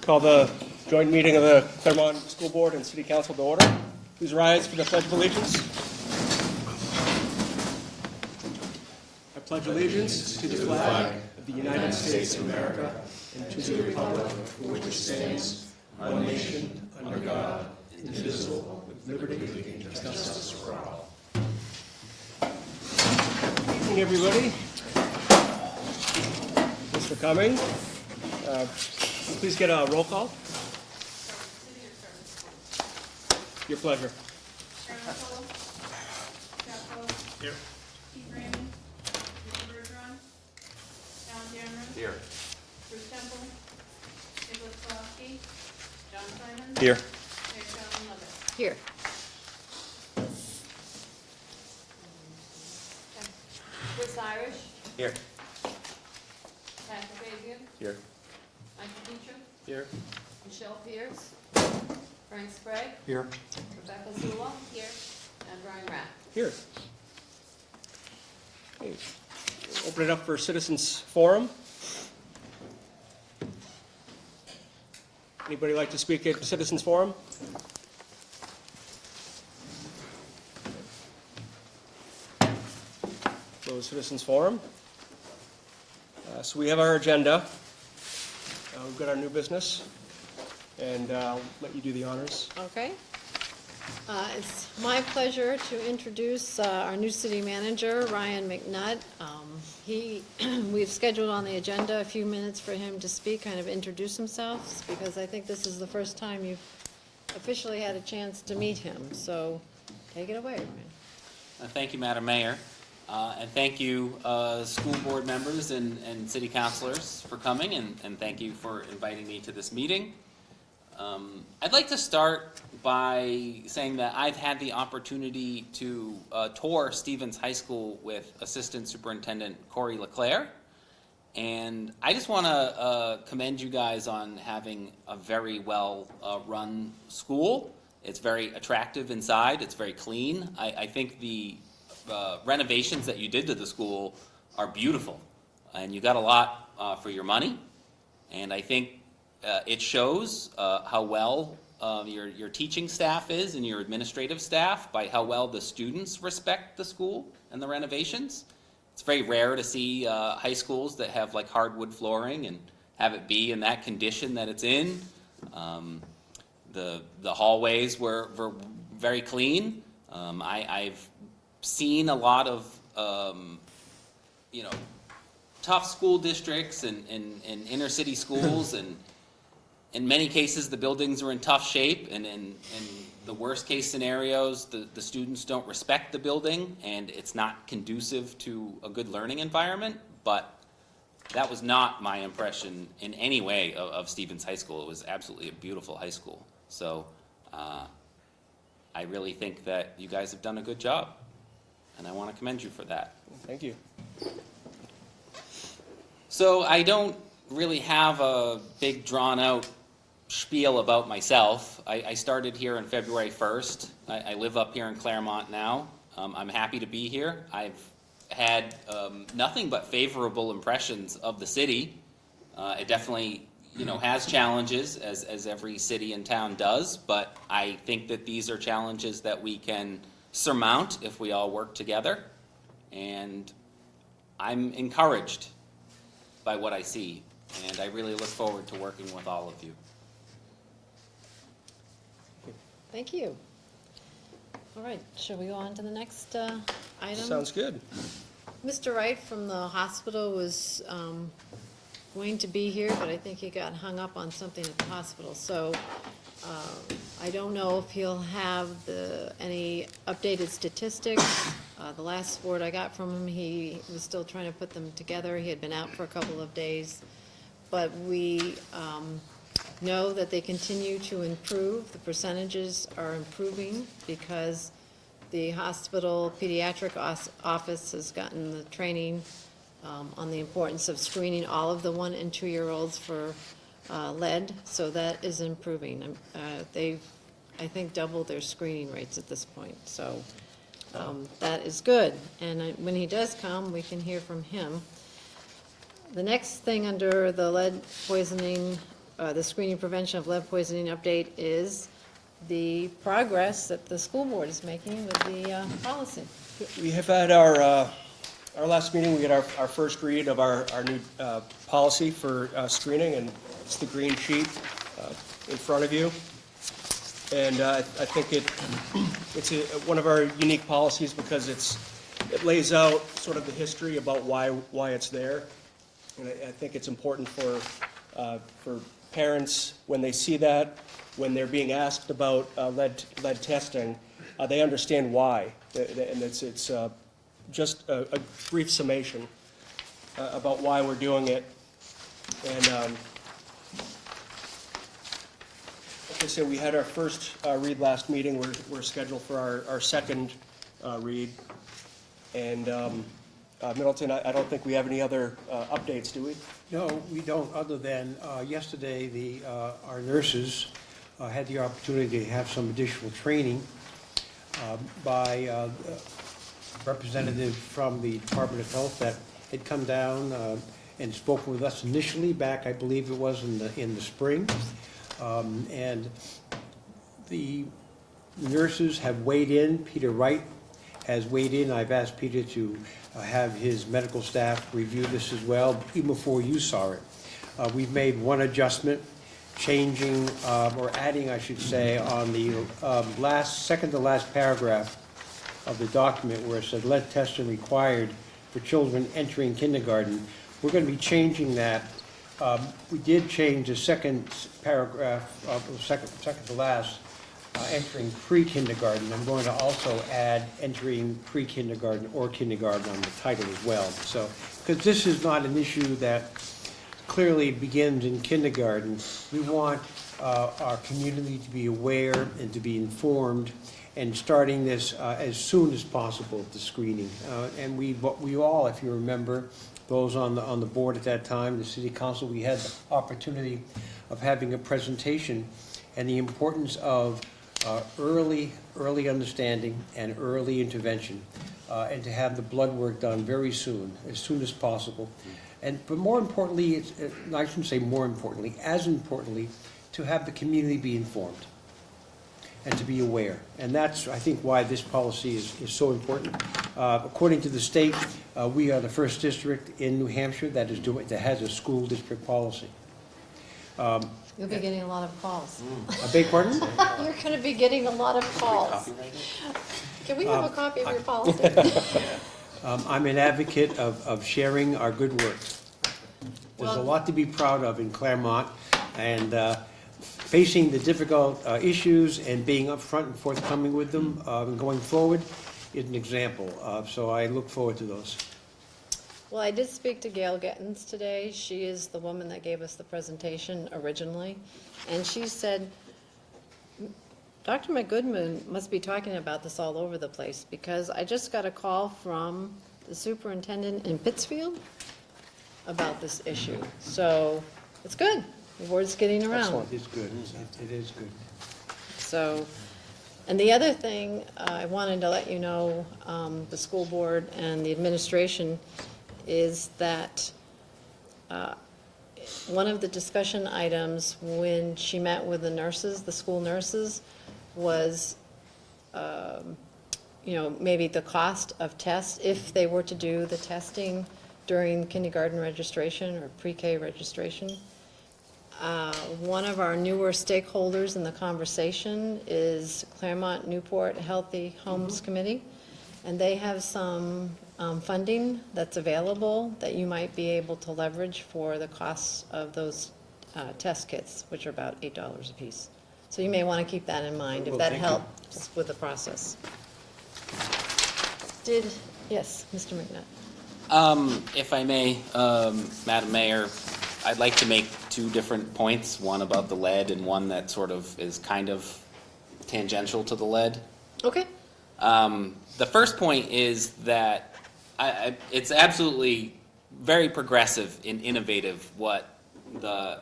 Call the joint meeting of the Claremont School Board and City Council to order. Please rise for the Pledge of Allegiance. I pledge allegiance to the flag of the United States of America and to the republic for which it stands, one nation, under God, indivisible, with liberty and justice for all. Good evening, everybody. Thanks for coming. Please get a roll call. Your pleasure. Here. Keith Raymond, Mr. Bergeron, John Cameron. Here. Bruce Temple, Nicholas Kowalski, John Simon. Here. Mayor Shannon Lovett. Here. Chris Irish, Here. Patrick Fabian, Here. Michael Beecher, Here. Michelle Pierce, Frank Sprague, Here. Rebecca Zula. Here. And Brian Rapp. Here. Okay. Open it up for citizens forum. Anybody like to speak at citizens forum? Close citizens forum. So we have our agenda. We've got our new business, and I'll let you do the honors. Okay. It's my pleasure to introduce our new city manager, Ryan McNutt. We've scheduled on the agenda a few minutes for him to speak, kind of introduce himself, because I think this is the first time you've officially had a chance to meet him. So take it away, Ryan. Thank you, Madam Mayor. And thank you, school board members and city councilors for coming, and thank you for inviting me to this meeting. I'd like to start by saying that I've had the opportunity to tour Stevens High School with Assistant Superintendent Corey LeClaire, and I just want to commend you guys on having a very well run school. It's very attractive inside. It's very clean. I think the renovations that you did to the school are beautiful, and you got a lot for your money, and I think it shows how well your teaching staff is and your administrative staff by how well the students respect the school and the renovations. It's very rare to see high schools that have like hardwood flooring and have it be in that condition that it's in. The hallways were very clean. I've seen a lot of tough school districts and inner city schools, and in many cases the buildings are in tough shape, and in the worst case scenarios the students don't respect the building and it's not conducive to a good learning environment. But that was not my impression in any way of Stevens High School. It was absolutely a beautiful high school. So I really think that you guys have done a good job, and I want to commend you for that. Thank you. So I don't really have a big drawn-out spiel about myself. I started here on February 1st. I live up here in Claremont now. I'm happy to be here. I've had nothing but favorable impressions of the city. It definitely has challenges, as every city and town does, but I think that these are challenges that we can surmount if we all work together, and I'm encouraged by what I see, and I really look forward to working with all of you. Thank you. All right, shall we go on to the next item? Sounds good. Mr. Wright from the hospital was going to be here, but I think he got hung up on something at the hospital. So I don't know if he'll have any updated statistics. The last report I got from him, he was still trying to put them together. He had been out for a couple of days. But we know that they continue to improve. The percentages are improving because the hospital pediatric office has gotten the training on the importance of screening all of the 1- and 2-year-olds for lead, so that is improving. They've, I think, doubled their screening rates at this point, so that is good. And when he does come, we can hear from him. The next thing under the lead poisoning the screening prevention of lead poisoning update is the progress that the school board is making with the policy. We have had our last meeting, we had our first read of our new policy for screening, and it's the green sheet in front of you. And I think it's one of our unique policies because it lays out sort of the history about why it's there. And I think it's important for parents, when they see that, when they're being asked about lead testing, they understand why. And it's just a brief summation about why we're doing it. And like I said, we had our first read last meeting. We're scheduled for our second read. And Middleton, I don't think we have any other updates, do we? No, we don't, other than yesterday, our nurses had the opportunity to have some additional training by a representative from the Department of Health that had come down and spoken with us initially back, I believe it was in the spring. And the nurses have weighed in. Peter Wright has weighed in. I've asked Peter to have his medical staff review this as well, even before you saw it. We've made one adjustment, changing, or adding, I should say, on the second to last paragraph of the document where it said lead testing required for children entering kindergarten. We're going to be changing that. We did change the second paragraph, second to last, entering pre-kindergarten. I'm going to also add entering pre-kindergarten or kindergarten on the title as well. So, because this is not an issue that clearly begins in kindergarten, we want our community to be aware and to be informed, and starting this as soon as possible, the screening. And we all, if you remember, those on the board at that time, the city council, we had the opportunity of having a presentation and the importance of early understanding and early intervention, and to have the blood work done very soon, as soon as possible. But more importantly, I shouldn't say more importantly, as importantly, to have the community be informed and to be aware. And that's, I think, why this policy is so important. According to the state, we are the first district in New Hampshire that has a school district policy. You'll be getting a lot of calls. I beg pardon? You're going to be getting a lot of calls. Can we have a copy of your policy? I'm an advocate of sharing our good work. There's a lot to be proud of in Claremont, and facing the difficult issues and being upfront and forthcoming with them and going forward is an example. So I look forward to those. Well, I did speak to Gail Gettins today. She is the woman that gave us the presentation originally. And she said, Dr. McGoodman must be talking about this all over the place, because I just got a call from the superintendent in Pittsfield about this issue. So it's good. The word's getting around. Excellent. It's good. It is good. So, and the other thing I wanted to let you know, the school board and the administration, is that one of the discussion items when she met with the nurses, the school nurses, was maybe the cost of tests if they were to do the testing during kindergarten registration or pre-K registration. One of our newer stakeholders in the conversation is Claremont Newport Healthy Homes Committee, and they have some funding that's available that you might be able to leverage for the costs of those test kits, which are about $8 a piece. So you may want to keep that in mind if that helps with the process. Yes, Mr. McNutt. If I may, Madam Mayor, I'd like to make two different points, one about the lead and one that sort of is kind of tangential to the lead. Okay. The first point is that it's absolutely very progressive and innovative what the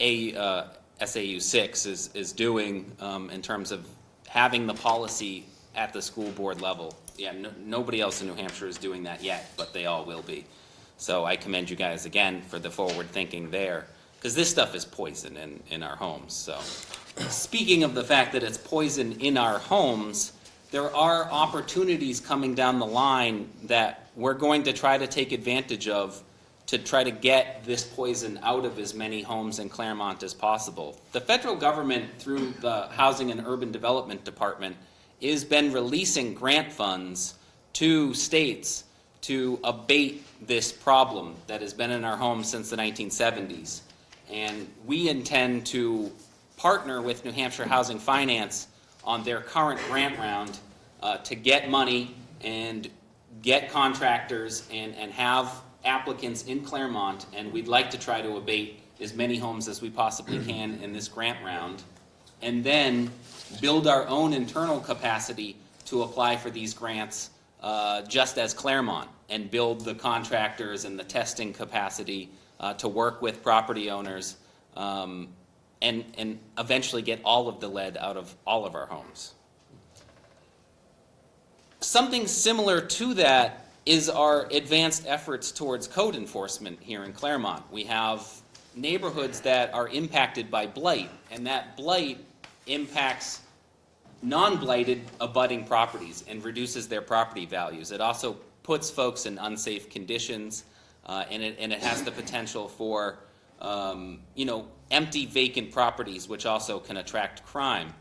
SAU 6 is doing in terms of having the policy at the school board level. Yeah, nobody else in New Hampshire is doing that yet, but they all will be. So I commend you guys again for the forward thinking there. because this stuff is poison in our homes. So speaking of the fact that it's poison in our homes, there are opportunities coming down the line that we're going to try to take advantage of to try to get this poison out of as many homes in Claremont as possible. The federal government, through the Housing and Urban Development Department, has been releasing grant funds to states to abate this problem that has been in our homes since the 1970s. And we intend to partner with New Hampshire Housing Finance on their current grant round to get money and get contractors and have applicants in Claremont, and we'd like to try to abate as many homes as we possibly can in this grant round, and then build our own internal capacity to apply for these grants just as Claremont, and build the contractors and the testing capacity to work with property owners and eventually get all of the lead out of all of our homes. Something similar to that is our advanced efforts towards code enforcement here in Claremont. We have neighborhoods that are impacted by blight, and that blight impacts non-blighted abutting properties and reduces their property values. It also puts folks in unsafe conditions, and it has the potential for empty vacant properties, which also can attract crime.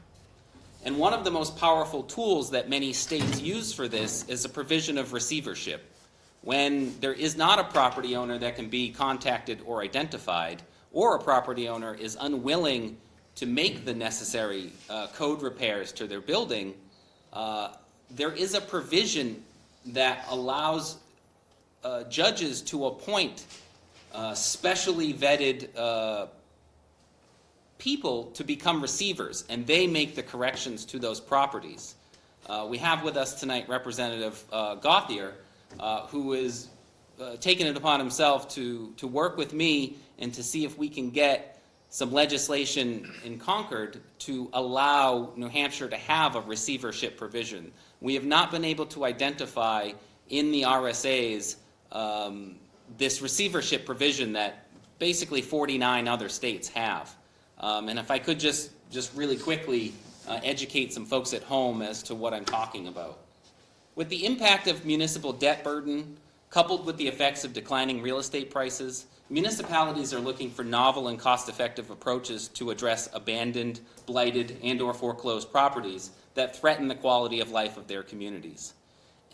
And one of the most powerful tools that many states use for this is the provision of receivership. When there is not a property owner that can be contacted or identified, or a property owner is unwilling to make the necessary code repairs to their building, there is a provision that allows judges to appoint specially vetted people to become receivers, and they make the corrections to those properties. We have with us tonight Representative Gauthier, who is taken it upon himself to work with me and to see if we can get some legislation in Concord to allow New Hampshire to have a receivership provision. We have not been able to identify in the RSAs this receivership provision that basically 49 other states have. And if I could just really quickly educate some folks at home as to what I'm talking about. With the impact of municipal debt burden, coupled with the effects of declining real estate prices, municipalities are looking for novel and cost-effective approaches to address abandoned, blighted, and/or foreclosed properties that threaten the quality of life of their communities.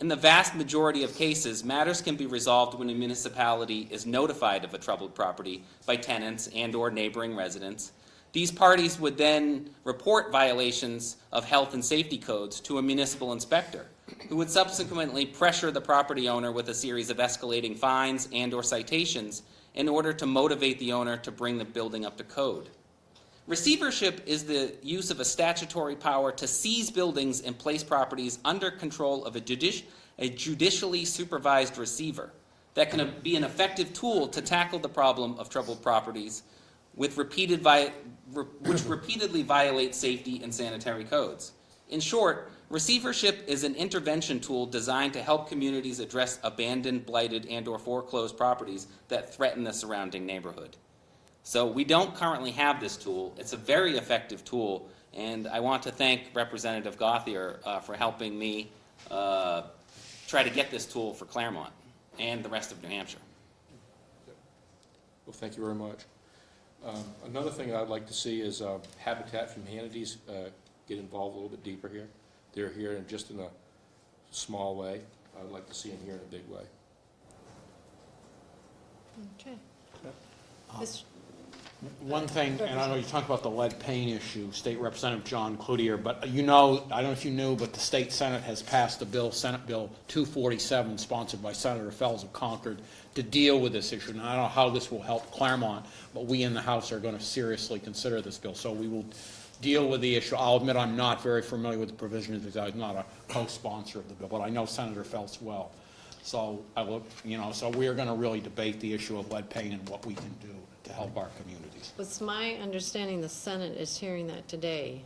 In the vast majority of cases, matters can be resolved when a municipality is notified of a troubled property by tenants and/or neighboring residents. These parties would then report violations of health and safety codes to a municipal inspector, who would subsequently pressure the property owner with a series of escalating fines and/or citations in order to motivate the owner to bring the building up to code. Receivership is the use of a statutory power to seize buildings and place properties under control of a judicially supervised receiver that can be an effective tool to tackle the problem of troubled properties which repeatedly violate safety and sanitary codes. In short, receivership is an intervention tool designed to help communities address abandoned, blighted, and/or foreclosed properties that threaten the surrounding neighborhood. So we don't currently have this tool. It's a very effective tool, and I want to thank Representative Gauthier for helping me try to get this tool for Claremont and the rest of New Hampshire. Well, thank you very much. Another thing I'd like to see is Habitat for Humanities get involved a little bit deeper here. They're here in just in a small way. I'd like to see them here in a big way. Okay. One thing, and I know you talked about the lead paint issue, State Representative John Cloutier, but you know, I don't know if you knew, but the State Senate has passed a bill, Senate Bill 247, sponsored by Senator Fells of Concord, to deal with this issue. Now, I don't know how this will help Claremont, but we in the House are going to seriously consider this bill, so we will deal with the issue. I'll admit I'm not very familiar with the provisions because I'm not a co-sponsor of the bill, but I know Senator Fells well. So so we are going to really debate the issue of lead paint and what we can do to help our communities. It's my understanding the Senate is hearing that today.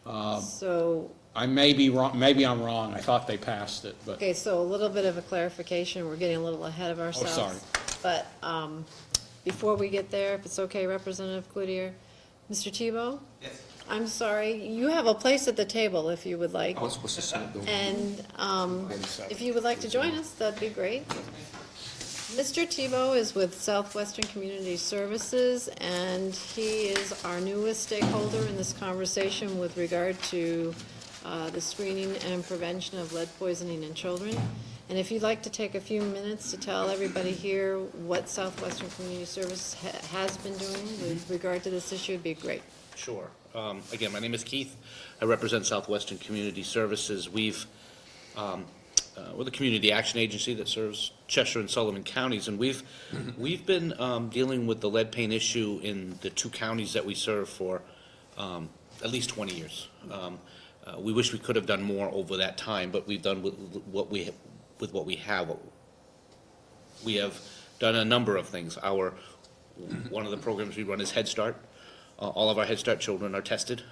So, I may be wrong. Maybe I'm wrong. I thought they passed it, but okay, so a little bit of a clarification. We're getting a little ahead of ourselves. sorry. But before we get there, if it's okay, Representative Cloutier. Mr. Tebow? Yes. I'm sorry, you have a place at the table if you would like. What's the Senate bill? And if you would like to join us, that'd be great. Mr. Tebow is with Southwestern Community Services, and he is our newest stakeholder in this conversation with regard to the screening and prevention of lead poisoning in children. And if you'd like to take a few minutes to tell everybody here what Southwestern Community Services has been doing with regard to this issue, it'd be great. Sure. Again, my name is Keith. I represent Southwestern Community Services. We're the community action agency that serves Cheshire and Sullivan counties, and we've been dealing with the lead paint issue in the 2 counties that we serve for at least 20 years. We wish we could have done more over that time, but we've done with what we have. We have done a number of things. One of the programs we run is Head Start. All of our Head Start children are tested.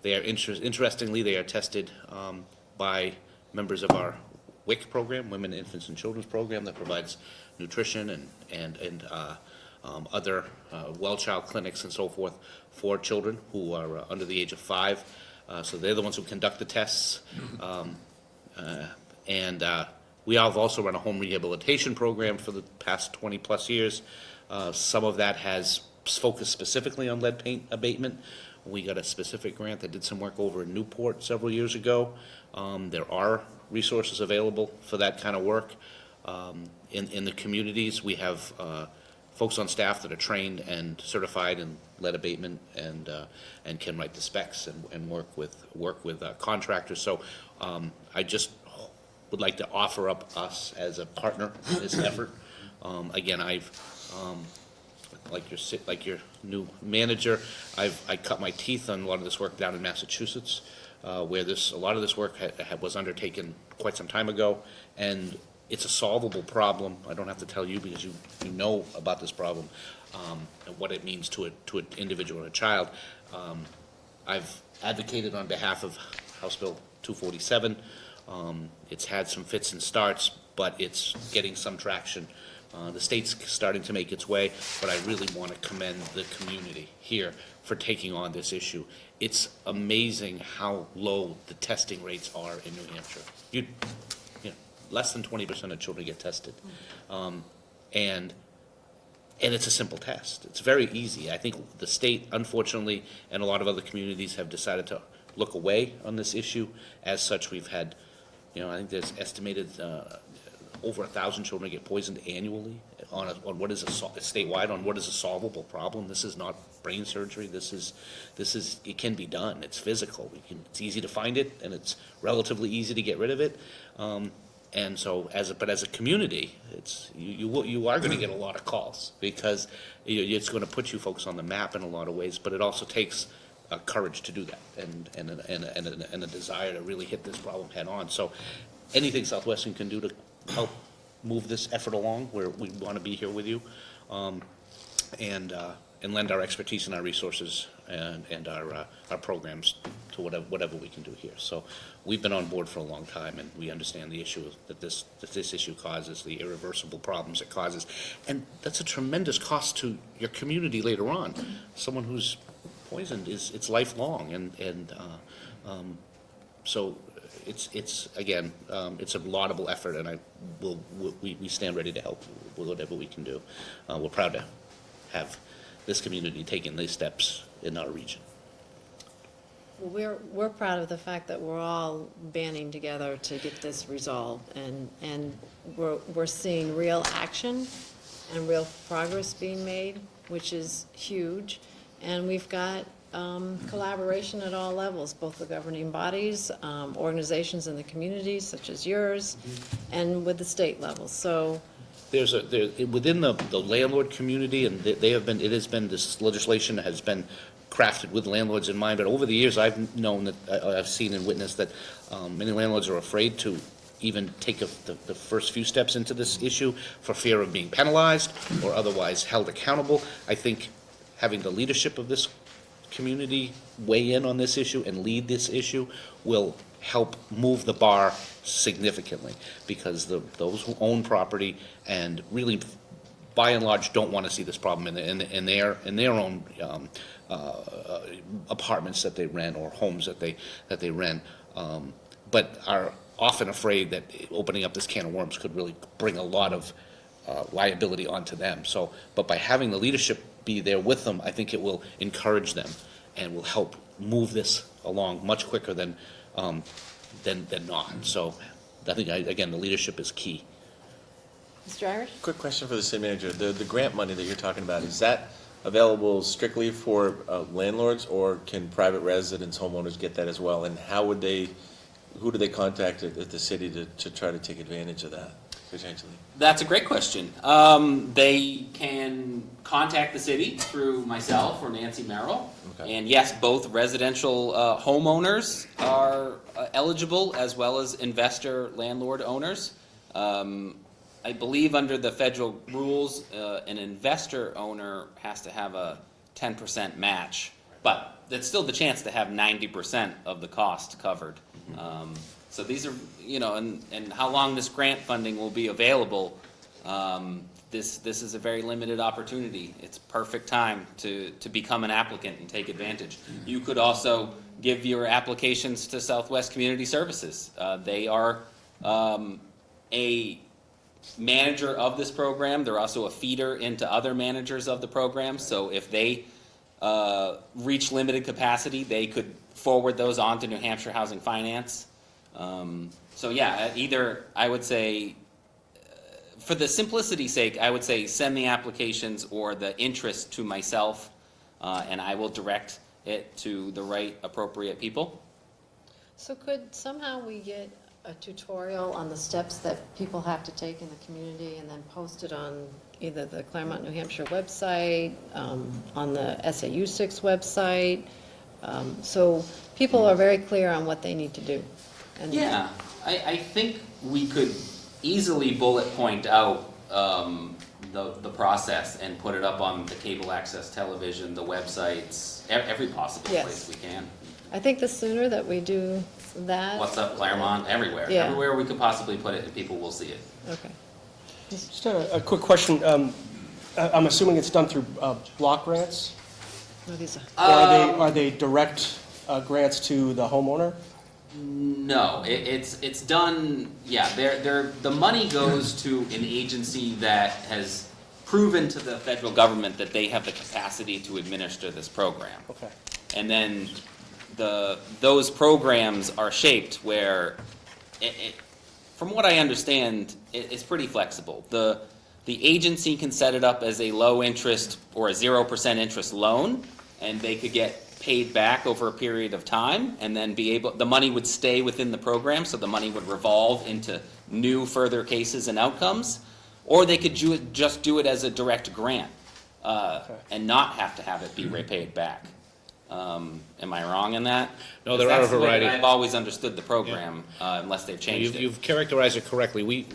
They are interestingly, they are tested by members of our WIC program, Women, Infants, and Children's program, that provides nutrition and other well child clinics and so forth for children who are under the age of 5. So they're the ones who conduct the tests. We have also run a home rehabilitation program for the past 20-plus years. Some of that has focused specifically on lead paint abatement. We got a specific grant that did some work over in Newport several years ago. There are resources available for that kind of work. In the communities, we have folks on staff that are trained and certified in lead abatement and can write the specs and work with contractors. So I just would like to offer up us as a partner in this effort. Again, like your new manager, I cut my teeth on a lot of this work down in Massachusetts, where a lot of this work was undertaken quite some time ago, and it's a solvable problem. I don't have to tell you because you know about this problem, and what it means to an individual or a child. I've advocated on behalf of House Bill 247. It's had some fits and starts, but it's getting some traction. The state's starting to make its way, but I really want to commend the community here for taking on this issue. It's amazing how low the testing rates are in New Hampshire. Less than 20% of children get tested. And it's a simple test. It's very easy. I think the state, unfortunately, and a lot of other communities have decided to look away on this issue. As such, we've had, I think there's estimated over 1,000 children get poisoned annually on what is statewide on what is a solvable problem. This is not brain surgery. This is it can be done. It's physical. It's easy to find it, and it's relatively easy to get rid of it. And so, as a community, you are going to get a lot of calls because it's going to put you folks on the map in a lot of ways. But it also takes courage to do that, and a desire to really hit this problem head on. So, anything Southwestern can do to help move this effort along, where we want to be here with you, and lend our expertise and our resources and our programs to whatever we can do here. So we've been on board for a long time, and we understand the issue that this issue causes, the irreversible problems it causes, and that's a tremendous cost to your community later on. Someone who's poisoned it's lifelong, and so it's again it's a laudable effort, and we stand ready to help with whatever we can do. We're proud to have this community taking these steps in our region. Well, we're proud of the fact that we're all banding together to get this resolved, and we're seeing real action and real progress being made, which is huge. And we've got collaboration at all levels, both the governing bodies, organizations in the communities such as yours, and with the state level. So within the landlord community, and this legislation has been crafted with landlords in mind, but over the years I've known that I've seen and witnessed that many landlords are afraid to even take the first few steps into this issue for fear of being penalized or otherwise held accountable. I think having the leadership of this community weigh in on this issue and lead this issue will help move the bar significantly, because those who own property and really by and large, don't want to see this problem in their own apartments that they rent or homes that they rent, but are often afraid that opening up this can of worms could really bring a lot of liability onto them. So, but by having the leadership be there with them, I think it will encourage them and will help move this along much quicker than not. So, I think again, the leadership is key. Mr. Irish? Quick question for the city manager. The grant money that you're talking about, is that available strictly for landlords, or can private residents, homeowners get that as well? And who do they contact at the city to try to take advantage of that, potentially? That's a great question. They can contact the city through myself or Nancy Merrill. Okay. And yes, both residential homeowners are eligible, as well as investor landlord owners. I believe under the federal rules, an investor owner has to have a 10% match, but there's still the chance to have 90% of the cost covered. So these are, and how long this grant funding will be available, this is a very limited opportunity. It's perfect time to become an applicant and take advantage. You could also give your applications to Southwest Community Services. They are a manager of this program. They're also a feeder into other managers of the program. So if they reach limited capacity, they could forward those on to New Hampshire Housing Finance. So yeah, either I would say, for the simplicity's sake, I would say send the applications or the interest to myself, and I will direct it to the right appropriate people. So could somehow we get a tutorial on the steps that people have to take in the community and then post it on either the Claremont, New Hampshire website, on the SAU 6 website, so people are very clear on what they need to do? And Yeah, I think we could easily bullet point out the process and put it up on the cable access television, the websites, every possible Yes. place we can. I think the sooner that we do that. What's up, Claremont, everywhere. Yeah. Everywhere we could possibly put it, and people will see it. Okay. Just a quick question. I'm assuming it's done through block grants? No, these Or are they direct grants to the homeowner? No, it's done, yeah, the money goes to an agency that has proven to the federal government that they have the capacity to administer this program. Okay. And then those programs are shaped where, from what I understand, it's pretty flexible. The agency can set it up as a low interest or a 0% interest loan, and they could get paid back over a period of time, and then the money would stay within the program, so the money would revolve into new further cases and outcomes, or they could just do it as a direct grant, and not have to have it be repaid back. Am I wrong in that? No, there are a variety. I've always understood the program, unless they've changed it. You've characterized it correctly.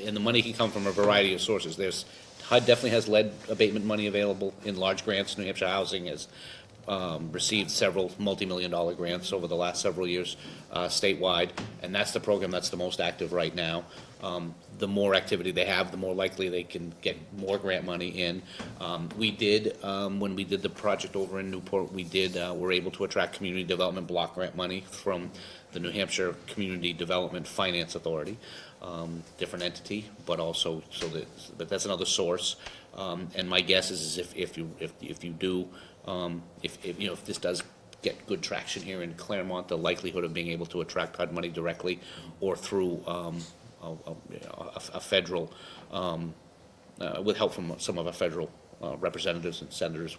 And the money can come from a variety of sources. HUD definitely has lead abatement money available in large grants. New Hampshire Housing has received several multi-million-dollar grants over the last several years statewide, and that's the program that's the most active right now. The more activity they have, the more likely they can get more grant money in. We did, when we did the project over in Newport, were able to attract community development block grant money from the New Hampshire Community Development Finance Authority, different entity, but also but that's another source. And my guess is if you do. If this does get good traction here in Claremont, the likelihood of being able to attract HUD money directly or through a federal, with help from some of our federal representatives and senators,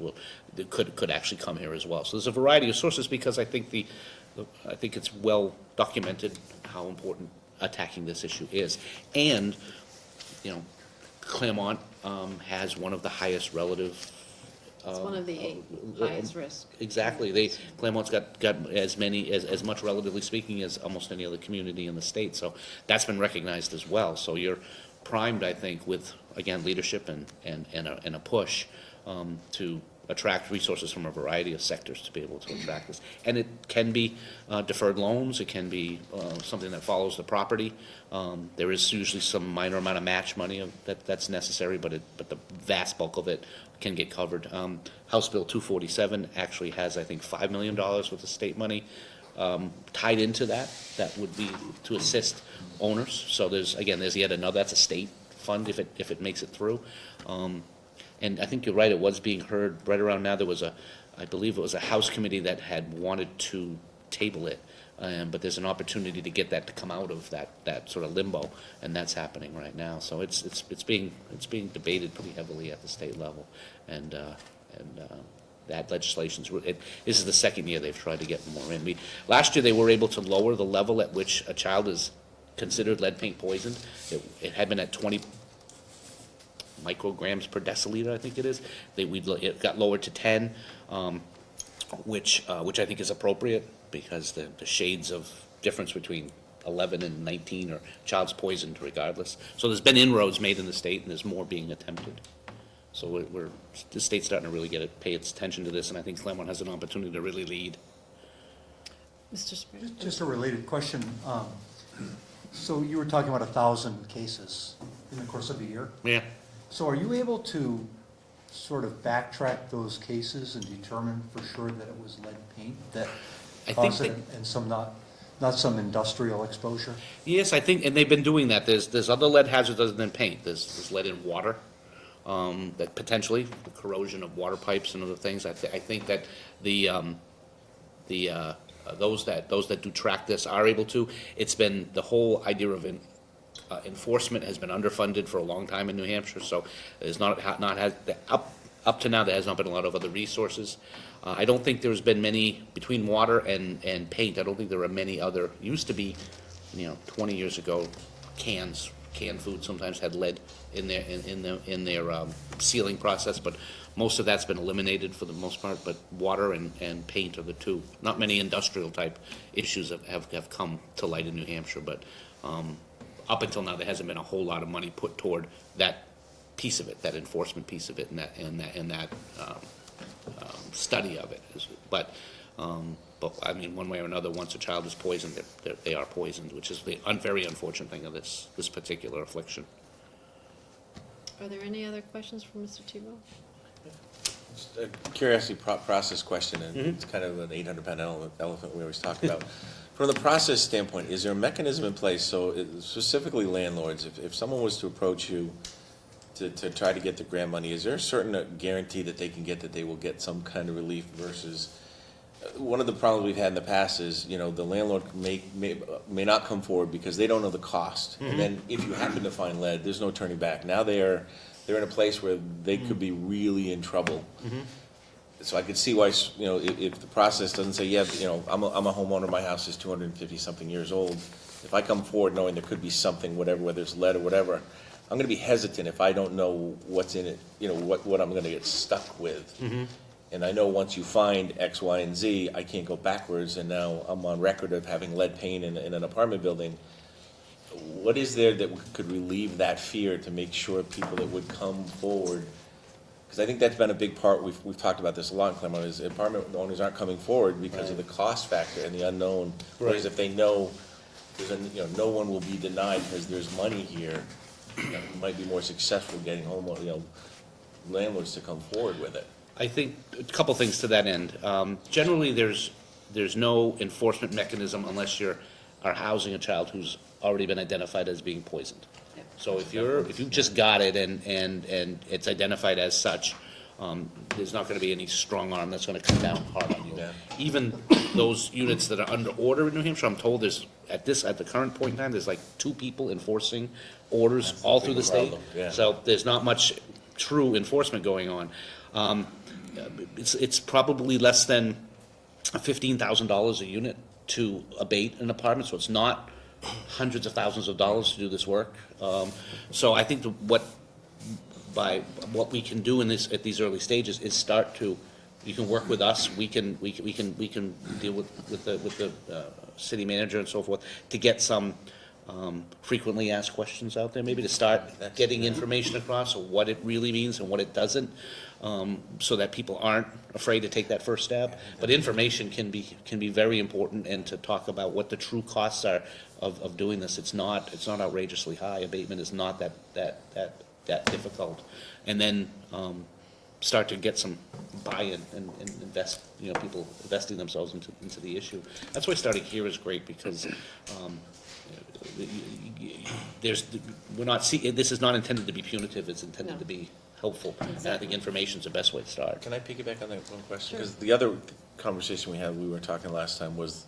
could actually come here as well. So there's a variety of sources, because I think it's well documented how important attacking this issue is, and Claremont has one of the highest relative. It's one of the 8 highest risk. Exactly. Claremont's got as much, relatively speaking, as almost any other community in the state. So that's been recognized as well. So you're primed, I think, with, again, leadership and a push to attract resources from a variety of sectors to be able to attract this. And it can be deferred loans, it can be something that follows the property. There is usually some minor amount of match money that's necessary, but the vast bulk of it can get covered. House Bill 247 actually has, I think, $5 million worth of state money tied into that would be to assist owners. So there's yet another, that's a state fund if it makes it through. And I think you're right, it was being heard right around now. There was I believe it was a House committee that had wanted to table it. But there's an opportunity to get that to come out of that sort of limbo, and that's happening right now. So it's being debated pretty heavily at the state level, and that legislation's this is the second year they've tried to get more in. Last year they were able to lower the level at which a child is considered lead paint poisoned. It had been at 20 micrograms per deciliter, I think it is. It got lowered to 10, which I think is appropriate, because the shades of difference between 11 and 19 are child's poisoned regardless. So there's been inroads made in the state, and there's more being attempted. So the state's starting to really pay its attention to this, and I think Claremont has an opportunity to really lead. Mr. Sprague? Just a related question. So you were talking about 1,000 cases in the course of a year? Yeah. So are you able to sort of backtrack those cases and determine for sure that it was lead paint that I caused think it, and some not some industrial exposure? Yes, I think, and they've been doing that. There's other lead hazards other than paint. There's lead in water, that potentially the corrosion of water pipes and other things. I think that those that do track this are able to. It's been the whole idea of enforcement has been underfunded for a long time in New Hampshire, so there's not had up to now there has not been a lot of other resources. I don't think there's been many between water and paint. I don't think there are many other. Used to be, 20 years ago, canned food sometimes had lead in their sealing process, but most of that's been eliminated for the most part. But water and paint are the two. Not many industrial type issues have come to light in New Hampshire, but up until now there hasn't been a whole lot of money put toward that piece of it, that enforcement piece of it, and that study of it. But I mean, one way or another, once a child is poisoned, they are poisoned, which is the very unfortunate thing of this particular affliction. Are there any other questions for Mr. Tebow? Just a curiosity process question, and it's kind of an 800-pound elephant we always talk about. From the process standpoint, is there a mechanism in place, so specifically landlords, if someone was to approach you to try to get the grant money, is there a certain guarantee that they can get that they will get some kind of relief versus, one of the problems we've had in the past is, the landlord may not come forward because they don't know the cost. And then if you happen to find lead, there's no turning back. Now they're in a place where they could be really in trouble. So I could see why, if the process doesn't say, I'm a homeowner, my house is 250-something years old. If I come forward knowing there could be something, whatever, whether it's lead or whatever, I'm going to be hesitant if I don't know what's in it, what I'm going to get stuck with. And I know once you find X, Y, and Z, I can't go backwards, and now I'm on record of having lead paint in an apartment building. What is there that could relieve that fear to make sure people that would come forward? Because I think that's been a big part, we've talked about this a lot in Claremont, is apartment owners aren't coming forward because of the cost factor and the unknown. Whereas if they know, no one will be denied because there's money here, it might be more successful getting landlords to come forward with it. I think a couple things to that end. Generally, there's no enforcement mechanism unless you are housing a child who's already been identified as being poisoned. So if you've just got it and it's identified as such, there's not going to be any strong arm that's going to come down hard on you. Yeah. Even those units that are under order in New Hampshire, I'm told there's at the current point in time, there's like 2 people enforcing orders all through the state. Yeah. So there's not much true enforcement going on. It's probably less than $15,000 a unit to abate an apartment, so it's not hundreds of thousands of dollars to do this work. So I think what we can do at these early stages is start to, you can work with us, we can deal with the city manager and so forth to get some frequently asked questions out there, maybe to start getting information across of what it really means and what it doesn't, so that people aren't afraid to take that first step. But information can be very important, and to talk about what the true costs are of doing this. It's not outrageously high. Abatement is not that difficult. And then start to get some buy-in and invest, people investing themselves into the issue. That's why starting here is great, because this is not intended to be punitive, it's intended No. to be helpful. And I think information's the best way to start. Can I piggyback on that one question? Sure. Because the other conversation we were talking last time was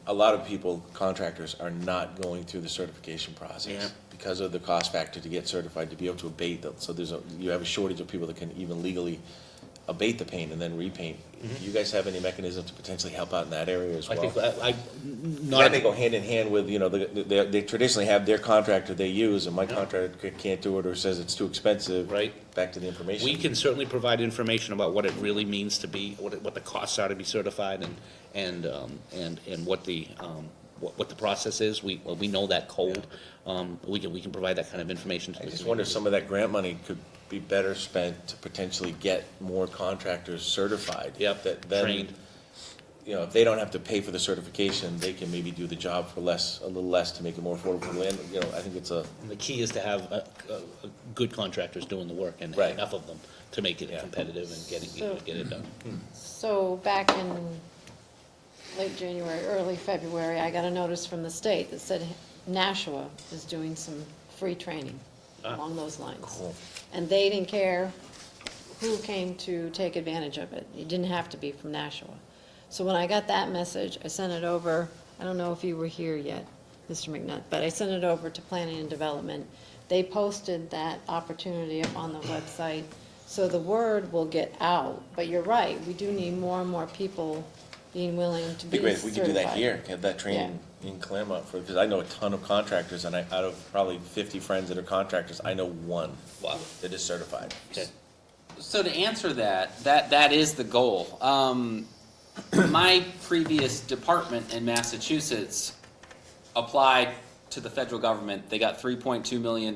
a lot of people, contractors, are not going through the certification process Yeah. because of the cost factor to get certified, to be able to abate them. So you have a shortage of people that can even legally abate the paint and then repaint. Do you guys have any mechanism to potentially help out in that area as I well? think, That may go hand in hand with, they traditionally have their contractor they use, and my contractor can't do it or says it's too expensive. Right. Back to the information. we can certainly provide information about what it really means to be, what the costs are to be certified, and what the process is. We know that cold. We can provide that kind of information to I the just wonder if community. some of that grant money could be better spent to potentially get more contractors certified. Yep, That then, trained. if they don't have to pay for the certification, they can maybe do the job for a little less to make it more affordable for land. I think it's And the key is to have good contractors doing the work, and Right. enough of them to make it Yeah. competitive and get it done. So back in late January, early February, I got a notice from the state that said Nashua is doing some free training along those lines. Cool. And they didn't care who came to take advantage of it. You didn't have to be from Nashua. So when I got that message, I sent it over, I don't know if you were here yet, Mr. McNutt, but I sent it over to Planning and Development. They posted that opportunity up on the website, so the word will get out. But you're right, we do need more and more people being willing to It'd be be great if we could do that certified. here, have that training in Claremont, because I know a ton of contractors, and out of probably 50 friends that are contractors, I know one that is certified. Okay. So to answer that is the goal. My previous department in Massachusetts applied to the federal government. They got $3.2 million.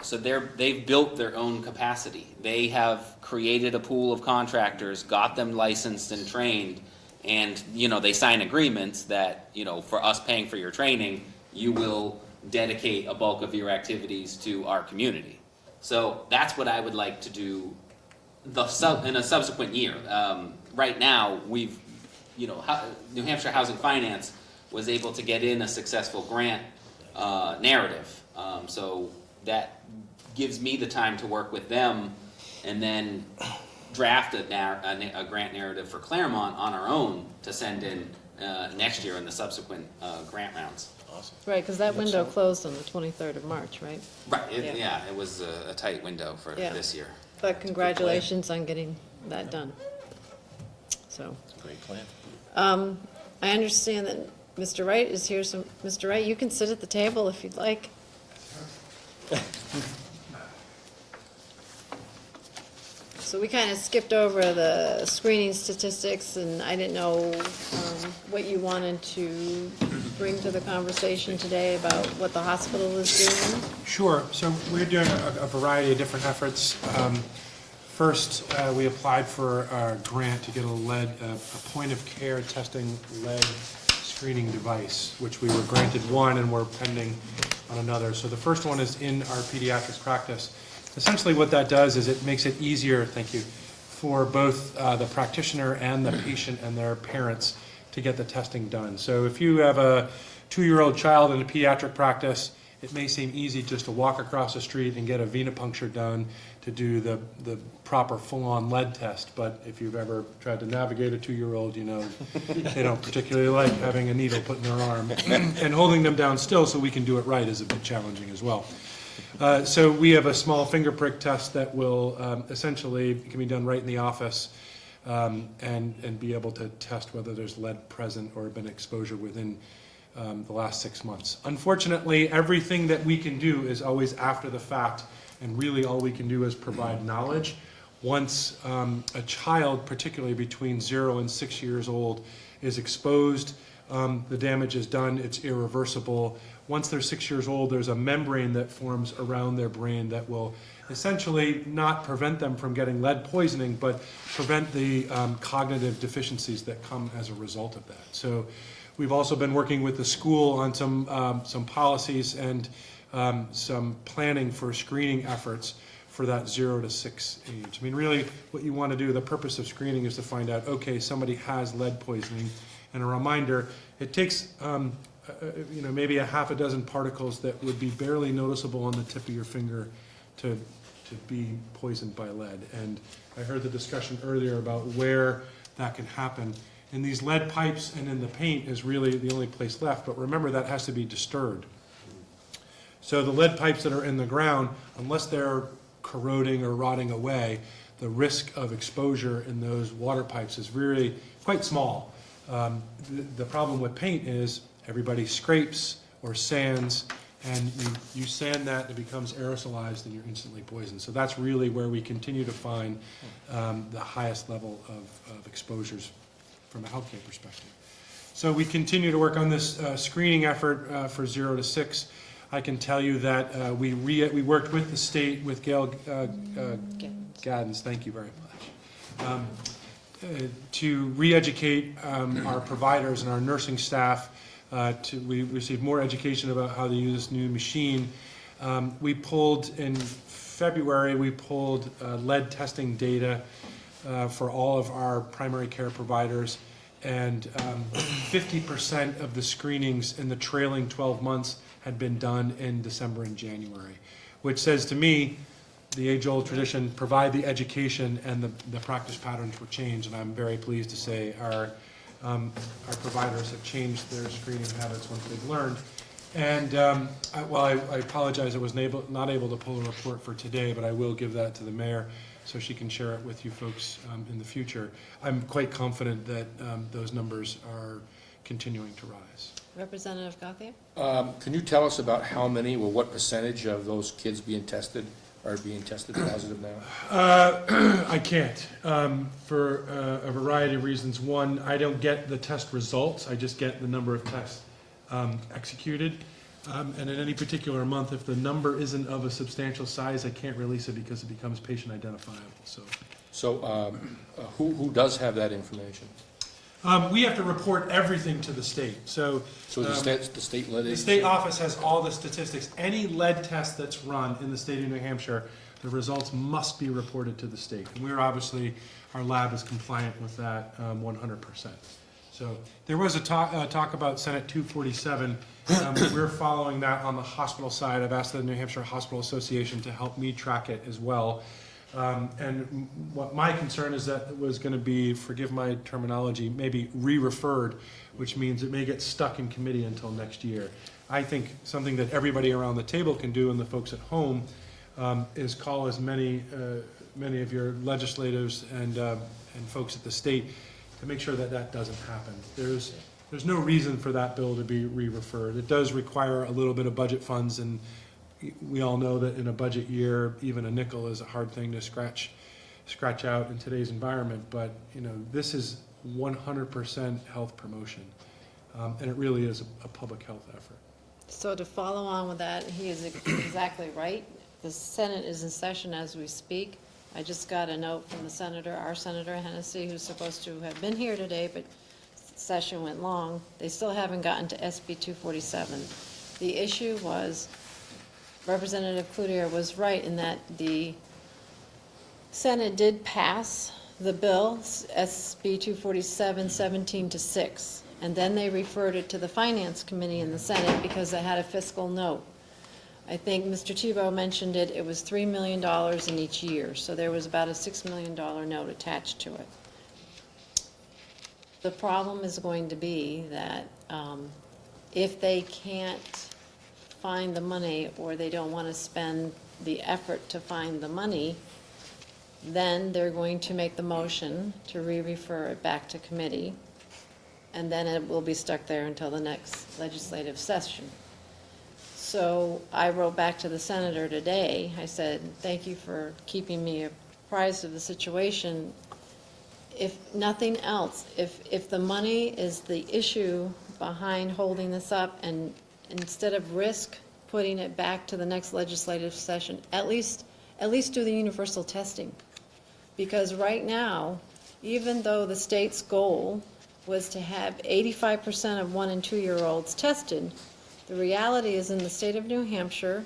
So they've built their own capacity. They have created a pool of contractors, got them licensed and trained, and they sign agreements that for us paying for your training, you will dedicate a bulk of your activities to our community. So that's what I would like to do in a subsequent year. Right now, we've, New Hampshire Housing Finance was able to get in a successful grant narrative. So that gives me the time to work with them and then draft a grant narrative for Claremont on our own to send in next year in the subsequent grant rounds. Awesome. Right, because that window closed on the 23rd of March, right? Right, Yeah. it was a tight window for Yeah. this year. But congratulations on getting that done. So, It's a great plan. I understand that Mr. Wright is here, so Mr. Wright, you can sit at the table if you'd like. So we kind of skipped over the screening statistics, and I didn't know what you wanted to bring to the conversation today about what the hospital is doing. Sure. So we're doing a variety of different efforts. First, we applied for a grant to get a point-of-care testing lead screening device, which we were granted one and we're pending on another. So the first one is in our pediatric practice. Essentially what that does is it makes it easier, thank you, for both the practitioner and the patient and their parents to get the testing done. So if you have a 2-year-old child in a pediatric practice, it may seem easy just to walk across the street and get a venipuncture done to do the proper full-on lead test. But if you've ever tried to navigate a 2-year-old, you know they don't particularly like having a needle put in their arm. And holding them down still so we can do it right is a bit challenging as well. So we have a small finger prick test that will essentially, can be done right in the office and be able to test whether there's lead present or been exposure within the last 6 months. Unfortunately, everything that we can do is always after the fact, and really all we can do is provide knowledge. Once a child, particularly between 0 and 6 years old, is exposed the damage is done, it's irreversible. Once they're 6 years old, there's a membrane that forms around their brain that will essentially not prevent them from getting lead poisoning, but prevent the cognitive deficiencies that come as a result of that. So we've also been working with the school on some policies and some planning for screening efforts for that 0 to 6 age. I mean, really, what you want to do, the purpose of screening is to find out, okay, somebody has lead poisoning. And a reminder, it takes maybe a half a dozen particles that would be barely noticeable on the tip of your finger to be poisoned by lead. And I heard the discussion earlier about where that can happen. And these lead pipes and in the paint is really the only place left, but remember that has to be disturbed. So the lead pipes that are in the ground, unless they're corroding or rotting away, the risk of exposure in those water pipes is really quite small. The problem with paint is everybody scrapes or sands, and you sand that, it becomes aerosolized, and you're instantly poisoned. So that's really where we continue to find the highest level of exposures from a healthcare perspective. So we continue to work on this screening effort for 0 to 6. I can tell you that we worked with the state, with Gail Gaddens, thank you very much, to re-educate our providers and our nursing staff. We received more education about how to use this new machine. We pulled, in February, lead testing data for all of our primary care providers, and 50% of the screenings in the trailing 12 months had been done in December and January, which says to me, the age-old tradition, provide the education and the practice patterns will change, and I'm very pleased to say our providers have changed their screening habits once they've learned. And I apologize I was not able to pull a report for today, but I will give that to the mayor so she can share it with you folks in the future. I'm quite confident that those numbers are continuing to rise. Representative Gauthier? Can you tell us about how many or what percentage of those kids being tested are being tested positive now? I can't, for a variety of reasons. One, I don't get the test results, I just get the number of tests executed. And in any particular month, if the number isn't of a substantial size, I can't release it because it becomes patient identifiable. So who does have that information? We have to report everything to the state. So the state lead agency? The state office has all the statistics. Any lead test that's run in the state of New Hampshire, the results must be reported to the state. And we're obviously, our lab is compliant with that 100%. So there was a talk about Senate 247. We're following that on the hospital side. I've asked the New Hampshire Hospital Association to help me track it as well. And what my concern is that it was going to be, forgive my terminology, maybe re-referred, which means it may get stuck in committee until next year. I think something that everybody around the table can do, and the folks at home, is call as many of your legislators and folks at the state to make sure that that doesn't happen. There's no reason for that bill to be re-referred. It does require a little bit of budget funds, and we all know that in a budget year, even a nickel is a hard thing to scratch out in today's environment. But this is 100% health promotion, and it really is a public health effort. So to follow on with that, he is exactly right. The Senate is in session as we speak. I just got a note from the senator, our Senator Hennessy, who's supposed to have been here today, but session went long. They still haven't gotten to SB 247. The issue was, Representative Cloutier was right in that the Senate did pass the bill, SB 247, 17-6, and then they referred it to the Finance Committee in the Senate because they had a fiscal note. I think Mr. Tebow mentioned it was $3 million in each year, so there was about a $6 million note attached to it. The problem is going to be that if they can't find the money, or they don't want to spend the effort to find the money, then they're going to make the motion to re-refer it back to committee, and then it will be stuck there until the next legislative session. So I wrote back to the senator today. I said, thank you for keeping me apprised of the situation. If nothing else, if the money is the issue behind holding this up, and instead of risk putting it back to the next legislative session, at least do the universal testing. Because right now, even though the state's goal was to have 85% of 1- and 2-year-olds tested, the reality is in the state of New Hampshire,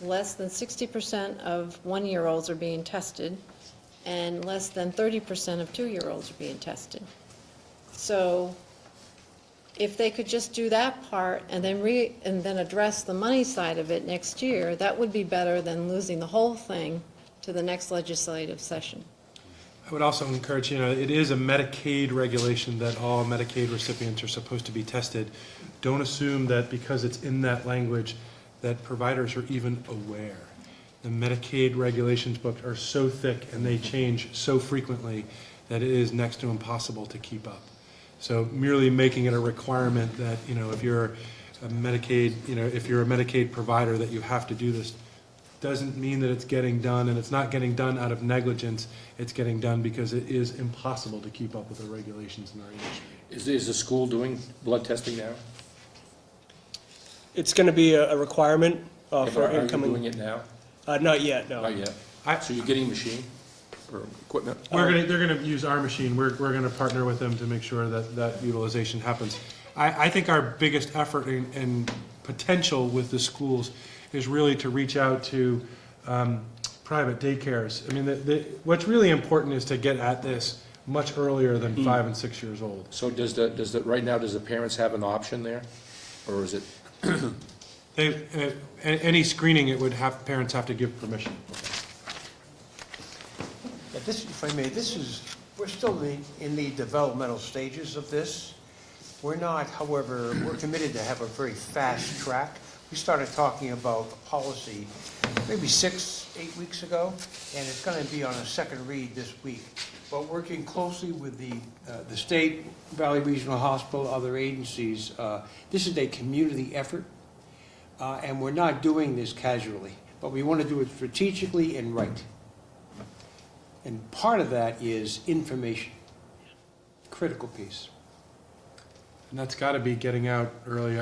less than 60% of 1-year-olds are being tested, and less than 30% of 2-year-olds are being tested. So if they could just do that part and then address the money side of it next year, that would be better than losing the whole thing to the next legislative session. I would also encourage, it is a Medicaid regulation that all Medicaid recipients are supposed to be tested. Don't assume that because it's in that language that providers are even aware. The Medicaid regulations book are so thick and they change so frequently that it is next to impossible to keep up. So merely making it a requirement that, if you're a Medicaid provider, that you have to do this, doesn't mean that it's getting done, and it's not getting done out of negligence. It's getting done because it is impossible to keep up with the regulations in our industry. Is the school doing blood testing now? It's going to be a requirement for Are you incoming. doing it now? Not yet, no. Not yet. So you're getting machine or equipment? They're going to use our machine. We're going to partner with them to make sure that utilization happens. I think our biggest effort and potential with the schools is really to reach out to private daycares. I mean, what's really important is to get at this much earlier than 5 and 6 years old. So right now, does the parents have an option there? Or is it? Any screening, parents have to give permission. Yeah, if I may, we're still in the developmental stages of this. We're not, however, we're committed to have a very fast track. We started talking about the policy maybe 6-8 weeks ago, and it's going to be on a second read this week. But working closely with the state, Valley Regional Hospital, other agencies, this is a community effort, and we're not doing this casually, but we want to do it strategically and right. And part of that is information, critical piece. And that's got to be getting out early.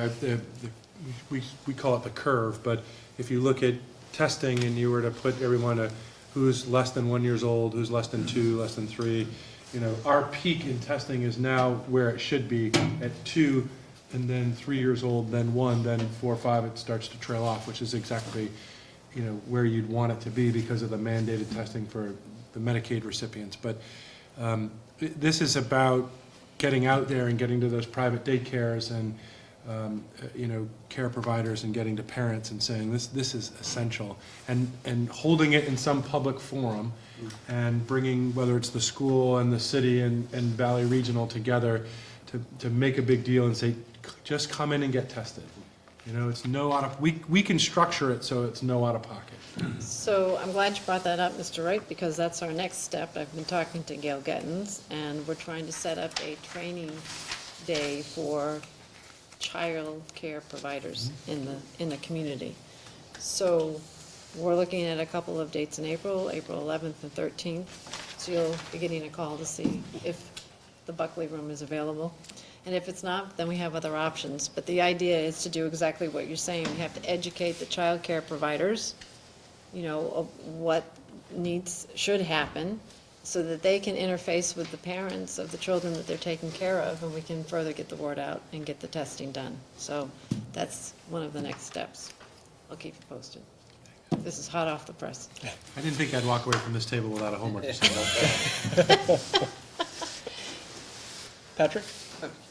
We call it the curve, but if you look at testing and you were to put everyone who's less than 1 year old, who's less than 2, less than 3, our peak in testing is now where it should be at 2, and then 3 years old, then 1, then 4 or 5, it starts to trail off, which is exactly, where you'd want it to be because of the mandated testing for the Medicaid recipients. But this is about getting out there and getting to those private daycares and care providers and getting to parents and saying this is essential, and holding it in some public forum and bringing, whether it's the school and the city and Valley Regional together to make a big deal and say, just come in and get tested. It's no out of, we can structure it so it's no out of pocket. So I'm glad you brought that up, Mr. Wright, because that's our next step. I've been talking to Gail Gettins, and we're trying to set up a training day for child care providers in the community. So we're looking at a couple of dates in April 11th and 13th. So you'll be getting a call to see if the Buckley room is available. And if it's not, then we have other options. But the idea is to do exactly what you're saying. We have to educate the child care providers, of what should happen, so that they can interface with the parents of the children that they're taking care of, and we can further get the word out and get the testing done. So that's one of the next steps. I'll keep you posted. This is hot off the press. I didn't think I'd walk away from this table without a homework assignment. Patrick?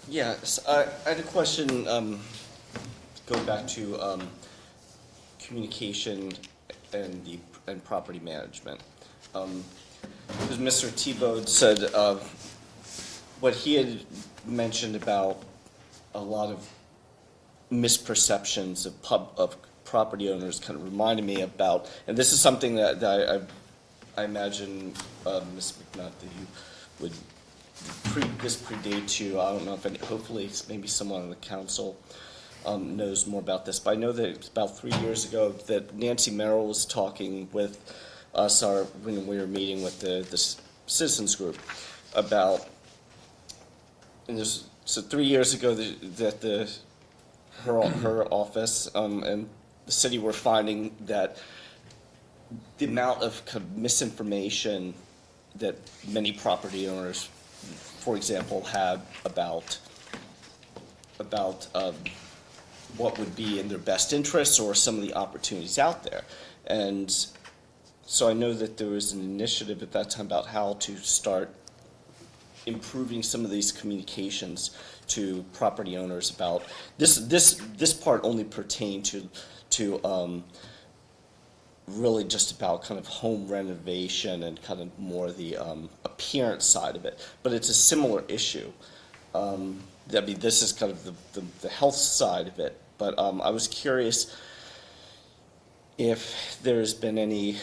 Yes, I had a question, going back to communication and property management. Because Mr. Thibault said what he had mentioned about a lot of misperceptions of property owners kind of reminded me about, and this is something that I imagine, Ms. McNutt, that you would predate you. I don't know if hopefully maybe someone on the council knows more about this, but I know that about 3 years ago that Nancy Merrill was talking with us when we were meeting with the citizens group about, and this So 3 years ago, her office and the city were finding that the amount of kind of misinformation that many property owners, for example, had about what would be in their best interests or some of the opportunities out there. And so I know that there was an initiative at that time about how to start improving some of these communications to property owners about this part only pertained to really just about kind of home renovation and kind of more the appearance side of it, but it's a similar issue. I mean, this is kind of the health side of it, but I was curious if there's been any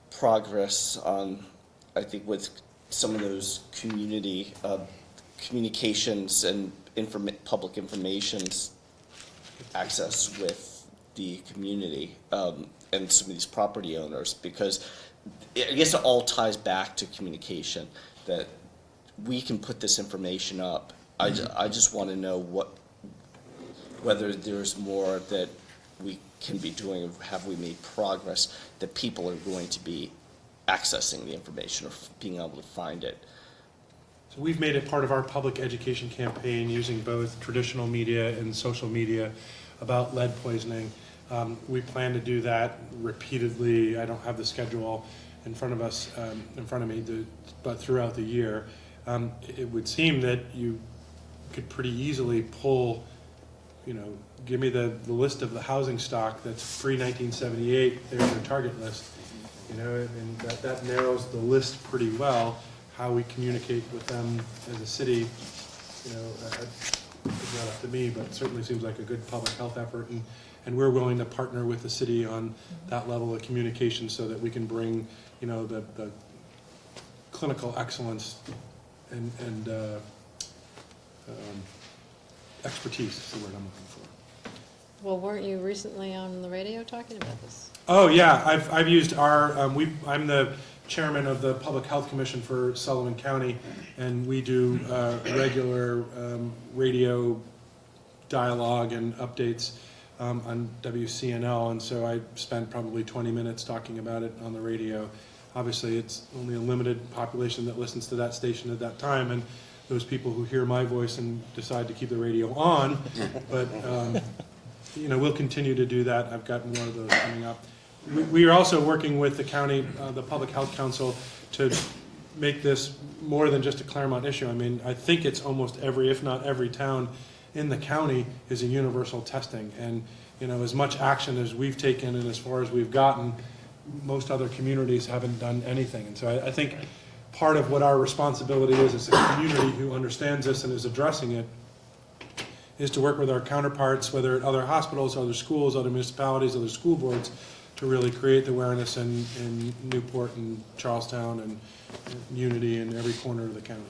progress on, I think, with some of those community communications and public information's access with the community and some of these property owners, because I guess it all ties back to communication, that we can put this information up. I just want to know whether there's more that we can be doing, or have we made progress that people are going to be accessing the information or being able to find it. So we've made it part of our public education campaign using both traditional media and social media about lead poisoning. We plan to do that repeatedly. I don't have the schedule in front of us, in front of me, but throughout the year. It would seem that you could pretty easily pull, give me the list of the housing stock that's pre-1978, there's your target list. And that narrows the list pretty well. How we communicate with them as a city, it's not up to me, but it certainly seems like a good public health effort. And we're willing to partner with the city on that level of communication so that we can bring, the clinical excellence and expertise is the word I'm looking for. Well, weren't you recently on the radio talking about this? Oh, yeah, I've used I'm the chairman of the Public Health Commission for Sullivan County, and we do regular radio dialogue and updates on WCNL, and so I spent probably 20 minutes talking about it on the radio. Obviously, it's only a limited population that listens to that station at that time, and those people who hear my voice and decide to keep the radio on, but we'll continue to do that. I've got more of those coming up. We are also working with the county, the Public Health Council, to make this more than just a Claremont issue. I mean, I think it's almost every, if not every town in the county is a universal testing. And, as much action as we've taken and as far as we've gotten, most other communities haven't done anything. And so I think part of what our responsibility is as a community who understands this and is addressing it is to work with our counterparts, whether at other hospitals, other schools, other municipalities, other school boards, to really create the awareness in Newport and Charlestown and Unity and every corner of the county.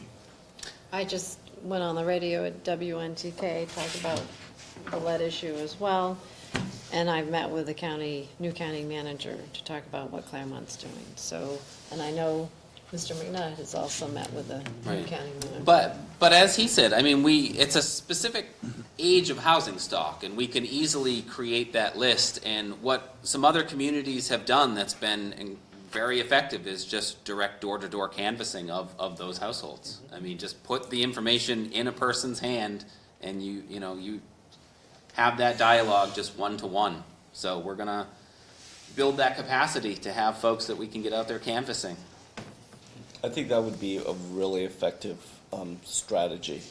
I just went on the radio at WNTK, talked about the lead issue as well, and I've met with the new county manager to talk about what Claremont's doing. So, and I know Mr. McNutt has also met with the new Right. county manager. But as he said, I mean, it's a specific age of housing stock, and we can easily create that list. And what some other communities have done that's been very effective is just direct door-to-door canvassing of those households. I mean, just put the information in a person's hand, and you have that dialogue just one-to-one. So we're gonna build that capacity to have folks that we can get out there canvassing. I think that would be a really effective strategy,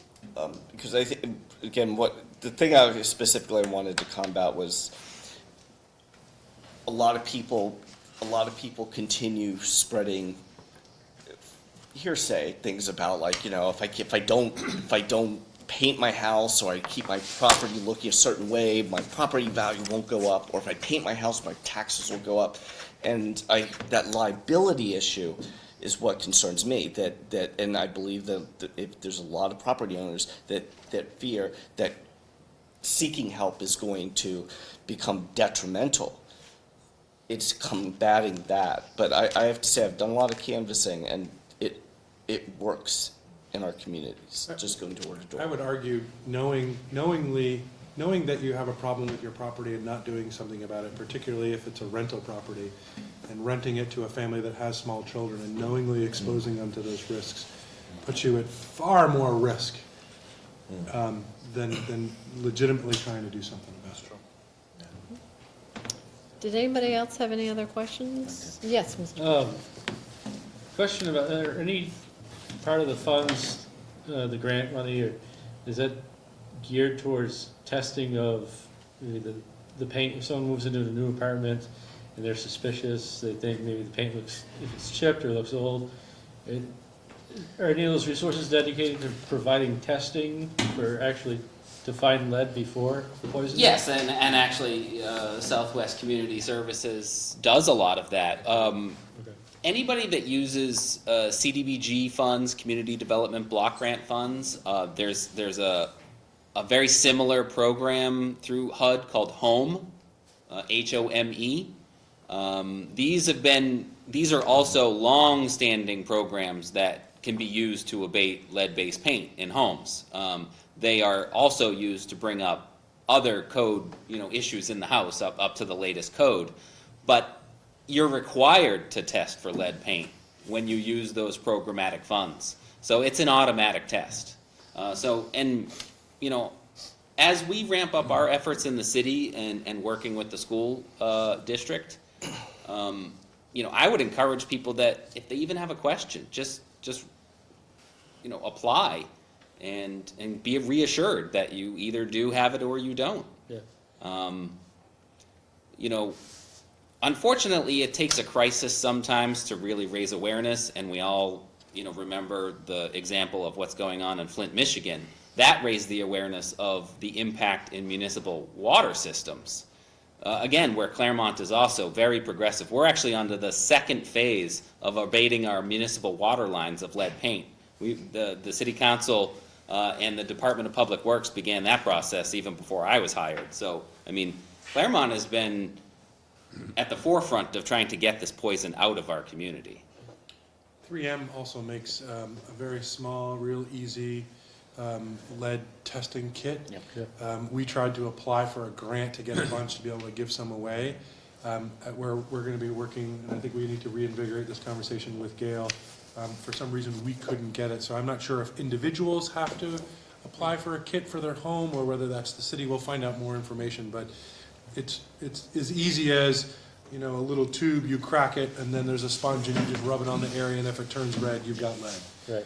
because I think, again, the thing I specifically wanted to combat was a lot of people continue spreading hearsay things about, like, if I don't paint my house, or I keep my property looking a certain way, my property value won't go up, or if I paint my house, my taxes will go up, and that liability issue is what concerns me, and I believe that if there's a lot of property owners that fear that seeking help is going to become detrimental. It's combating that. But I have to say, I've done a lot of canvassing, and it works. in our communities, just going door to door. I would argue knowing that you have a problem with your property and not doing something about it, particularly if it's a rental property, and renting it to a family that has small children and knowingly exposing them to those risks, puts you at far more risk than legitimately trying to do something about it. Did anybody else have any other questions? Yes, Mr. Question about, are any part of the funds, the grant money, or is that geared towards testing of maybe the paint? If someone moves into a new apartment and they're suspicious, they think maybe the paint looks, if it's chipped or looks old, are any of those resources dedicated to providing testing for actually to find lead before poisoning? Yes, and actually, Southwest Community Services does a lot of that. Anybody that uses CDBG funds, Community Development Block Grant funds, there's a very similar program through HUD called HOME, HOME. These are also long-standing programs that can be used to abate lead-based paint in homes. They are also used to bring up other code, issues in the house up to the latest code. But you're required to test for lead paint when you use those programmatic funds. So it's an automatic test. As we ramp up our efforts in the city and working with the school district, I would encourage people that if they even have a question, just apply and be reassured that you either do have it or you don't. Yeah. Unfortunately, it takes a crisis sometimes to really raise awareness, and we all, remember the example of what's going on in Flint, Michigan. That raised the awareness of the impact in municipal water systems. Again, where Claremont is also very progressive. We're actually under the second phase of abating our municipal water lines of lead paint. The City Council and the Department of Public Works began that process even before I was hired. So, Claremont has been at the forefront of trying to get this poison out of our community. 3M also makes a very small, real easy lead testing kit. We tried to apply for a grant to get a bunch to be able to give some away. We're going to be working, and I think we need to reinvigorate this conversation with Gail. For some reason, we couldn't get it, so I'm not sure if individuals have to apply for a kit for their home or whether that's the city. We'll find out more information, but it's as easy as, a little tube, you crack it, and then there's a sponge and you just rub it on the area, and if it turns red, you've got lead. Right.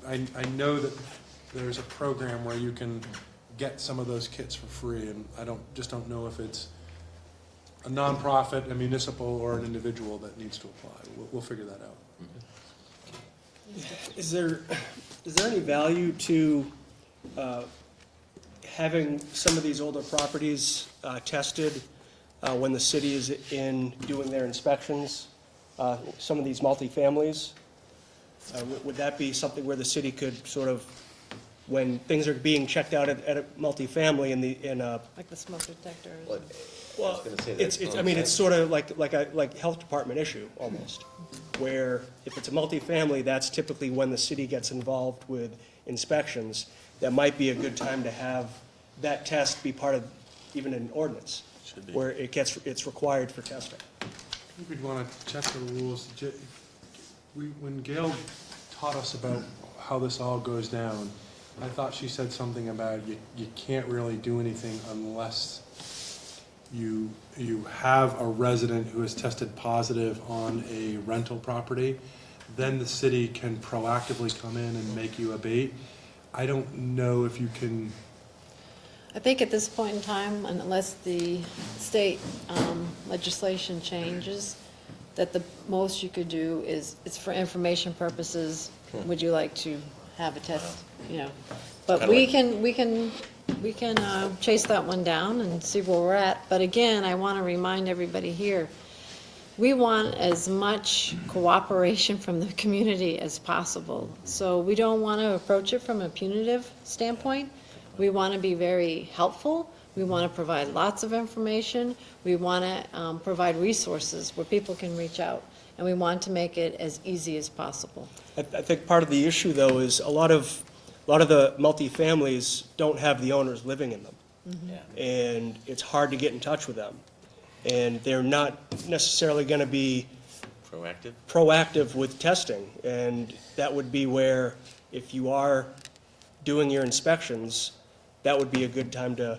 I know that there's a program where you can get some of those kits for free, and I don't know if it's a nonprofit, a municipal, or an individual that needs to apply. We'll figure that out. Is there any value to having some of these older properties tested when the city is in doing their inspections? Some of these multifamilies, would that be something where the city could sort of, when things are being checked out at a multifamily Like the smoke detectors? well, it's sort of like a health department issue almost, where if it's a multifamily, that's typically when the city gets involved with inspections. That might be a good time to have that test be part of even an ordinance, where it's required for testing. I think we'd want to check the rules. When Gail taught us about how this all goes down, I thought she said something about you can't really do anything unless you have a resident who has tested positive on a rental property. Then the city can proactively come in and make you abate. I don't know if you can. I think at this point in time, unless the state legislation changes, that the most you could do is, it's for information purposes, would you like to have a test, But we can chase that one down and see where we're at. But again, I want to remind everybody here, we want as much cooperation from the community as possible. So we don't want to approach it from a punitive standpoint. We want to be very helpful. We want to provide lots of information. We want to provide resources where people can reach out. and we want to make it as easy as possible. I think part of the issue, though, is a lot of the multifamilies don't have the owners living in them. Yeah. And it's hard to get in touch with them. And they're not necessarily going to be Proactive? proactive with testing. And that would be where, if you are doing your inspections, that would be a good time to,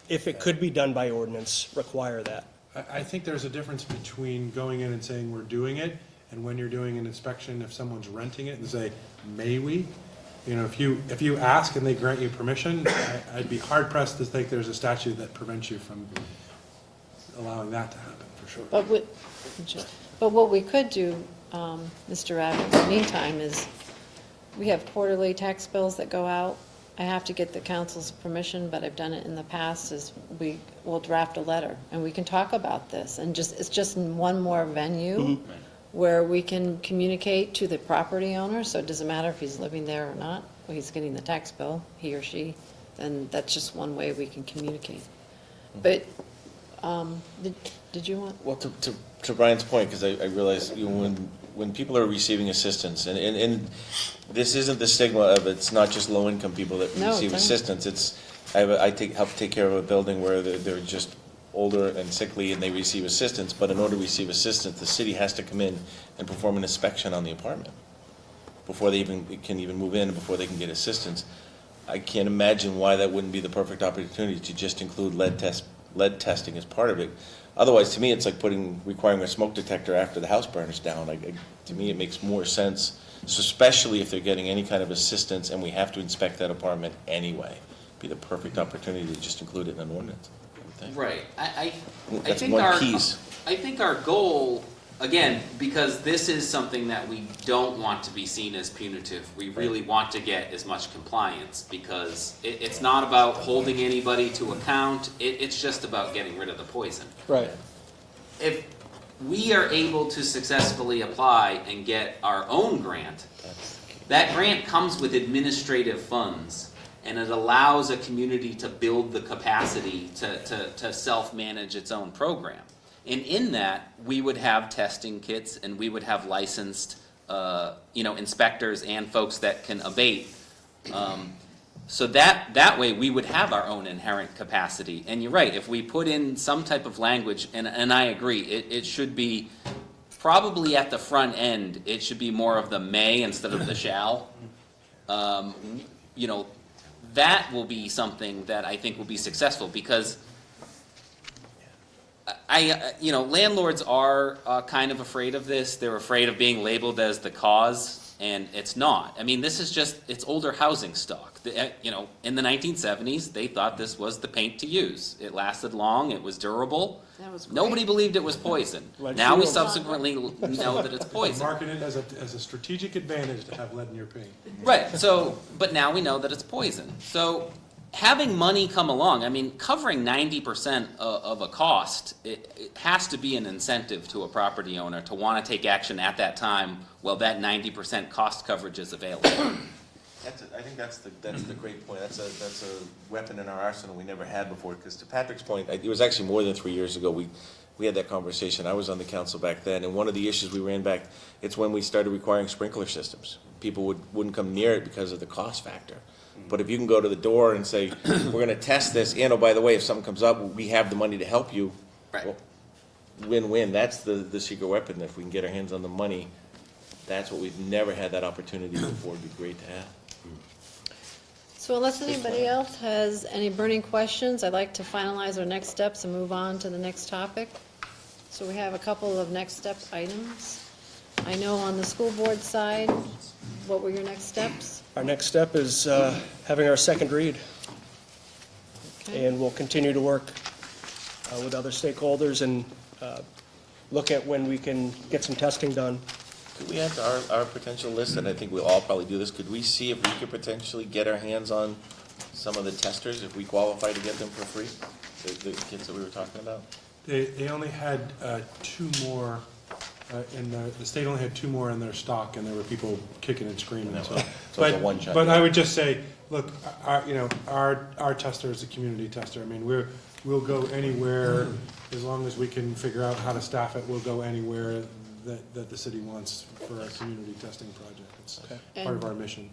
if it could be done by ordinance, require that. I think there's a difference between going in and saying we're doing it, and when you're doing an inspection, if someone's renting it and say, may we? You know, if you ask and they grant you permission, I'd be hard pressed to think there's a statute that prevents you from allowing that to happen, for sure. But what we could do, Mr. Abbott, in the meantime, is we have quarterly tax bills that go out. I have to get the council's permission, but I've done it in the past, is we will draft a letter, and we can talk about this, and it's just one more venue where we can communicate to the property owner, so it doesn't matter if he's living there or not, or he's getting the tax bill, he or she, then that's just one way we can communicate. But, did you want? Well, to Brian's point, because I realize when people are receiving assistance, and this isn't the stigma of it's not just low-income people that receive assistance. It's help take care of a building where they're just older and sickly and they receive assistance, but in order to receive assistance, the city has to come in and perform an inspection on the apartment before they can move in and before they can get assistance. I can't imagine why that wouldn't be the perfect opportunity to just include lead testing as part of it. Otherwise, to me, it's like requiring a smoke detector after the house burns down. To me, it makes more sense, especially if they're getting any kind of assistance and we have to inspect that apartment anyway. Be the perfect opportunity to just include it in an ordinance. Right. I That's think one our piece. I think our goal, again, because this is something that we don't want to be seen as punitive. We really want to get as much compliance, because it's not about holding anybody to account. It's just about getting rid of the poison. Right. If we are able to successfully apply and get our own grant, that grant comes with administrative funds, and it allows a community to build the capacity to self-manage its own program. And in that, we would have testing kits, and we would have licensed, inspectors and folks that can abate. So that way, we would have our own inherent capacity. And you're right, if we put in some type of language, and I agree, it should be probably at the front end, it should be more of the may instead of the shall. That will be something that I think will be successful, because landlords are kind of afraid of this. They're afraid of being labeled as the cause, and it's not. I mean, this is it's older housing stock. In the 1970s, they thought this was the paint to use. It lasted long, it was durable. That was great. Nobody believed it was poison. Lead Now we shields. subsequently know that it's poison. Market it as a strategic advantage to have lead in your paint. Right, but now we know that it's poison. So having money come along, I mean, covering 90% of a cost, it has to be an incentive to a property owner to want to take action at that time while that 90% cost coverage is available. I think that's the great point. That's a weapon in our arsenal we never had before. Because to Patrick's point, it was actually more than 3 years ago we had that conversation. I was on the council back then, and one of the issues we ran back, it's when we started requiring sprinkler systems. People wouldn't come near it because of the cost factor. But if you can go to the door and say, we're going to test this, and oh, by the way, if something comes up, we have the money to help you. Right. Well, win-win. That's the secret weapon. If we can get our hands on the money, that's what we've never had that opportunity before. It'd be great to have. So unless anybody else has any burning questions, I'd like to finalize our next steps and move on to the next topic. So we have a couple of next step items. I know on the school board side, what were your next steps? Our next step is having our second read, Okay. and we'll continue to work with other stakeholders and look at when we can get some testing done. Could we add to our potential list, and I think we'll all probably do this, could we see if we could potentially get our hands on some of the testers, if we qualify to get them for free? The kits that we were talking about? They only had two more, the state only had two more in their stock, and there were people kicking and screaming. So it's a one-shot. But I would just say, look, our tester is a community tester. I mean, we'll go anywhere, as long as we can figure out how to staff it, we'll go anywhere that the city wants for our community testing project. It's part of And- our mission.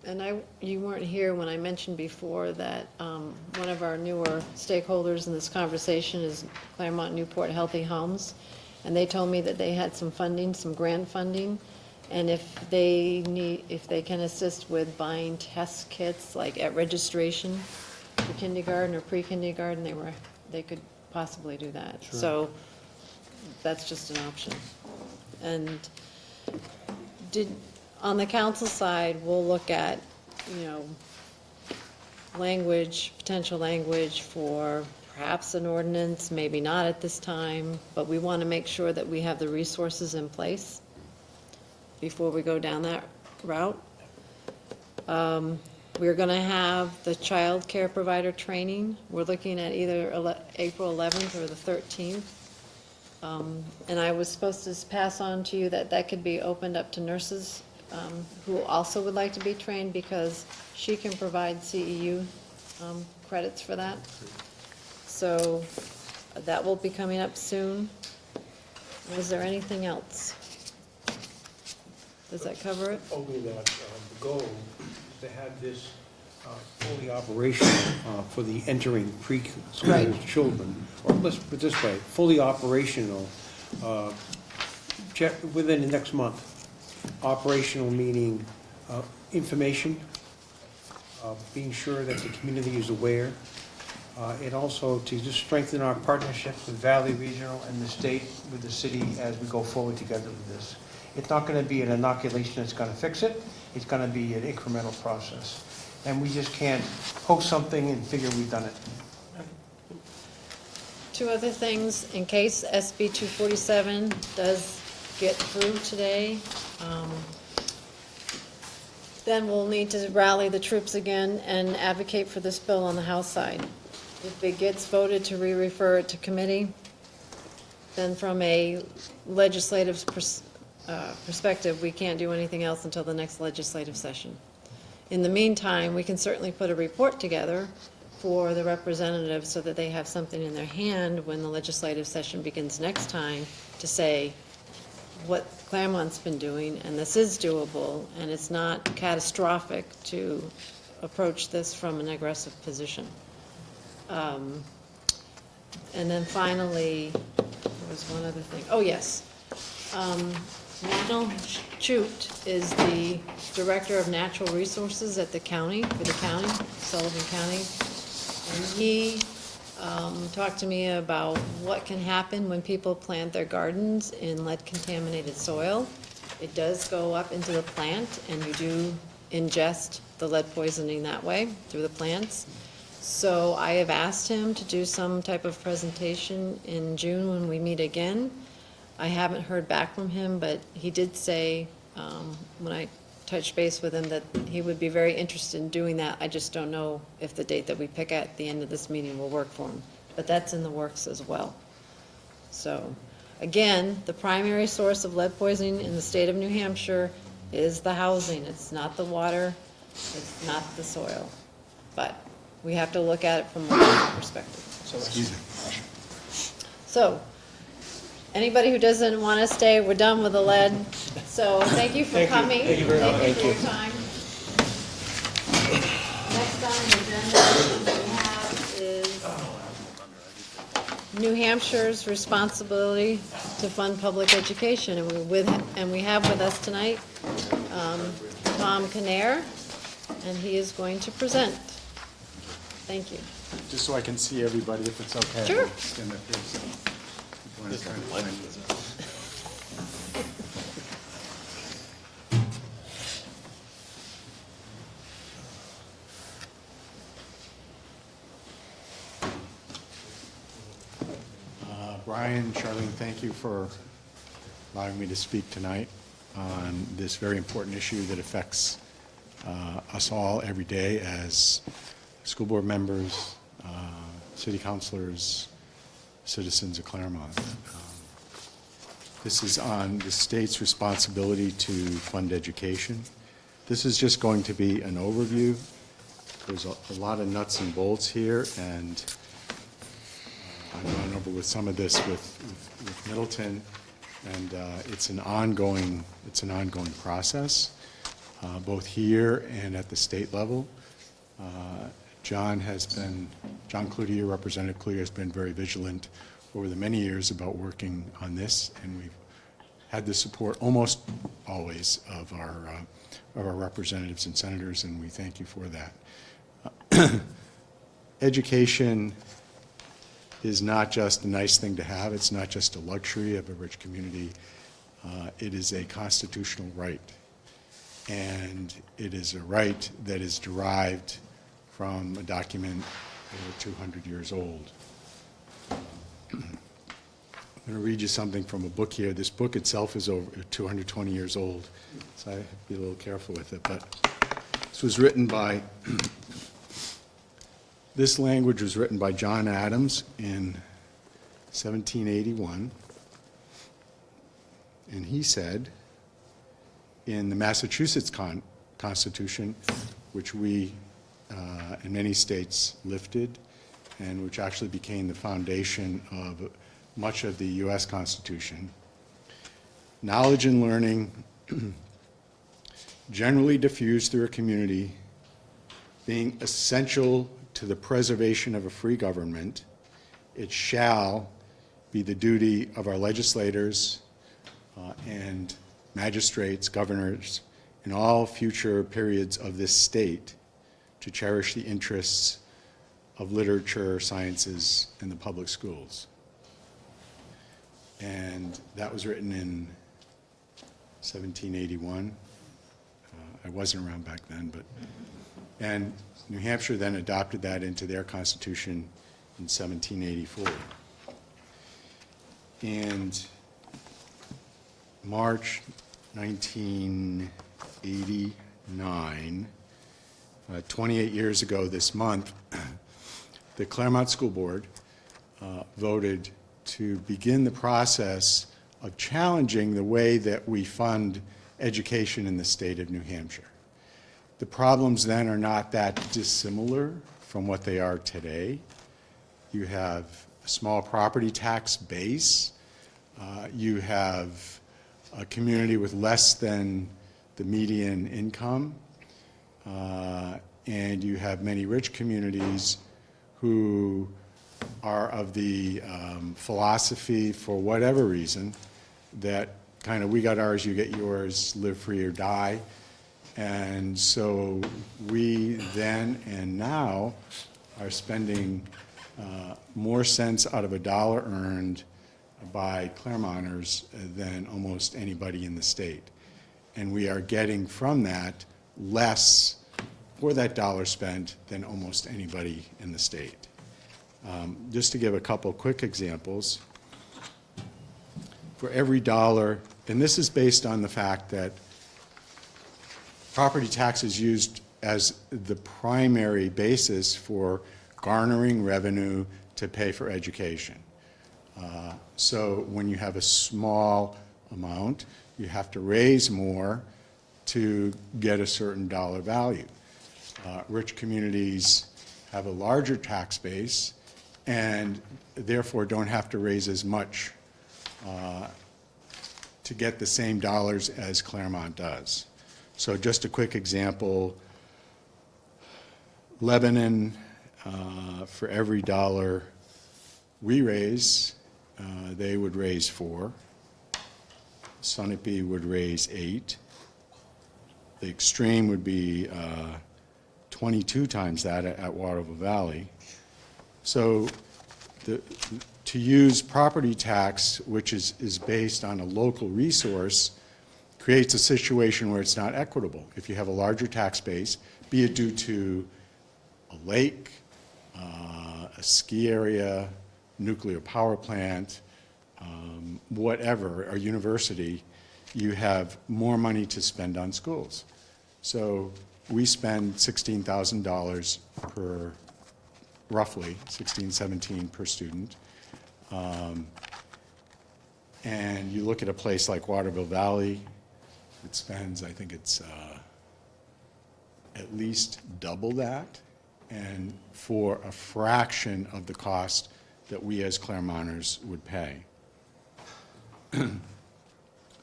And you weren't here when I mentioned before that one of our newer stakeholders in this conversation is Claremont Newport Healthy Homes. And they told me that they had some funding, some grant funding, and if they can assist with buying test kits, like at registration for kindergarten or pre-kindergarten, they could possibly do that. Sure. So that's just an option. And on the council side, we'll look at, potential language for perhaps an ordinance, maybe not at this time, but we want to make sure that we have the resources in place before we go down that route. We're going to have the child care provider training. We're looking at either April 11th or the 13th. And I was supposed to pass on to you that could be opened up to nurses who also would like to be trained, because she can provide CEU credits for that. So that will be coming up soon. Was there anything else? Does that cover it? Only that the goal is to have this fully operational for the entering preschool Right. children. Or let's put it this way, fully operational within the next month. Operational meaning information, being sure that the community is aware, and also to just strengthen our partnerships with Valley Regional and the state, with the city, as we go forward together with this. It's not going to be an inoculation that's going to fix it. It's going to be an incremental process. And we just can't post something and figure we've done it. Two other things, in case SB 247 does get through today, then we'll need to rally the troops again and advocate for this bill on the House side. If it gets voted to re-refer it to committee, then from a legislative perspective, we can't do anything else until the next legislative session. In the meantime, we can certainly put a report together for the representatives so that they have something in their hand when the legislative session begins next time to say what Claremont's been doing, and this is doable, and it's not catastrophic to approach this from an aggressive position. And then finally, there was one other thing. Oh, yes. Lionel Chute is the Director of Natural Resources at the county, for the county, Sullivan County. And he talked to me about what can happen when people plant their gardens in lead-contaminated soil. It does go up into the plant, and you do ingest the lead poisoning that way through the plants. So I have asked him to do some type of presentation in June when we meet again. I haven't heard back from him, but he did say, when I touched base with him, that he would be very interested in doing that. I just don't know if the date that we pick at the end of this meeting will work for him. But that's in the works as well. So, again, the primary source of lead poisoning in the state of New Hampshire is the housing. It's not the water, it's not the soil. But we have to look at it from a local perspective. So, anybody who doesn't want to stay, we're done with the lead. So thank you for coming. Thank you very much. Thank you for your time. Next on the agenda we have is New Hampshire's responsibility to fund public education. And we have with us tonight Tom Canair, and he is going to present. Thank you. Just so I can see everybody, if it's okay. Sure. I'll stand up here, so if you want to try to find this. Brian, Charlene, thank you for allowing me to speak tonight on this very important issue that affects us all every day as school board members, city councilors, citizens of Claremont. This is on the state's responsibility to fund education. This is just going to be an overview. There's a lot of nuts and bolts here, and I've gone over with some of this with Middleton. And it's an ongoing process, both here and at the state level. John Cloutier, Representative Cloutier, has been very vigilant over the many years about working on this, and we've had the support almost always of our representatives and senators, and we thank you for that. Education is not just a nice thing to have. It's not just a luxury of a rich community. It is a constitutional right, and it is a right that is derived from a document over 200 years old. I'm going to read you something from a book here. This book itself is over 220 years old, so I have to be a little careful with it. But this was written by, this language was written by John Adams in 1781. And he said, in the Massachusetts Constitution, which we in many states lifted, and which actually became the foundation of much of the U.S. Constitution, knowledge and learning generally diffused through a community, being essential to the preservation of a free government, it shall be the duty of our legislators and magistrates, governors, in all future periods of this state to cherish the interests of literature, sciences, and the public schools. And that was written in 1781. I wasn't around back then, and New Hampshire then adopted that into their constitution in 1784. And March 1989, 28 years ago this month, the Claremont School Board voted to begin the process of challenging the way that we fund education in the state of New Hampshire. The problems then are not that dissimilar from what they are today. You have a small property tax base. You have a community with less than the median income. And you have many rich communities who are of the philosophy, for whatever reason, that kind of we got ours, you get yours, live free or die. And so we then and now are spending more cents out of a dollar earned by Claremonters than almost anybody in the state. And we are getting from that less for that dollar spent than almost anybody in the state. Just to give a couple quick examples, for every dollar, and this is based on the fact that property tax is used as the primary basis for garnering revenue to pay for education. So when you have a small amount, you have to raise more to get a certain dollar value. Rich communities have a larger tax base and therefore don't have to raise as much to get the same dollars as Claremont does. So just a quick example, Lebanon, for every dollar we raise, they would raise 4. Sunapee would raise 8. The extreme would be 22 times that at Waterville Valley. So to use property tax, which is based on a local resource, creates a situation where it's not equitable. If you have a larger tax base, be it due to a lake, a ski area, nuclear power plant, whatever, a university, you have more money to spend on schools. So we spend $16,000 per, roughly, 16, 17 per student. And you look at a place like Waterville Valley, it spends, I think it's at least double that, and for a fraction of the cost that we as Claremonters would pay.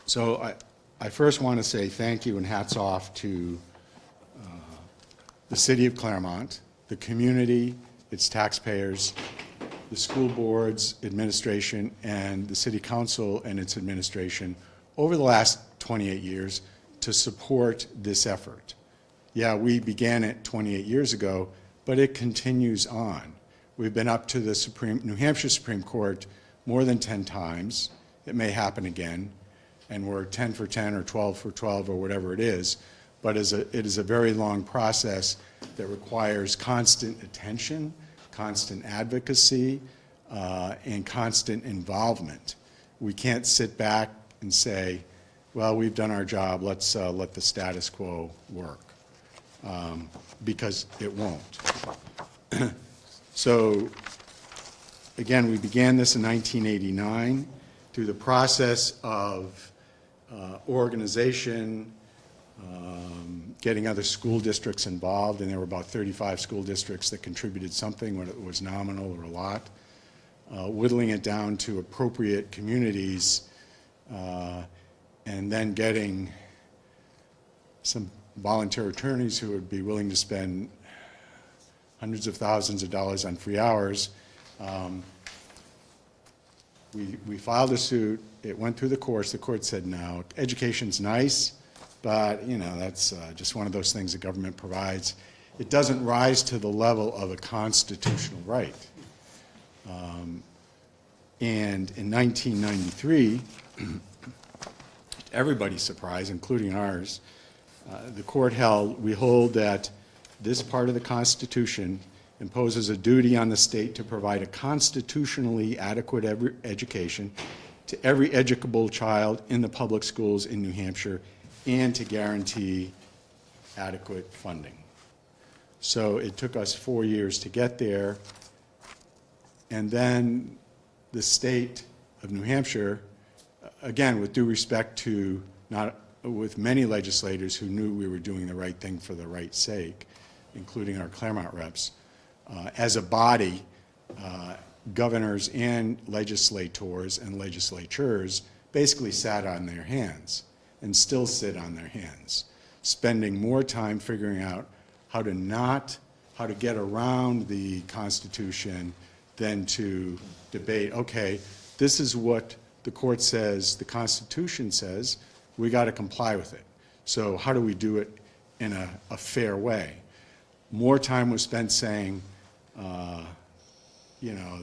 So I first want to say thank you and hats off to the city of Claremont, the community, its taxpayers, the school board's administration, and the city council and its administration over the last 28 years to support this effort. Yeah, we began it 28 years ago, but it continues on. We've been up to the New Hampshire Supreme Court more than 10 times. It may happen again, and we're 10 for 10 or 12 for 12 or whatever it is, but it is a very long process that requires constant attention, constant advocacy, and constant involvement. We can't sit back and say, well, we've done our job, let's let the status quo work, because it won't. So, again, we began this in 1989 through the process of organization, getting other school districts involved, and there were about 35 school districts that contributed something, whether it was nominal or a lot, whittling it down to appropriate communities, and then getting some volunteer attorneys who would be willing to spend hundreds of thousands of dollars on free hours. We filed a suit. It went through the courts. The court said, no, education's nice, but, you know, that's just one of those things the government provides. It doesn't rise to the level of a constitutional right. And in 1993, everybody's surprise, including ours, the court we hold that this part of the Constitution imposes a duty on the state to provide a constitutionally adequate education to every educable child in the public schools in New Hampshire and to guarantee adequate funding. So it took us 4 years to get there, and then the state of New Hampshire, again, with due respect to with many legislators who knew we were doing the right thing for the right sake, including our Claremont reps, as a body, governors and legislators and legislatures basically sat on their hands and still sit on their hands, spending more time figuring out how to get around the Constitution than to debate, okay, this is what the court says, the Constitution says, we got to comply with it. So how do we do it in a fair way? More time was spent saying, you know,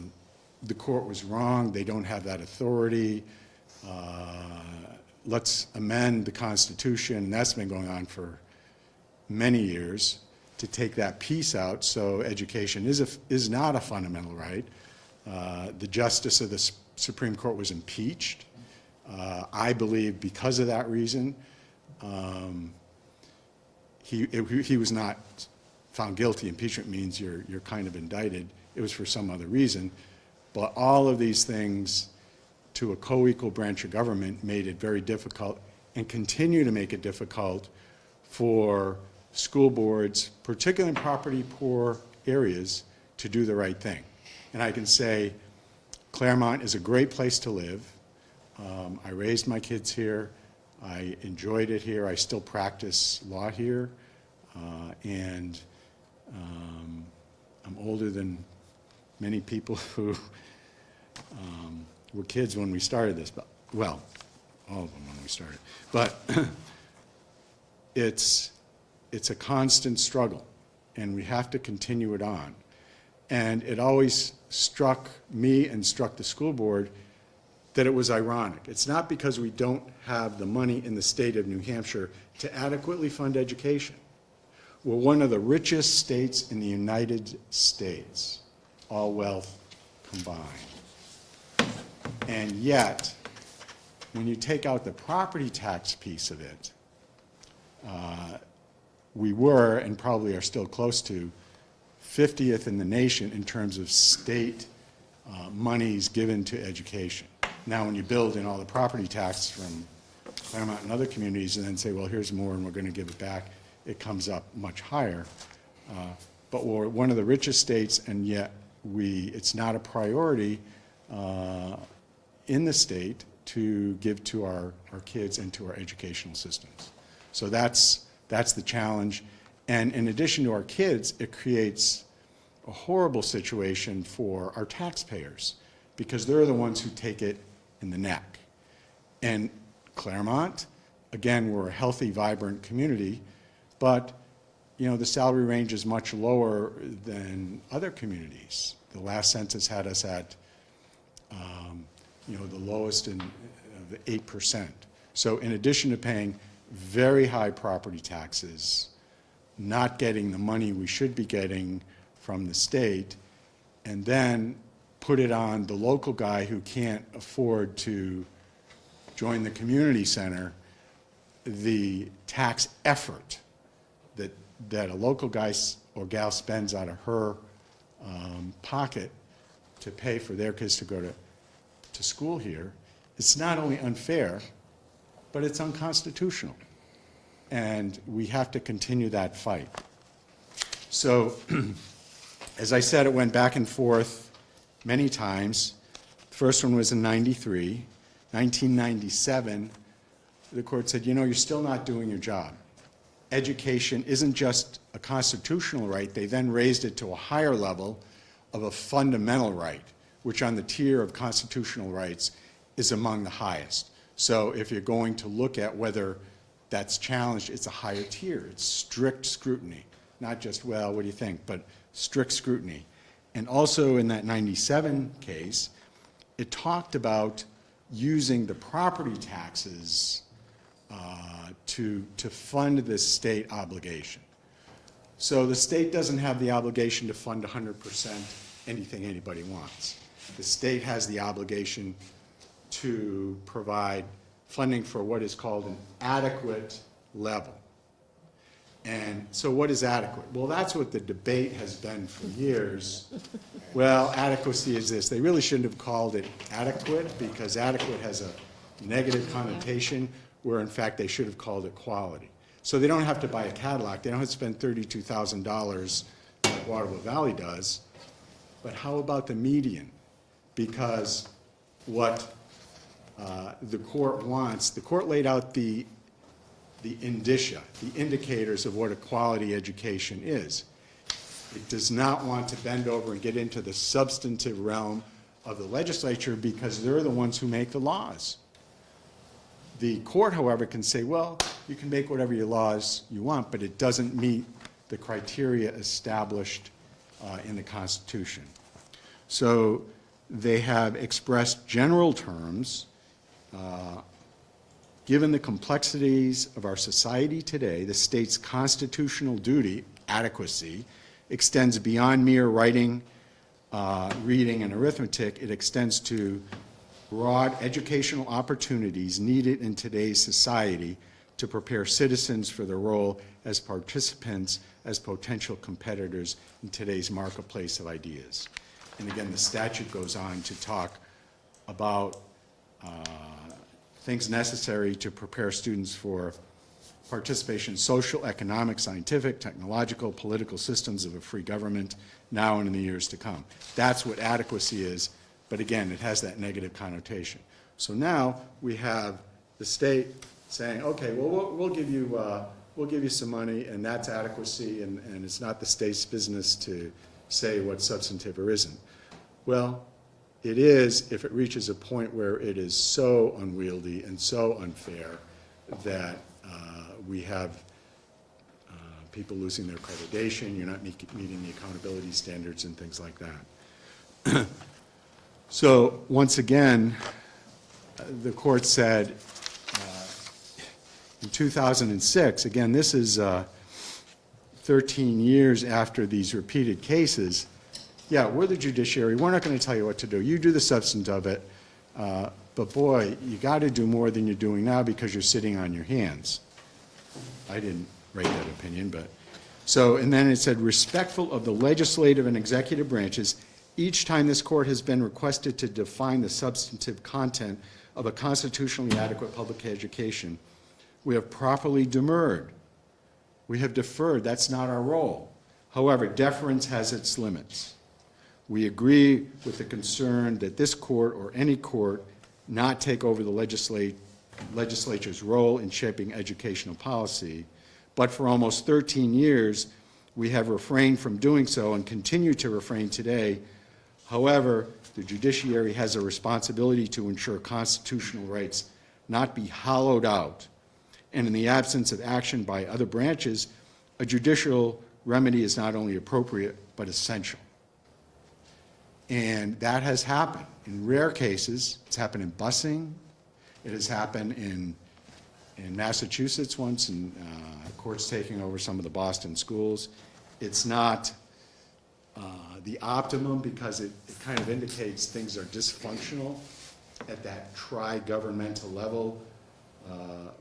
the court was wrong, they don't have that authority, let's amend the Constitution, and that's been going on for many years, to take that piece out so education is not a fundamental right. The justice of the Supreme Court was impeached. I believe because of that reason, he was not found guilty. Impeachment means you're kind of indicted. It was for some other reason. But all of these things to a co-equal branch of government made it very difficult and continue to make it difficult for school boards, particularly in property-poor areas, to do the right thing. And I can say Claremont is a great place to live. I raised my kids here. I enjoyed it here. I still practice law here. And I'm older than many people who were kids when we started this. But, well, all of them when we started. But it's a constant struggle, and we have to continue it on. And it always struck me and struck the school board that it was ironic. It's not because we don't have the money in the state of New Hampshire to adequately fund education. We're one of the richest states in the United States, all wealth combined. And yet, when you take out the property tax piece of it, we were, and probably are still close to, 50th in the nation in terms of state monies given to education. Now, when you build in all the property tax from Claremont and other communities and then say, well, here's more and we're going to give it back, it comes up much higher. But we're one of the richest states, and yet it's not a priority in the state to give to our kids and to our educational systems. So that's the challenge. And in addition to our kids, it creates a horrible situation for our taxpayers, because they're the ones who take it in the neck. And Claremont, again, we're a healthy, vibrant community, but the salary range is much lower than other communities. The last census had us at the lowest of 8%. So in addition to paying very high property taxes, not getting the money we should be getting from the state, and then put it on the local guy who can't afford to join the community center, the tax effort that a local guy or gal spends out of her pocket to pay for their kids to go to school here, it's not only unfair, but it's unconstitutional. And we have to continue that fight. So, as I said, it went back and forth many times. The first one was in '93. 1997, the court said, you're still not doing your job. Education isn't just a constitutional right. They then raised it to a higher level of a fundamental right, which on the tier of constitutional rights is among the highest. So if you're going to look at whether that's challenged, it's a higher tier. It's strict scrutiny, not just, well, what do you think, but strict scrutiny. And also in that 97 case, it talked about using the property taxes to fund this state obligation. So the state doesn't have the obligation to fund 100% anything anybody wants. The state has the obligation to provide funding for what is called an adequate level. And so what is adequate? Well, that's what the debate has been for years. Well, adequacy is this. They really shouldn't have called it adequate, because adequate has a negative connotation, where in fact they should have called it quality. So they don't have to buy a Cadillac. They don't have to spend $32,000 like Waterville Valley does. But how about the median? Because what the court wants, the court laid out the indicia, the indicators of what a quality education is. It does not want to bend over and get into the substantive realm of the legislature, because they're the ones who make the laws. The court, however, can say, well, you can make whatever your laws you want, but it doesn't meet the criteria established in the Constitution. So they have expressed general terms. Given the complexities of our society today, the state's constitutional duty, adequacy, extends beyond mere writing, reading, and arithmetic. It extends to broad educational opportunities needed in today's society to prepare citizens for their role as participants, as potential competitors in today's marketplace of ideas. And again, the statute goes on to talk about things necessary to prepare students for participation in social, economic, scientific, technological, political systems of a free government now and in the years to come. That's what adequacy is, but again, it has that negative connotation. So now we have the state saying, okay, well, we'll give you some money, and that's adequacy, and it's not the state's business to say what's substantive or isn't. Well, it is if it reaches a point where it is so unwieldy and so unfair that we have people losing their accreditation, you're not meeting the accountability standards and things like that. So once again, the court said in 2006, again, this is 13 years after these repeated cases, yeah, we're the judiciary, we're not going to tell you what to do. You do the substance of it, but boy, you got to do more than you're doing now because you're sitting on your hands. I didn't write that opinion, but so, and then it said, respectful of the legislative and executive branches, each time this court has been requested to define the substantive content of a constitutionally adequate public education, we have properly demurred. We have deferred. That's not our role. However, deference has its limits. We agree with the concern that this court or any court not take over the legislature's role in shaping educational policy, but for almost 13 years, we have refrained from doing so and continue to refrain today. However, the judiciary has a responsibility to ensure constitutional rights not be hollowed out, and in the absence of action by other branches, a judicial remedy is not only appropriate, but essential. And that has happened in rare cases. It's happened in busing. It has happened in Massachusetts once, in courts taking over some of the Boston schools. It's not the optimum because it kind of indicates things are dysfunctional at that tri-governmental level,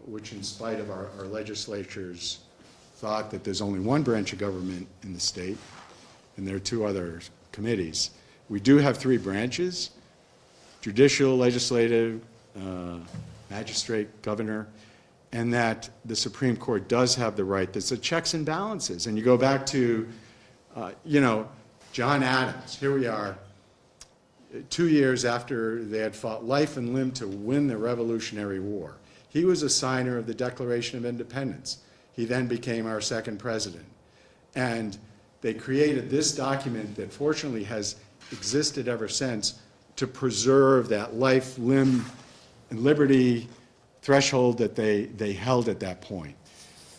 which in spite of our legislatures thought that there's only one branch of government in the state, and there are two other committees. We do have three branches: judicial, legislative, magistrate, governor, and that the Supreme Court does have the right. There's a checks and balances. And you go back to, John Adams. Here we are, 2 years after they had fought life and limb to win the Revolutionary War. He was a signer of the Declaration of Independence. He then became our second president. And they created this document that fortunately has existed ever since to preserve that life, limb, and liberty threshold that they held at that point.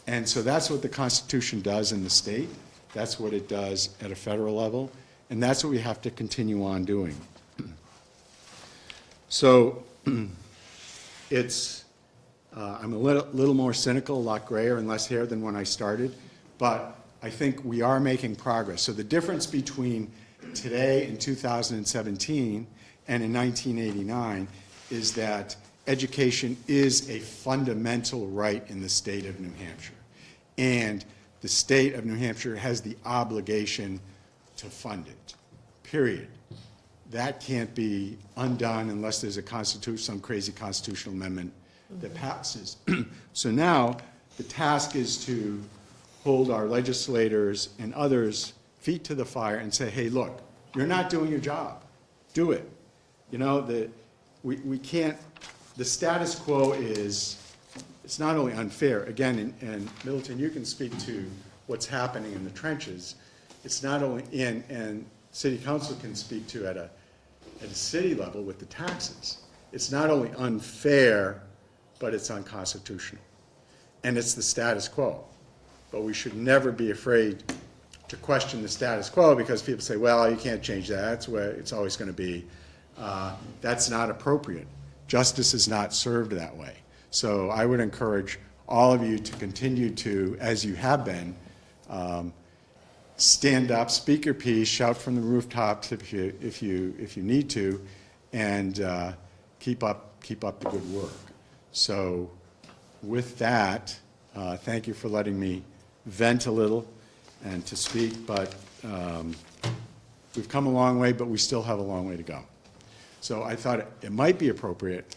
And so that's what the Constitution does in the state. That's what it does at a federal level. And that's what we have to continue on doing. So it's, I'm a little more cynical, a lot grayer and less hair than when I started, but I think we are making progress. So the difference between today in 2017 and in 1989 is that education is a fundamental right in the state of New Hampshire. And the state of New Hampshire has the obligation to fund it, period. That can't be undone unless there's some crazy constitutional amendment that passes. So now the task is to hold our legislators and others feet to the fire and say, hey, look, you're not doing your job. Do it. We can't, the status quo is, it's not only unfair, again, and Middleton, you can speak to what's happening in the trenches. It's not only and City Council can speak to at a city level with the taxes. It's not only unfair, but it's unconstitutional. And it's the status quo. But we should never be afraid to question the status quo because people say, well, you can't change that. That's where it's always going to be. That's not appropriate. Justice is not served that way. So I would encourage all of you to continue to, as you have been, stand up, speak your piece, shout from the rooftops if you need to, and keep up the good work. So with that, thank you for letting me vent a little and to speak, but we've come a long way, but we still have a long way to go. So I thought it might be appropriate,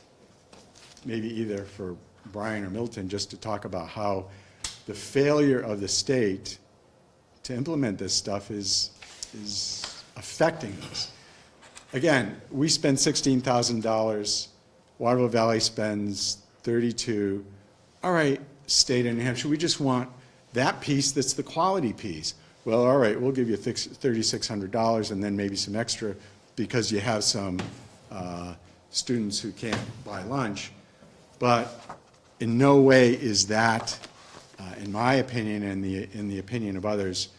maybe either for Brian or Milton, just to talk about how the failure of the state to implement this stuff is affecting us. Again, we spend $16,000. Waterville Valley spends $32,000. All right, state of New Hampshire, we just want that piece that's the quality piece. Well, all right, we'll give you $3,600 and then maybe some extra because you have some students who can't buy lunch. But in no way is that, in my opinion and in the opinion of others,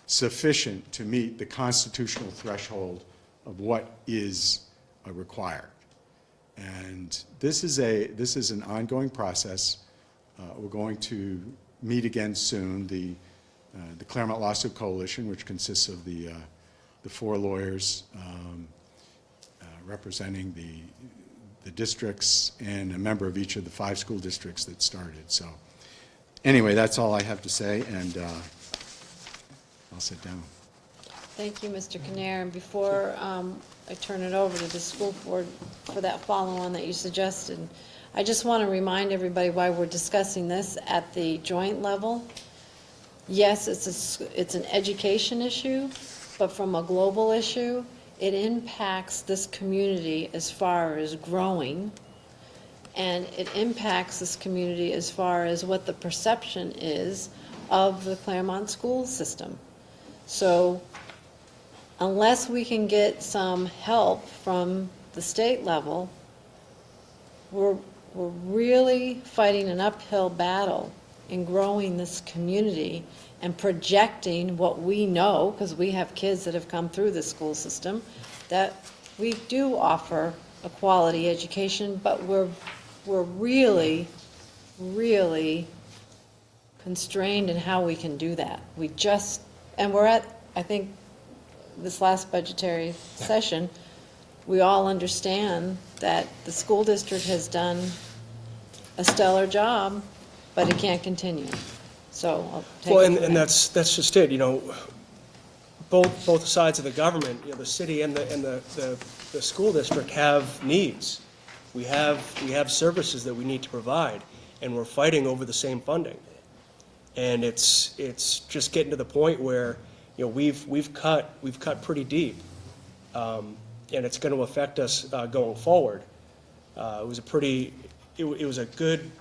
sufficient to meet the constitutional threshold of what is required. And this is an ongoing process. We're going to meet again soon. The Claremont Lawsuit Coalition, which consists of the four lawyers representing the districts and a member of each of the 5 school districts that started. So anyway, that's all I have to say, and I'll sit down. Thank you, Mr. Kinnair. And before I turn it over to the school board for that follow-on that you suggested, I just want to remind everybody why we're discussing this at the joint level. Yes, it's an education issue, but from a global issue, it impacts this community as far as growing, and it impacts this community as far as what the perception is of the Claremont school system. So unless we can get some help from the state level, we're really fighting an uphill battle in growing this community and projecting what we know, because we have kids that have come through the school system, that we do offer a quality education, but we're really, really constrained in how we can do that. And we're at, I think, this last budgetary session, we all understand that the school district has done a stellar job, but it can't continue. So I'll take Well, it from and there. that's just it, both sides of the government, the city and the school district have needs. We have services that we need to provide, and we're fighting over the same funding. And it's just getting to the point where, we've cut pretty deep, and it's going to affect us going forward. It was a good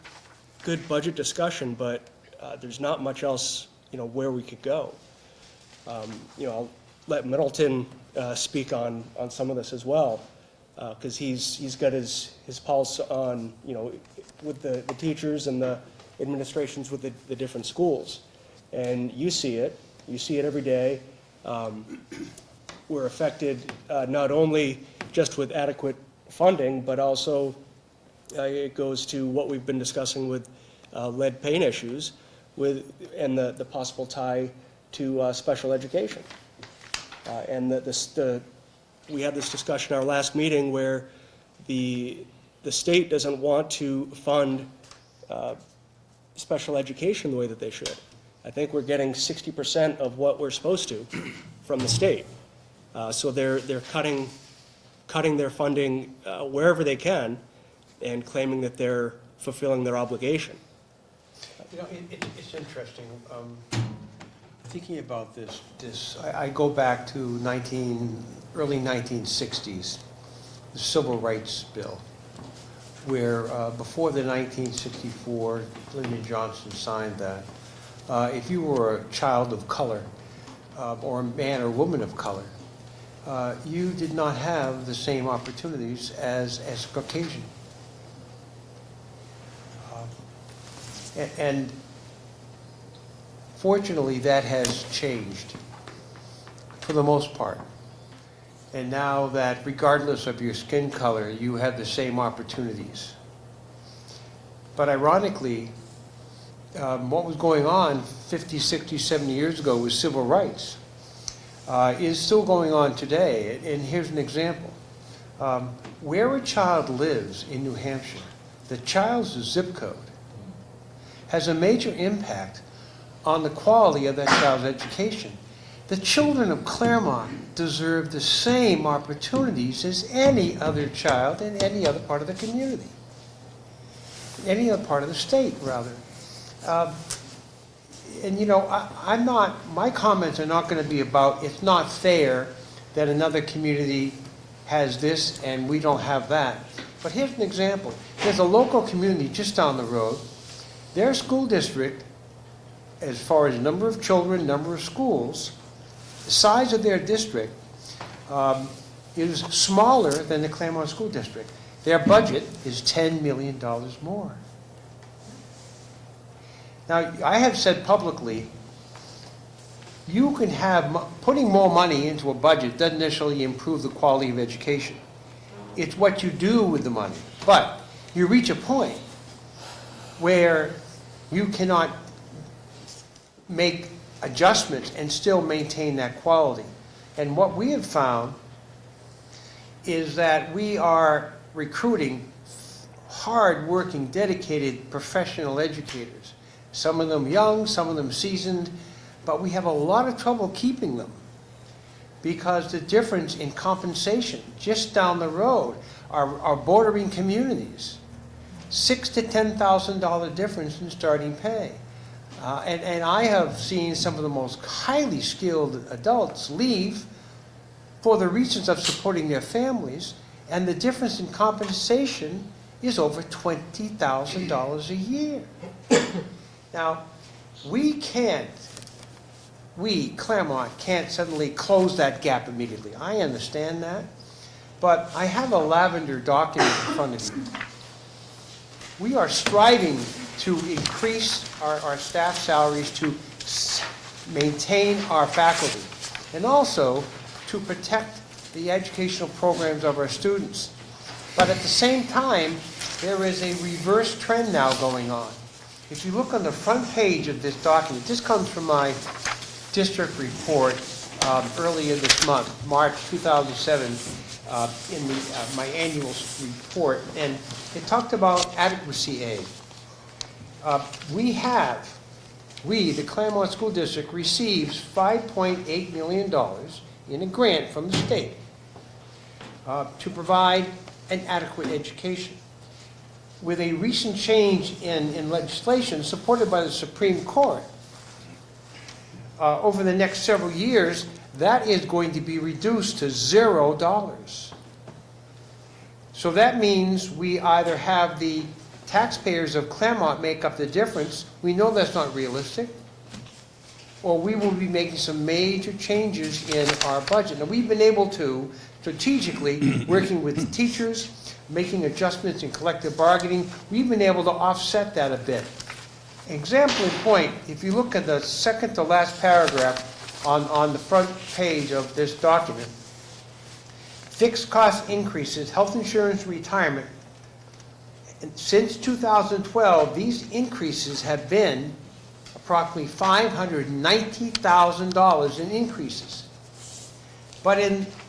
budget discussion, but there's not much else, where we could go. I'll let Middleton speak on some of this as well, because he's got his pulse on, with the teachers and the administrations with the different schools. And you see it every day. We're affected not only just with adequate funding, but also it goes to what we've been discussing with lead paint issues and the possible tie to special education. And we had this discussion at our last meeting where the state doesn't want to fund special education the way that they should. I think we're getting 60% of what we're supposed to from the state. So they're cutting their funding wherever they can and claiming that they're fulfilling their obligation. It's interesting. Thinking about this, I go back to early 1960s, the Civil Rights Bill, where before the 1964, Lyndon Johnson signed that, if you were a child of color, or a man or woman of color, you did not have the same opportunities as Caucasian. And fortunately, that has changed for the most part. And now that regardless of your skin color, you have the same opportunities. But ironically, what was going on 50, 60, 70 years ago with civil rights is still going on today. And here's an example. Where a child lives in New Hampshire, the child's zip code has a major impact on the quality of that child's education. The children of Claremont deserve the same opportunities as any other child in any other part of the community, any other part of the state, rather. My comments are not going to be about, it's not fair that another community has this and we don't have that. But here's an example. There's a local community just down the road. Their school district, as far as number of children, number of schools, the size of their district is smaller than the Claremont School District. Their budget is $10 million more. Now, I have said publicly, you can have, putting more money into a budget doesn't necessarily improve the quality of education. It's what you do with the money. But you reach a point where you cannot make adjustments and still maintain that quality. And what we have found is that we are recruiting hard-working, dedicated professional educators. Some of them young, some of them seasoned, but we have a lot of trouble keeping them because the difference in compensation just down the road are bordering communities. $6,000 to $10,000 difference in starting pay. And I have seen some of the most highly skilled adults leave for the reasons of supporting their families, and the difference in compensation is over $20,000 a year. Now, we, Claremont, can't suddenly close that gap immediately. I understand that, but I have a lavender document in front of you. We are striving to increase our staff salaries to maintain our faculty, and also to protect the educational programs of our students. But at the same time, there is a reverse trend now going on. If you look on the front page of this document, this comes from my district report earlier this month, March 2007, in my annual report, and it talked about adequacy aid. We, the Claremont School District, receives $5.8 million in a grant from the state to provide an adequate education. With a recent change in legislation supported by the Supreme Court, over the next several years, that is going to be reduced to $0. So that means we either have the taxpayers of Claremont make up the difference. We know that's not realistic. Or we will be making some major changes in our budget. Now, we've been able to, strategically, working with the teachers, making adjustments in collective bargaining, we've been able to offset that a bit. Example in point, if you look at the second to last paragraph on the front page of this document, fixed cost increases, health insurance, retirement. And since 2012, these increases have been approximately $590,000 in increases. But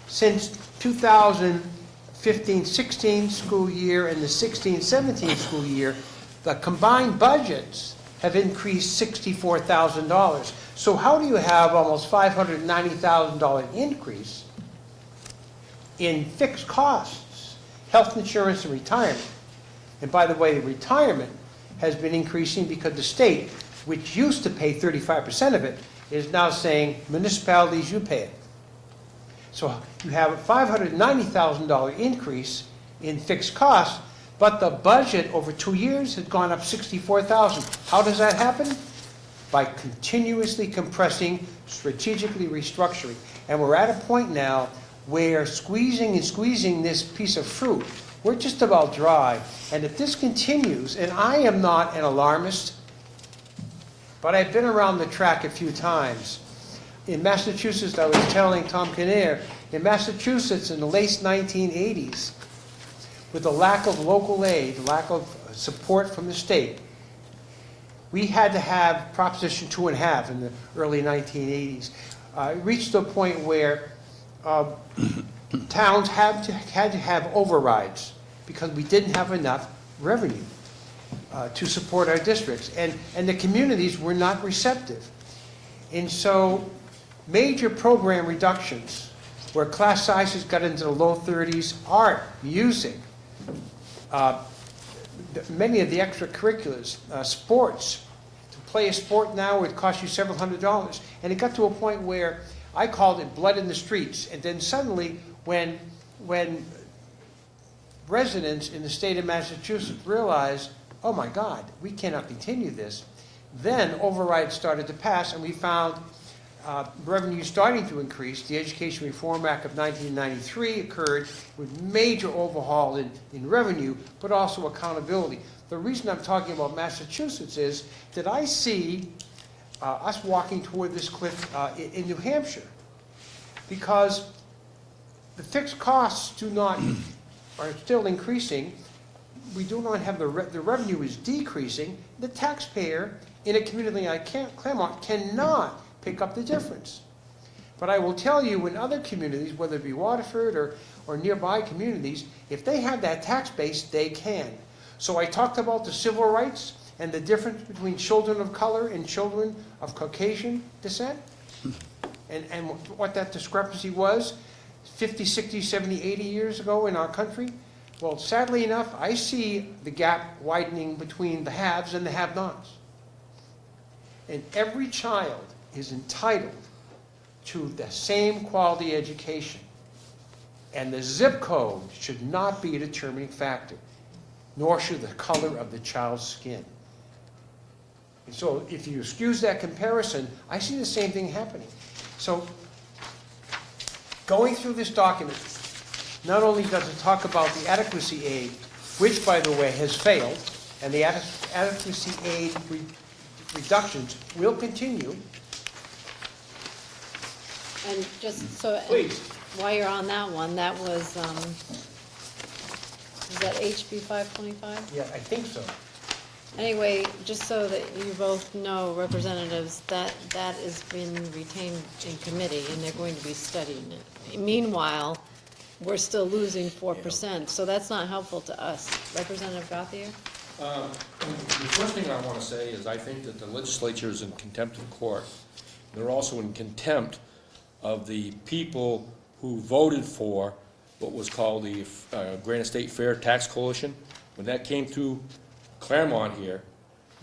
since 2015-16 school year and the 16-17 school year, the combined budgets have increased $64,000. So how do you have almost $590,000 increase in fixed costs, health insurance and retirement? And by the way, the retirement has been increasing because the state, which used to pay 35% of it, is now saying, municipalities, you pay it. So you have a $590,000 increase in fixed costs, but the budget over 2 years has gone up $64,000. How does that happen? By continuously compressing, strategically restructuring. And we're at a point now where squeezing this piece of fruit, we're just about dry. And if this continues, and I am not an alarmist, but I've been around the track a few times. In Massachusetts, I was telling Tom Kinnear, in Massachusetts in the late 1980s, with the lack of local aid, lack of support from the state, we had to have Proposition 2.5 in the early 1980s. It reached a point where towns had to have overrides because we didn't have enough revenue to support our districts. And the communities were not receptive. And so major program reductions where class sizes got into the low 30s, art, music, many of the extracurriculars, sports. To play a sport now would cost you several $100s. And it got to a point where I called it blood in the streets. And then suddenly, when residents in the state of Massachusetts realized, oh my God, we cannot continue this, then overrides started to pass, and we found revenue starting to increase. The Education Reform Act of 1993 occurred with major overhaul in revenue, but also accountability. The reason I'm talking about Massachusetts is that I see us walking toward this cliff in New Hampshire, because the fixed costs are still increasing. We do not have the revenue is decreasing. The taxpayer in a community like Claremont cannot pick up the difference. But I will tell you, in other communities, whether it be Waterford or nearby communities, if they have that tax base, they can. So I talked about the civil rights and the difference between children of color and children of Caucasian descent, and what that discrepancy was 50, 60, 70, 80 years ago in our country. Well, sadly enough, I see the gap widening between the haves and the have-nots. And every child is entitled to the same quality education. And the zip code should not be a determining factor, nor should the color of the child's skin. And so if you excuse that comparison, I see the same thing happening. So going through this document, not only does it talk about the adequacy aid, which, by the way, has failed, and the adequacy aid reductions will continue. And just so, Please. while you're on that one, that was, is that HB 525? Yeah, I think so. Anyway, just so that you both know, representatives, that is being retained in committee, and they're going to be studying it. Meanwhile, we're still losing 4%, so that's not helpful to us. Representative Gauthier? The first thing I want to say is I think that the legislature is in contempt of court. They're also in contempt of the people who voted for what was called the Granite State Fair Tax Coalition. When that came through Claremont here,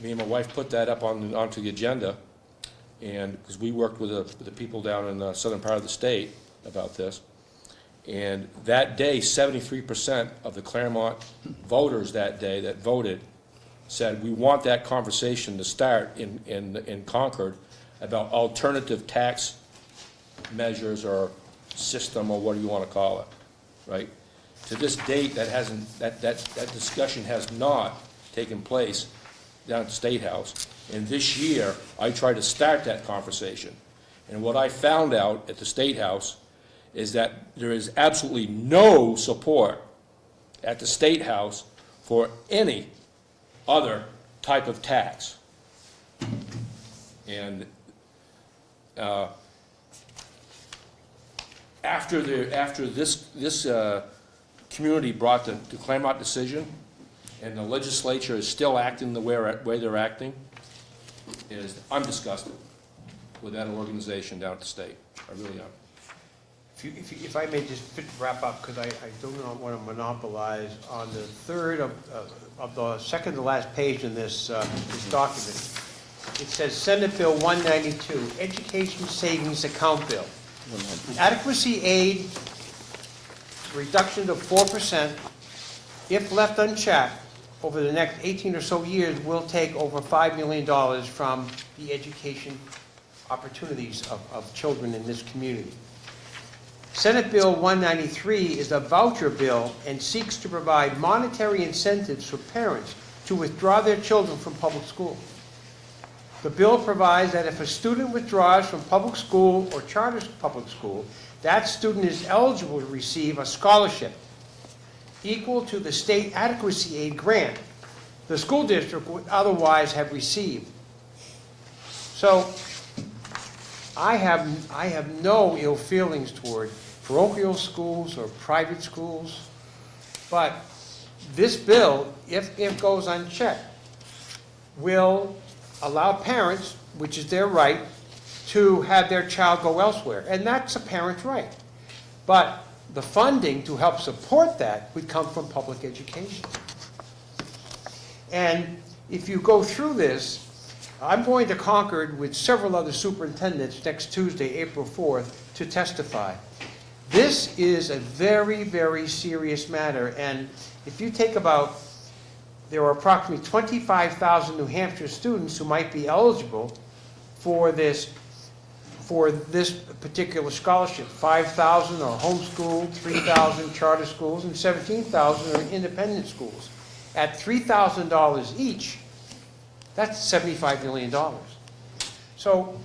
me and my wife put that up onto the agenda, and because we worked with the people down in the southern part of the state about this. And that day, 73% of the Claremont voters that day that voted said, we want that conversation to start in Concord about alternative tax measures or system, or what do you want to call it, right? To this date, that discussion has not taken place down at the State House. And this year, I tried to start that conversation. And what I found out at the State House is that there is absolutely no support at the State House for any other type of tax. And after this community brought the Claremont Decision, and the legislature is still acting the way they're acting, I'm disgusted with that organization down at the state. I really am. If I may just wrap up, because I do not want to monopolize, on the third of the second to last page in this document, it says Senate Bill 192, Education Savings Account Bill. Adequacy aid reduction of 4%, if left unchecked, over the next 18 or so years, will take over $5 million from the education opportunities of children in this community. Senate Bill 193 is a voucher bill and seeks to provide monetary incentives for parents to withdraw their children from public school. The bill provides that if a student withdraws from public school or charter public school, that student is eligible to receive a scholarship equal to the state adequacy aid grant the school district would otherwise have received. So I have no ill feelings toward parochial schools or private schools, but this bill, if it goes unchecked, will allow parents, which is their right, to have their child go elsewhere, and that's a parent's right. But the funding to help support that would come from public education. And if you go through this, I'm going to Concord with several other superintendents next Tuesday, April 4th, to testify. This is a very, very serious matter, and if you take there are approximately 25,000 New Hampshire students who might be eligible for this particular scholarship. 5,000 are homeschooled, 3,000 charter schools, and 17,000 are independent schools. At $3,000 each, that's $75 million. So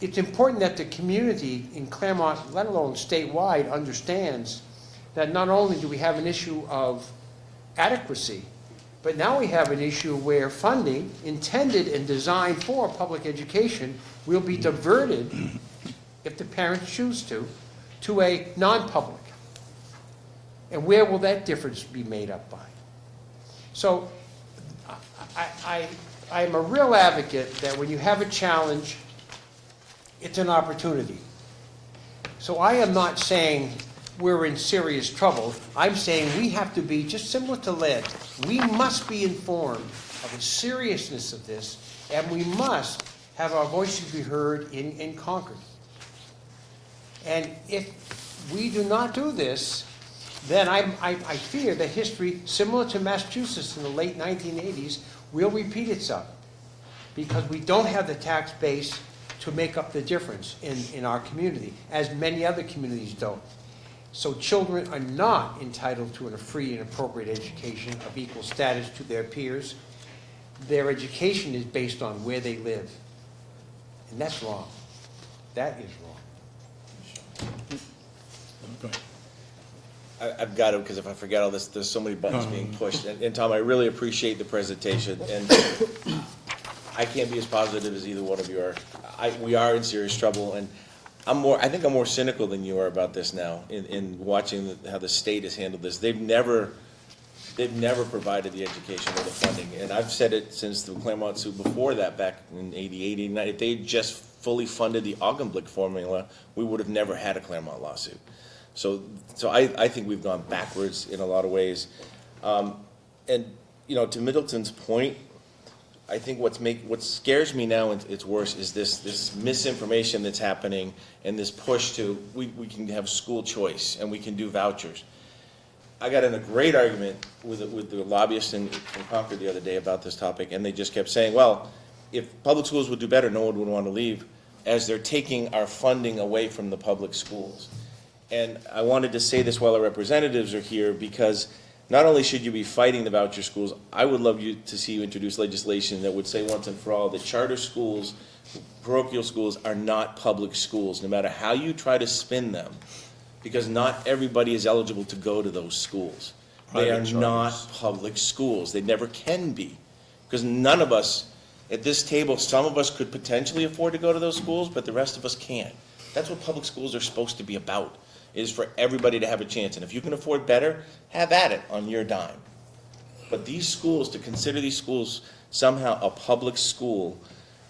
it's important that the community in Claremont, let alone statewide, understands that not only do we have an issue of adequacy, but now we have an issue where funding intended and designed for public education will be diverted, if the parents choose to a non-public. And where will that difference be made up by? So I'm a real advocate that when you have a challenge, it's an opportunity. So I am not saying we're in serious trouble. I'm saying we have to be, just similar to lead, we must be informed of the seriousness of this, and we must have our voices be heard in Concord. And if we do not do this, then I fear that history, similar to Massachusetts in the late 1980s, will repeat itself. Because we don't have the tax base to make up the difference in our community, as many other communities don't. So children are not entitled to a free and appropriate education of equal status to their peers. Their education is based on where they live. And that's wrong. That is wrong. Go ahead. I've got to, because if I forget all this, there's so many buttons being pushed. And Tom, I really appreciate the presentation, and I can't be as positive as either one of you are. We are in serious trouble, and I think I'm more cynical than you are about this now, in watching how the state has handled this. They've never provided the education or the funding, and I've said it since the Claremont suit before that, back in 88, 89. If they just fully funded the Augenblick formula, we would have never had a Claremont lawsuit. So I think we've gone backwards in a lot of ways. And, you know, to Middleton's point, I think what scares me now, and it's worse, is this misinformation that's happening and this push to, we can have school choice and we can do vouchers. I got in a great argument with the lobbyist in Concord the other day about this topic, and they just kept saying, well, if public schools would do better, no one would want to leave, as they're taking our funding away from the public schools. And I wanted to say this while our representatives are here, because not only should you be fighting the voucher schools, I would love to see you introduce legislation that would say once and for all that charter schools, parochial schools are not public schools, no matter how you try to spin them, because not everybody is eligible to go to those schools. They are not public schools. They never can be, because none of us at this table, some of us could potentially afford to go to those schools, but the rest of us can't. That's what public schools are supposed to be about, is for everybody to have a chance. And if you can afford better, have at it on your dime. But these schools, to consider these schools somehow a public school,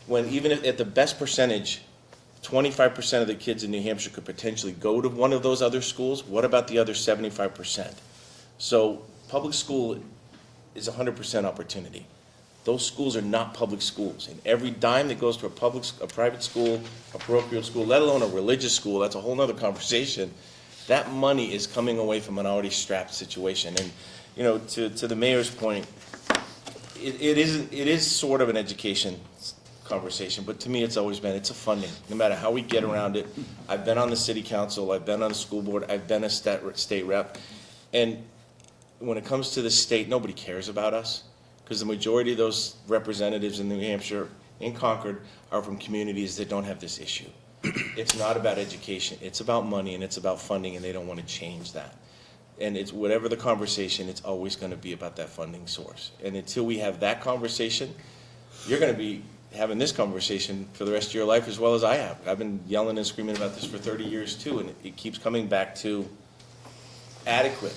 when even at the best percentage, 25% of the kids in New Hampshire could potentially go to one of those other schools, what about the other 75%? So public school is 100% opportunity. Those schools are not public schools. And every dime that goes to a private school, a parochial school, let alone a religious school, that's a whole other conversation. That money is coming away from an already strapped situation. And, you know, to the mayor's point, it is sort of an education conversation, but to me it's always been, it's a funding, no matter how we get around it. I've been on the city council, I've been on the school board, I've been a state rep, and when it comes to the state, nobody cares about us, because the majority of those representatives in New Hampshire, in Concord, are from communities that don't have this issue. It's not about education, it's about money and it's about funding, and they don't want to change that. And it's whatever the conversation, it's always going to be about that funding source. And until we have that conversation, you're going to be having this conversation for the rest of your life as well as I have. I've been yelling and screaming about this for 30 years too, and it keeps coming back to adequate.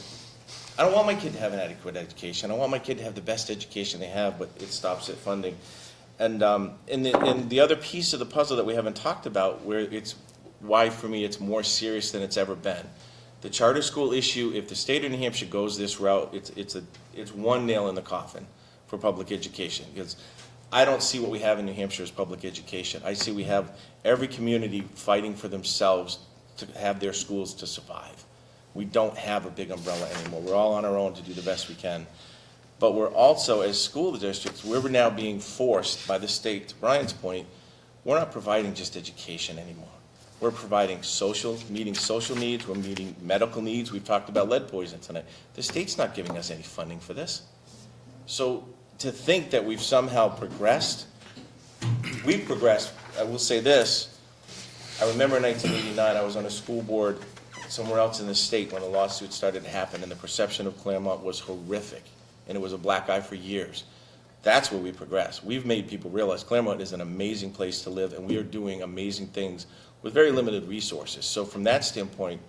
I don't want my kid to have an adequate education. I want my kid to have the best education they have, but it stops at funding. And the other piece of the puzzle that we haven't talked about, where it's why for me it's more serious than it's ever been. The charter school issue, if the state of New Hampshire goes this route, it's one nail in the coffin for public education. Because I don't see what we have in New Hampshire as public education. I see we have every community fighting for themselves to have their schools to survive. We don't have a big umbrella anymore. We're all on our own to do the best we can. But we're also, as school districts, we're now being forced by the state, to Brian's point, we're not providing just education anymore. We're providing meeting social needs, we're meeting medical needs. We've talked about lead poisoning tonight. The state's not giving us any funding for this. So to think that we've somehow progressed, we've progressed. I will say this, I remember in 1989, I was on a school board somewhere else in the state when the lawsuit started to happen, and the perception of Claremont was horrific, and it was a black eye for years. That's where we progress. We've made people realize Claremont is an amazing place to live, and we are doing amazing things with very limited resources. So from that standpoint,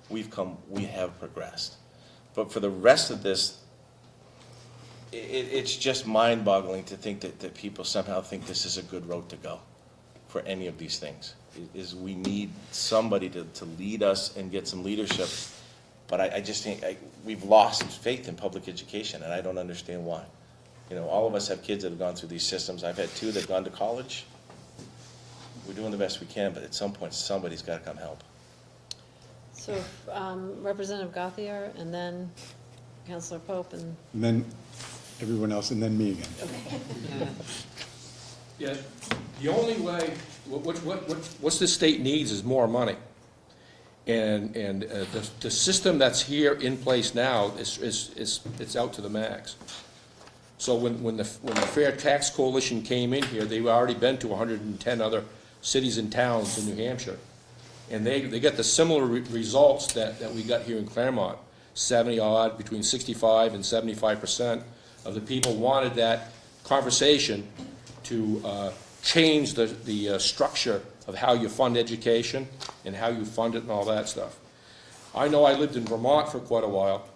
we have progressed. But for the rest of this, it's just mind-boggling to think that people somehow think this is a good road to go for any of these things. Is we need somebody to lead us and get some leadership. But I just think we've lost faith in public education, and I don't understand why. You know, all of us have kids that have gone through these systems. I've had 2 that have gone to college. We're doing the best we can, but at some point, somebody's got to come help. So Representative Gauthier, and then Councilor Pope, and then everyone else, and then me again. Yeah, the only way, what the state needs is more money. And the system that's here in place now it's out to the max. So when the Fair Tax Coalition came in here, they've already been to 110 other cities and towns in New Hampshire. And they get the similar results that we got here in Claremont. 70 odd, between 65 and 75% of the people wanted that conversation to change the structure of how you fund education and how you fund it and all that stuff. I know I lived in Vermont for quite a while,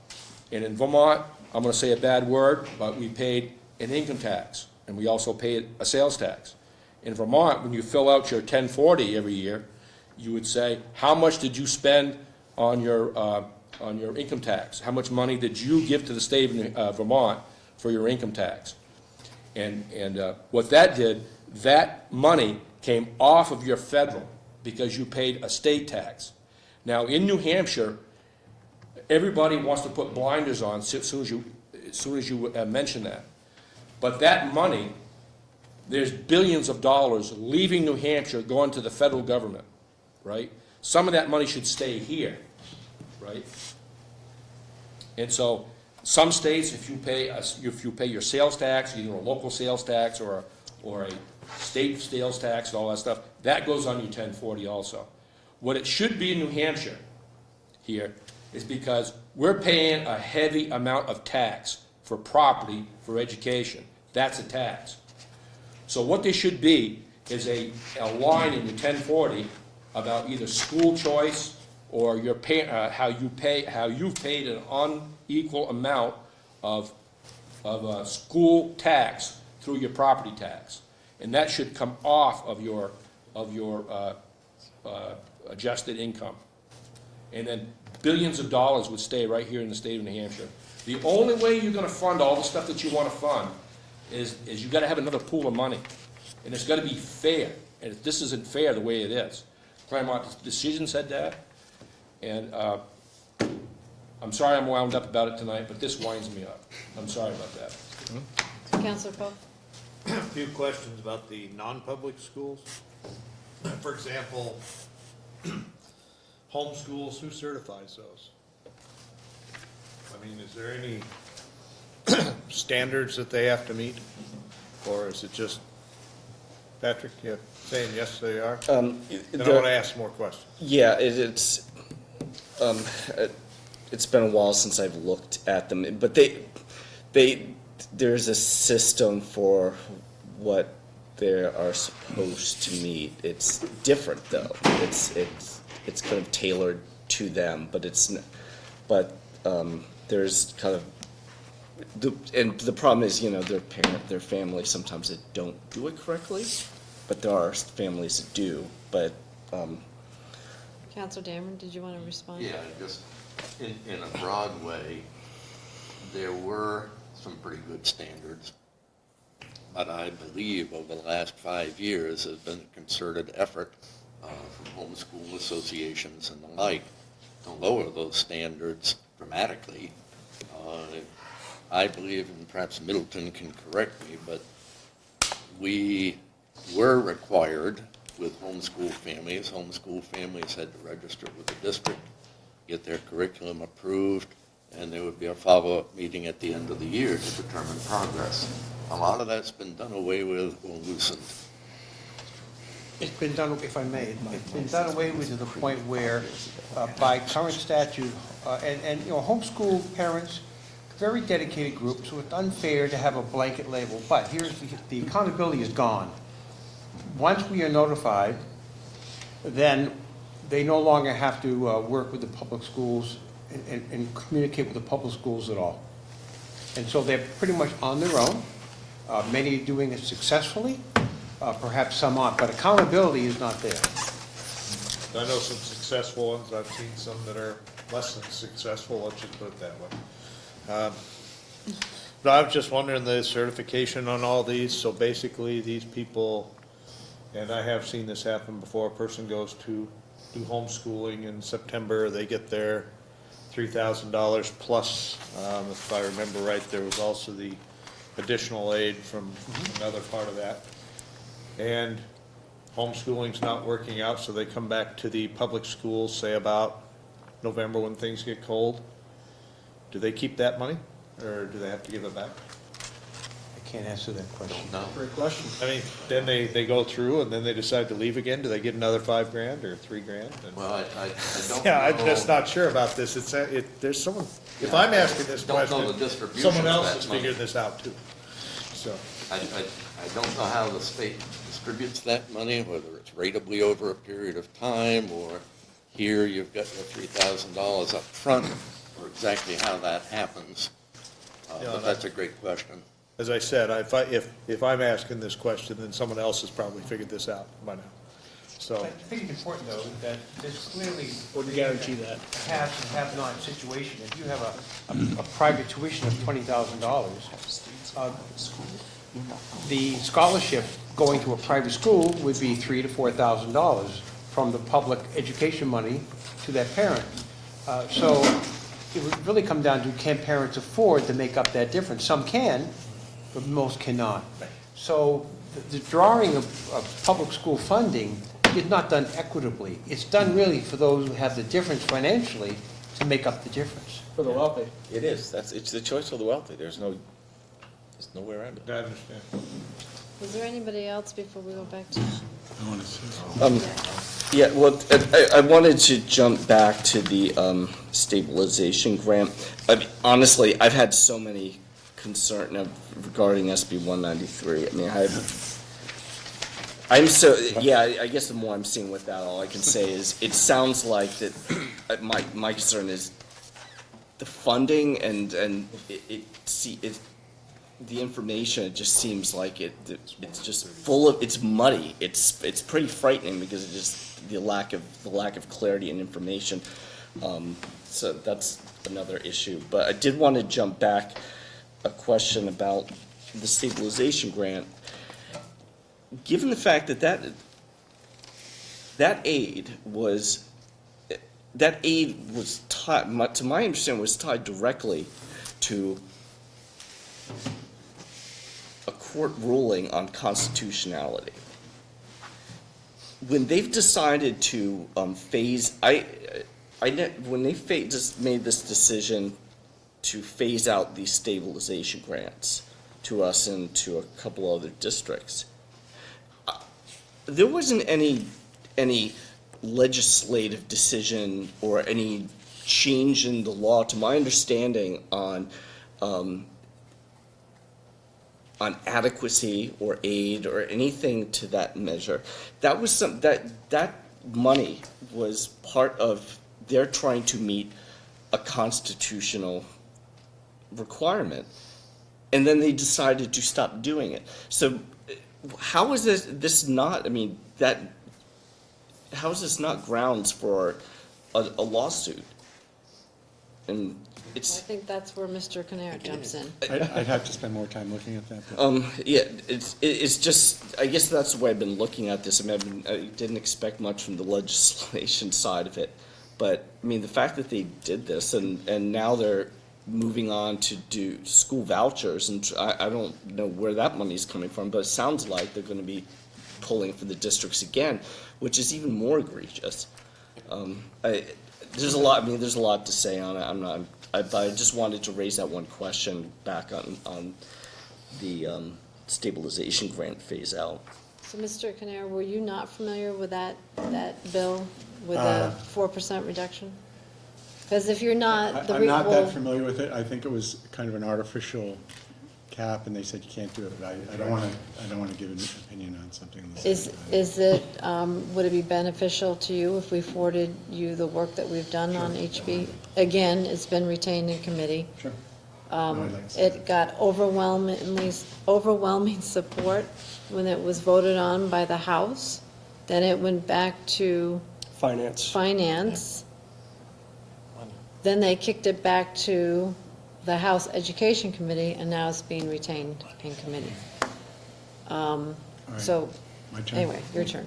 and in Vermont, I'm going to say a bad word, but we paid an income tax, and we also paid a sales tax. In Vermont, when you fill out your 1040 every year, you would say, how much did you spend on your income tax? How much money did you give to the state of Vermont for your income tax? And what that did, that money came off of your federal because you paid a state tax. Now, in New Hampshire, everybody wants to put blinders on as soon as you mention that. But that money, there's billions of dollars leaving New Hampshire going to the federal government, right? Some of that money should stay here, right? And so some states, if you pay your sales tax, either a local sales tax or a state sales tax and all that stuff, that goes on your 1040 also. What it should be in New Hampshire here is because we're paying a heavy amount of tax for property for education. That's a tax. So what there should be is a line in your 1040 about either school choice or your how you've paid an unequal amount of school tax through your property tax, and that should come off of your adjusted income, and then billions of dollars would stay right here in the state of New Hampshire. The only way you're going to fund all the stuff that you want to fund is you got to have another pool of money, and it's got to be fair. And this isn't fair the way it is. Claremont Decision said that, and I'm sorry I'm wound up about it tonight, but this winds me up. I'm sorry about that. Councilor Pope. A few questions about the non-public schools. For example, homeschools, who certifies those? I mean, is there any standards that they have to meet? Or is it just, Patrick, you saying yes, they are? Then I want to ask more questions. Yeah, it's been a while since I've looked at them, but there's a system for what they are supposed to meet. It's different though. It's kind of tailored to them, but there's kind of the problem is, their family sometimes that don't do it correctly, but there are families that do. But Councilor Dameron, did you want to respond? Yeah, just in a broad way, there were some pretty good standards, but I believe over the last 5 years there's been a concerted effort from homeschool associations and the like to lower those standards dramatically. I believe, and perhaps Middleton can correct me, but we were required with homeschool families had to register with the district, get their curriculum approved, and there would be a follow-up meeting at the end of the year to determine progress. A lot of that's been done away with or loosened. It's been done, if I may, it's been done away with to the point where, by current statute, and homeschool parents, very dedicated group, so it's unfair to have a blanket label. But here's the accountability is gone. Once we are notified, then they no longer have to work with the public schools and communicate with the public schools at all. And so they're pretty much on their own. Many are doing it successfully, perhaps some aren't, but accountability is not there. I know some successful ones. I've seen some that are less than successful, let's just put it that way. But I was just wondering the certification on all these. So basically these people, and I have seen this happen before, a person goes to do homeschooling in September, they get their $3,000 plus, if I remember right, there was also the additional aid from another part of that. And homeschooling's not working out, so they come back to the public schools, say about November when things get cold. Do they keep that money, or do they have to give it back? I can't answer that question. No. Great question. I mean, then they go through and then they decide to leave again, do they get another $5,000 or $3,000? And- Well, I don't know. Yeah, I'm just not sure about this, there's someone, if I'm asking this Don't know question, the distribution someone of else that has money. figured this out too, so. I don't know how the state distributes that money, whether it's ratably over a period of time, or here you've got your $3,000 up front, or exactly how that happens. But that's a great question. As I said, if I'm asking this question, then someone else has probably figured this out by now, so. I think it's important, though, that there's clearly. Wouldn't guarantee that. Have and have-not situation. If you have a private tuition of $20,000, the scholarship going to a private school would be $3,000 to $4,000 from the public education money to that parent. So it would really come down to, can parents afford to make up that difference? Some can, but most cannot. So the drawing of public school funding is not done equitably. It's done really for those who have the difference financially to make up the difference. For the wealthy. It is, it's the choice of the wealthy, there's no way around it. I understand. Was there anybody else before we go back to? Yeah, well, I wanted to jump back to the stabilization grant. I mean, honestly, I've had so many concerns regarding SB 193. I mean, I guess the more I'm seeing with that, all I can say is, it sounds like that, my concern is the funding and the information, it just seems like it's just full of, it's muddy. It's pretty frightening because of just the lack of clarity and information. So that's another issue. But I did want to jump back a question about the stabilization grant. Given the fact that aid was tied, to my understanding, was tied directly to a court ruling on constitutionality. When they've decided to when they just made this decision to phase out these stabilization grants to us and to a couple other districts, there wasn't any legislative decision or any change in the law, to my understanding, on adequacy or aid or anything to that measure. That was that money was part of their trying to meet a constitutional requirement, and then they decided to stop doing it. So how is this not? I mean, how is this not grounds for a lawsuit? And I think that's where Mr. Canare jumps in. I'd have to spend more time looking at that. Yeah, it's just, I guess that's the way I've been looking at this. I mean, I didn't expect much from the legislation side of it. But, I mean, the fact that they did this and now they're moving on to do school vouchers, and I don't know where that money's coming from, but it sounds like they're gonna be pulling for the districts again, which is even more egregious. There's a lot to say on it. But I just wanted to raise that one question back on the stabilization grant phase out. So, Mr. Canare, were you not familiar with that bill with a 4% reduction? Because if you're not, I'm not that familiar with it. I think it was kind of an artificial cap, and they said you can't do it, but I don't want to give an opinion on something. Is it, would it be beneficial to you if we forwarded you the work that we've done on HB? Again, it's been retained in committee. Sure. It got overwhelming support when it was voted on by the House. Then it went back to Finance. Then they kicked it back to the House Education Committee, and now it's being retained in committee. So, My turn. anyway, your turn.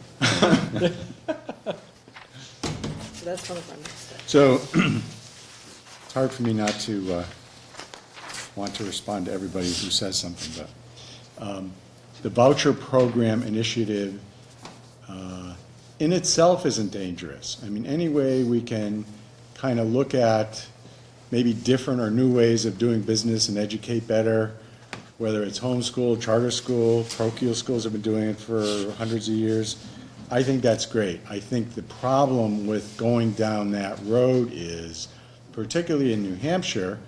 So that's one of our next steps. So it's hard for me not to want to respond to everybody who says something, but the voucher program initiative in itself isn't dangerous. I mean, any way we can kind of look at maybe different or new ways of doing business and educate better, whether it's homeschool, charter school, parochial schools have been doing it for hundreds of years. I think that's great. I think the problem with going down that road is, particularly in New Hampshire,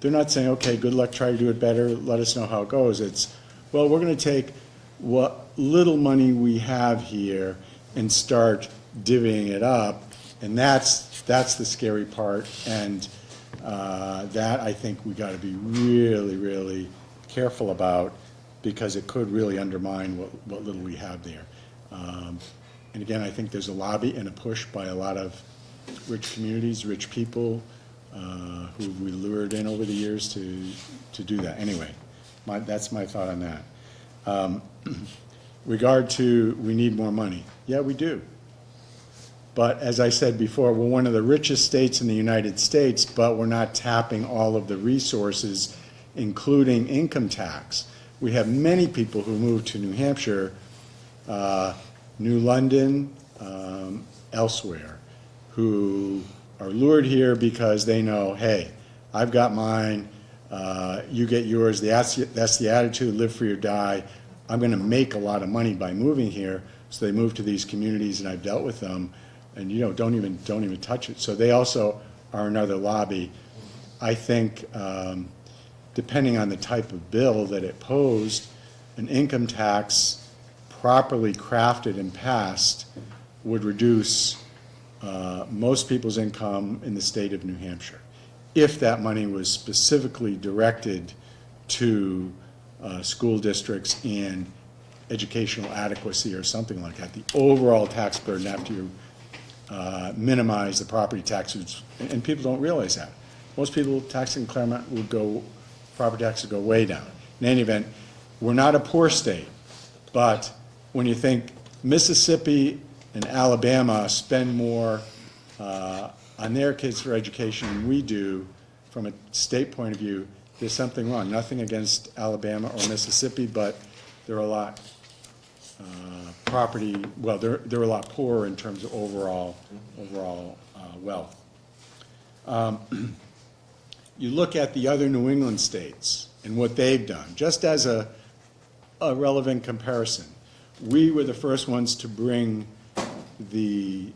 they're not saying, okay, good luck, try to do it better, let us know how it goes. It's, well, we're going to take what little money we have here and start divvying it up, and that's the scary part, and that I think we got to be really, really careful about, because it could really undermine what little we have there. And again, I think there's a lobby and a push by a lot of rich communities, rich people, who we lured in over the years to do that. Anyway, that's my thought on that. Regard to, we need more money. Yeah, we do. But as I said before, we're one of the richest states in the United States, but we're not tapping all of the resources, including income tax. We have many people who move to New Hampshire, New London, elsewhere, who are lured here because they know, hey, I've got mine, you get yours, that's the attitude, live free or die. I'm going to make a lot of money by moving here, so they move to these communities, and I've dealt with them, and don't even touch it. So they also are another lobby. I think, depending on the type of bill that it posed, an income tax properly crafted and passed would reduce most people's income in the state of New Hampshire, if that money was specifically directed to school districts and educational adequacy or something like that. The overall tax burden after you minimize the property taxes, and people don't realize that. Most people taxing Claremont would go, property taxes go way down. In any event, we're not a poor state, but when you think Mississippi and Alabama spend more on their kids for education than we do from a state point of view, there's something wrong. Nothing against Alabama or Mississippi, but they're a lot they're a lot poorer in terms of overall wealth. You look at the other New England states and what they've done, just as a relevant comparison. We were the first ones to bring the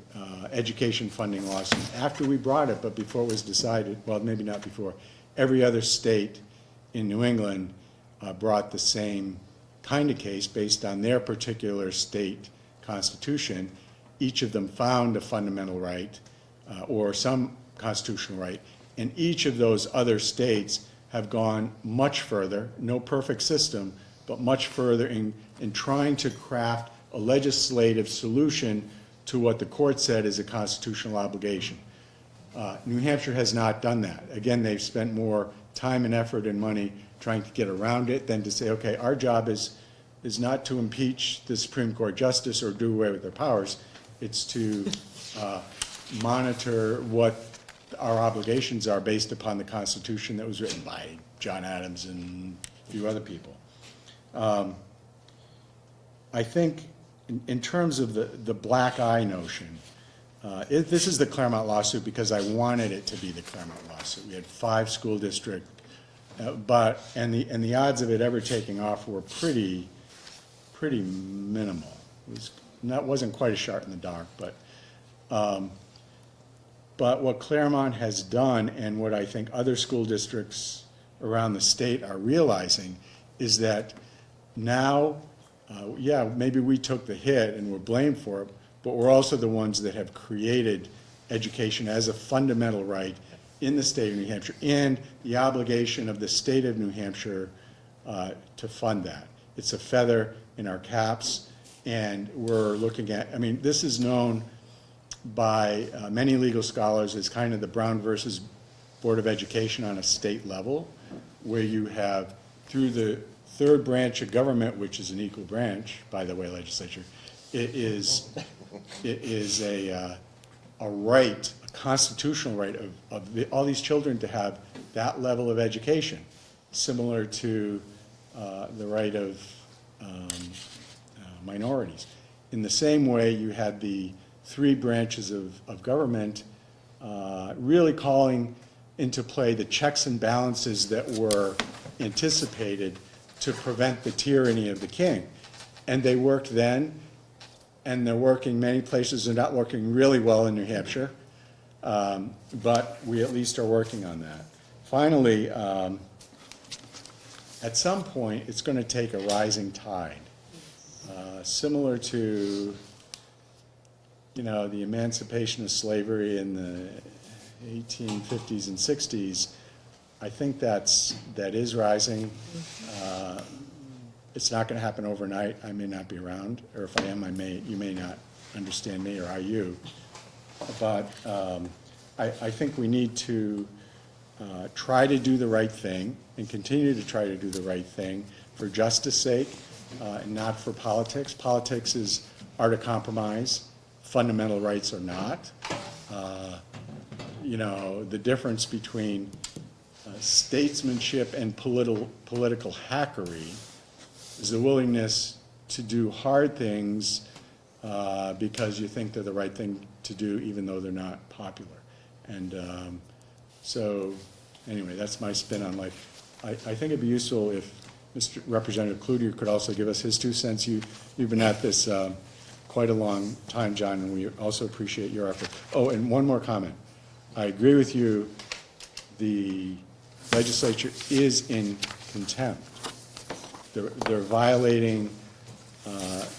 education funding lawsuit after we brought it, but before it was decided, well, maybe not before, every other state in New England brought the same kind of case based on their particular state constitution. Each of them found a fundamental right or some constitutional right, and each of those other states have gone much further, no perfect system, but much further in trying to craft a legislative solution to what the court said is a constitutional obligation. New Hampshire has not done that. Again, they've spent more time and effort and money trying to get around it than to say, okay, our job is not to impeach the Supreme Court justice or do away with their powers. It's to monitor what our obligations are based upon the Constitution that was written by John Adams and a few other people. I think in terms of the black eye notion, this is the Claremont lawsuit because I wanted it to be the Claremont lawsuit. We had 5 school districts, and the odds of it ever taking off were pretty minimal. Wasn't quite a shot in the dark, but what Claremont has done, and what I think other school districts around the state are realizing, is that now, yeah, maybe we took the hit and we're blamed for it, but we're also the ones that have created education as a fundamental right in the state of New Hampshire, and the obligation of the state of New Hampshire to fund that. It's a feather in our caps, and we're looking at, I mean, this is known by many legal scholars as kind of the Brown versus Board of Education on a state level, where you have, through the third branch of government, which is an equal branch, by the way, legislature, it is a right, a constitutional right all these children to have that level of education, similar to the right of minorities. In the same way, you had the three branches of government really calling into play the checks and balances that were anticipated to prevent the tyranny of the king. And they worked then, and they're working many places. They're not working really well in New Hampshire, but we at least are working on that. Finally, at some point, it's going to take a rising tide, similar to, you know, the emancipation of slavery in the 1850s and 60s. I think that is rising. It's not going to happen overnight. I may not be around, or if I am, you may not understand me, or are you? But I think we need to try to do the right thing and continue to try to do the right thing for justice sake, and not for politics. Politics is art of compromise. Fundamental rights are not. You know, the difference between statesmanship and political hackery is the willingness to do hard things because you think they're the right thing to do, even though they're not popular. And so, anyway, that's my spin on life. I think it'd be useful if Mr. Representative Cloutier could also give us his 2 cents. You've been at this quite a long time, John, and we also appreciate your effort. Oh, and one more comment. I agree with you. The legislature is in contempt. They're violating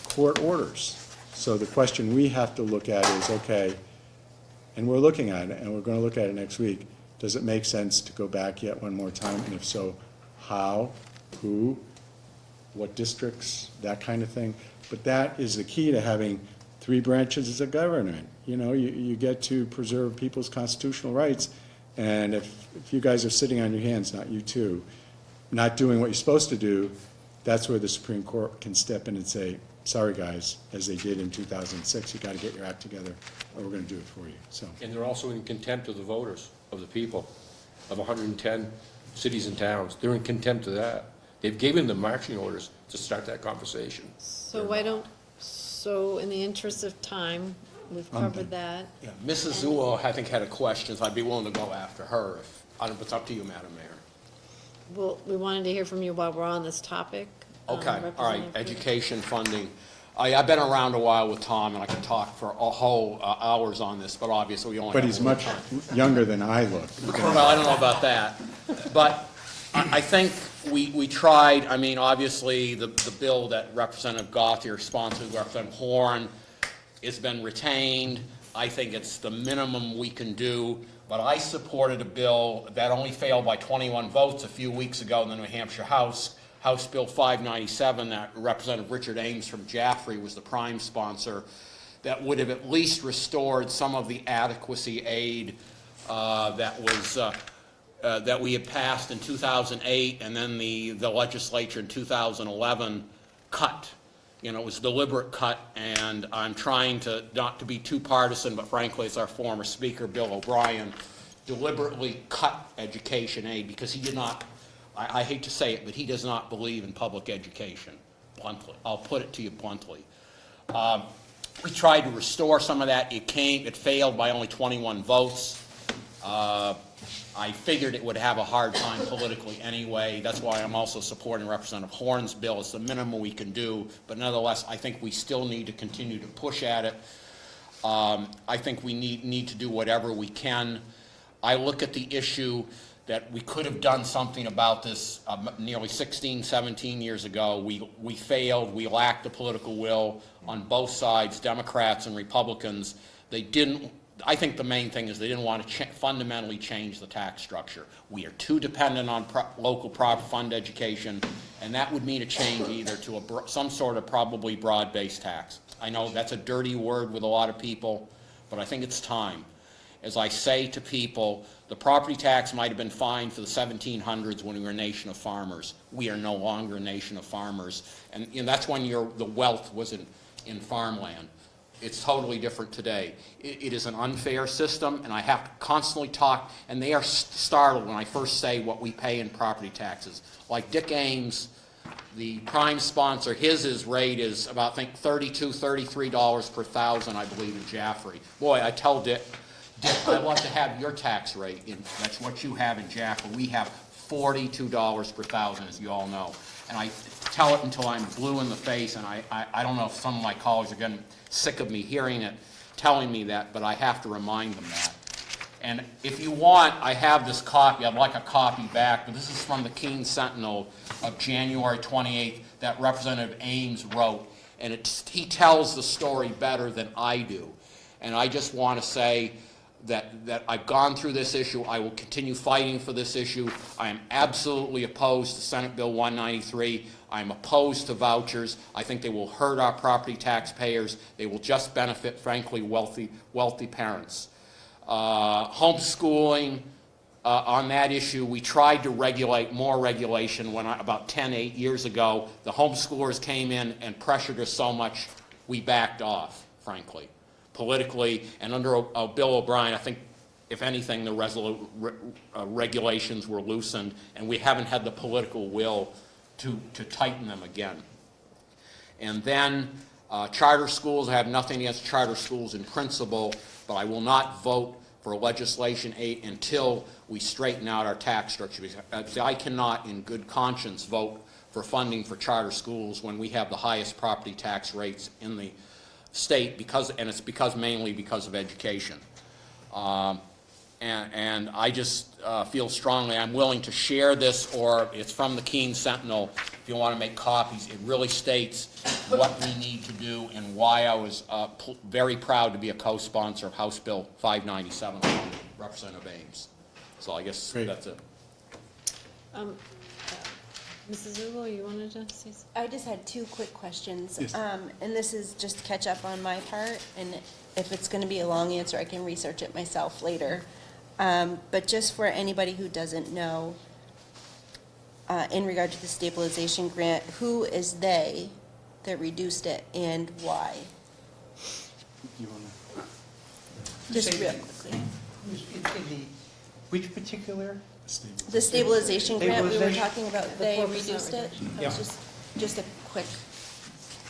court orders. So the question we have to look at is, okay, and we're looking at it, and we're going to look at it next week, does it make sense to go back yet one more time? And if so, how, who, what districts, that kind of thing. But that is the key to having 3 branches of government. You know, you get to preserve people's constitutional rights, and if you guys are sitting on your hands, not you two, not doing what you're supposed to do, that's where the Supreme Court can step in and say, sorry guys, as they did in 2006, you got to get your act together, or we're going to do it for you. So. And they're also in contempt of the voters, of the people, of 110 cities and towns. They're in contempt of that. They've given them marching orders to start that conversation. So in the interest of time, we've covered that. Yeah, Mrs. Zulo, I think, had a question, so I'd be willing to go after her. It's up to you, Madam Mayor. Well, we wanted to hear from you while we're on this topic. Okay, all right, Representative Cloutier. education funding. I've been around a while with Tom, and I can talk for a whole hours on this, but obviously we only But have he's a little much time. younger than I look. Well, I don't know about that. But I think we tried, I mean, obviously, the bill that Representative Gauthier sponsored, Representative Horn, has been retained. I think it's the minimum we can do. But I supported a bill that only failed by 21 votes a few weeks ago in the New Hampshire House Bill 597, that Representative Richard Ames from Jaffrey was the prime sponsor, that would have at least restored some of the adequacy aid that we had passed in 2008, and then the legislature in 2011 cut. You know, it was a deliberate cut, and I'm trying to, not to be too partisan, but frankly, as our former speaker, Bill O'Brien, deliberately cut education aid because he did not, I hate to say it, but he does not believe in public education, bluntly. I'll put it to you bluntly. We tried to restore some of that. It failed by only 21 votes. I figured it would have a hard time politically anyway. That's why I'm also supporting Representative Horn's bill. It's the minimum we can do, but nonetheless, I think we still need to continue to push at it. I think we need to do whatever we can. I look at the issue that we could have done something about this nearly 16, 17 years ago. We failed. We lacked the political will on both sides, Democrats and Republicans. They didn't. I think the main thing is they didn't want to fundamentally change the tax structure. We are too dependent on local private fund education, and that would mean a change either to some sort of probably broad-based tax. I know that's a dirty word with a lot of people, but I think it's time. As I say to people, the property tax might have been fine for the 1700s when we were a nation of farmers. We are no longer a nation of farmers, and that's when the wealth was in farmland. It's totally different today. It is an unfair system, and I have to constantly talk, and they are startled when I first say what we pay in property taxes. Like Dick Ames, the prime sponsor, his rate is about, I think, $32, $33 per thousand, I believe, in Jaffrey. Boy, I tell Dick, I'd love to have your tax rate, and that's what you have in Jaffrey. We have $42 per thousand, as you all know. And I tell it until I'm blue in the face, and I don't know if some of my colleagues are getting sick of me hearing it, telling me that, but I have to remind them that. And if you want, I have this copy. I'd like a copy back, but this is from the Keene Sentinel of January 28th that Representative Ames wrote, and he tells the story better than I do. And I just want to say that I've gone through this issue. I will continue fighting for this issue. I am absolutely opposed to Senate Bill 193. I'm opposed to vouchers. I think they will hurt our property taxpayers. They will just benefit, frankly, wealthy parents. Homeschooling, on that issue, we tried to regulate more regulation when about 8 years ago. The homeschoolers came in and pressured us so much, we backed off, frankly. Politically, and under Bill O'Brien, I think, if anything, the regulations were loosened, and we haven't had the political will to tighten them again. And then charter schools, I have nothing against charter schools in principle, but I will not vote for legislation 8 until we straighten out our tax structure. I cannot, in good conscience, vote for funding for charter schools when we have the highest property tax rates in the state, and it's mainly because of education. And I just feel strongly, I'm willing to share this, or it's from the Keene Sentinel, if you want to make copies. It really states what we need to do and why I was very proud to be a co-sponsor of House Bill 597 along with Representative Ames. So I guess that's it. Mrs. Ugo, you wanted to say something? I just had 2 quick questions. Yes. And this is just to catch up on my part, and if it's going to be a long answer, I can research it myself later. But just for anybody who doesn't know, in regard to the stabilization grant, who is they that reduced it and why? You wanna- Just Say real that. quickly. Which particular? The stabilization grant, we were Stabilization? talking about, The they 4% reduced it? Yeah. Just a quick,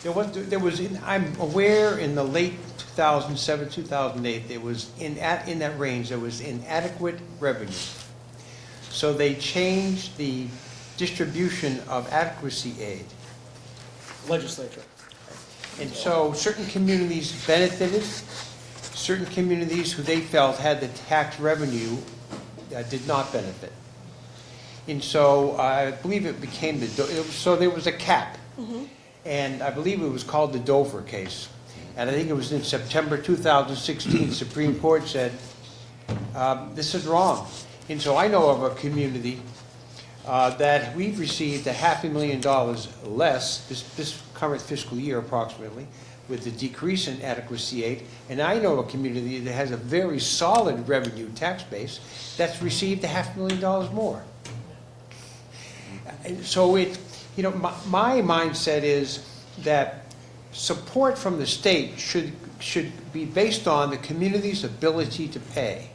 There was, I'm aware in the late 2007, 2008, there was, in that range, there was inadequate revenue. So they changed the distribution of adequacy aid. Legislature. And so certain communities benefited, certain communities who they felt had the tax revenue did not benefit. And so I believe it became so there was a cap. And I believe it was called the Dover case. And I think it was in September 2016, the Supreme Court said, this is wrong. And so I know of a community that we've received $500,000 less this current fiscal year approximately, with the decrease in adequacy aid. And I know a community that has a very solid revenue tax base that's received $500,000 more. And so my mindset is that support from the state should be based on the community's ability to pay.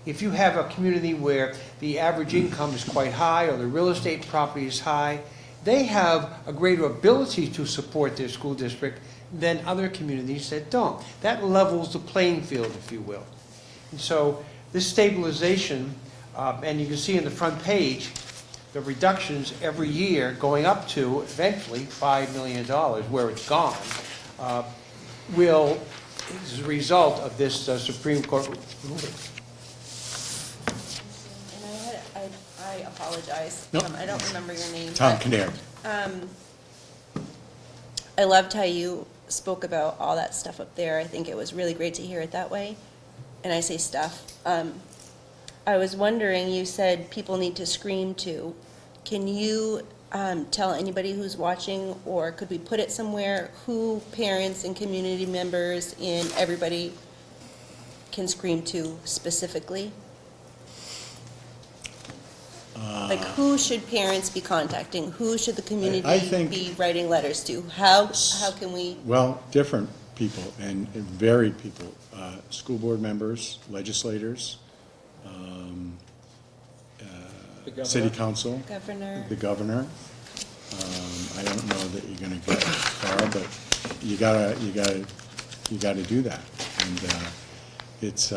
If you have a community where the average income is quite high or the real estate property is high, they have a greater ability to support their school district than other communities that don't. That levels the playing field, if you will. And so this stabilization, and you can see in the front page, the reductions every year going up to eventually $5 million, where it's gone, is a result of this Supreme Court ruling. and I apologize. Nope. I don't remember your name. Tom but, Kinnaird. I loved how you spoke about all that stuff up there. I think it was really great to hear it that way. And I say stuff. I was wondering, you said people need to scream to. Can you tell anybody who's watching, or could we put it somewhere, who parents and community members and everybody can scream to specifically? Like, who should parents be contacting? Who should the community I think- be writing letters to? How can we? Well, different people, and varied people, school board members, legislators, city council, Governor. the governor. I don't know that you're gonna get far, but you gotta do that. And it's,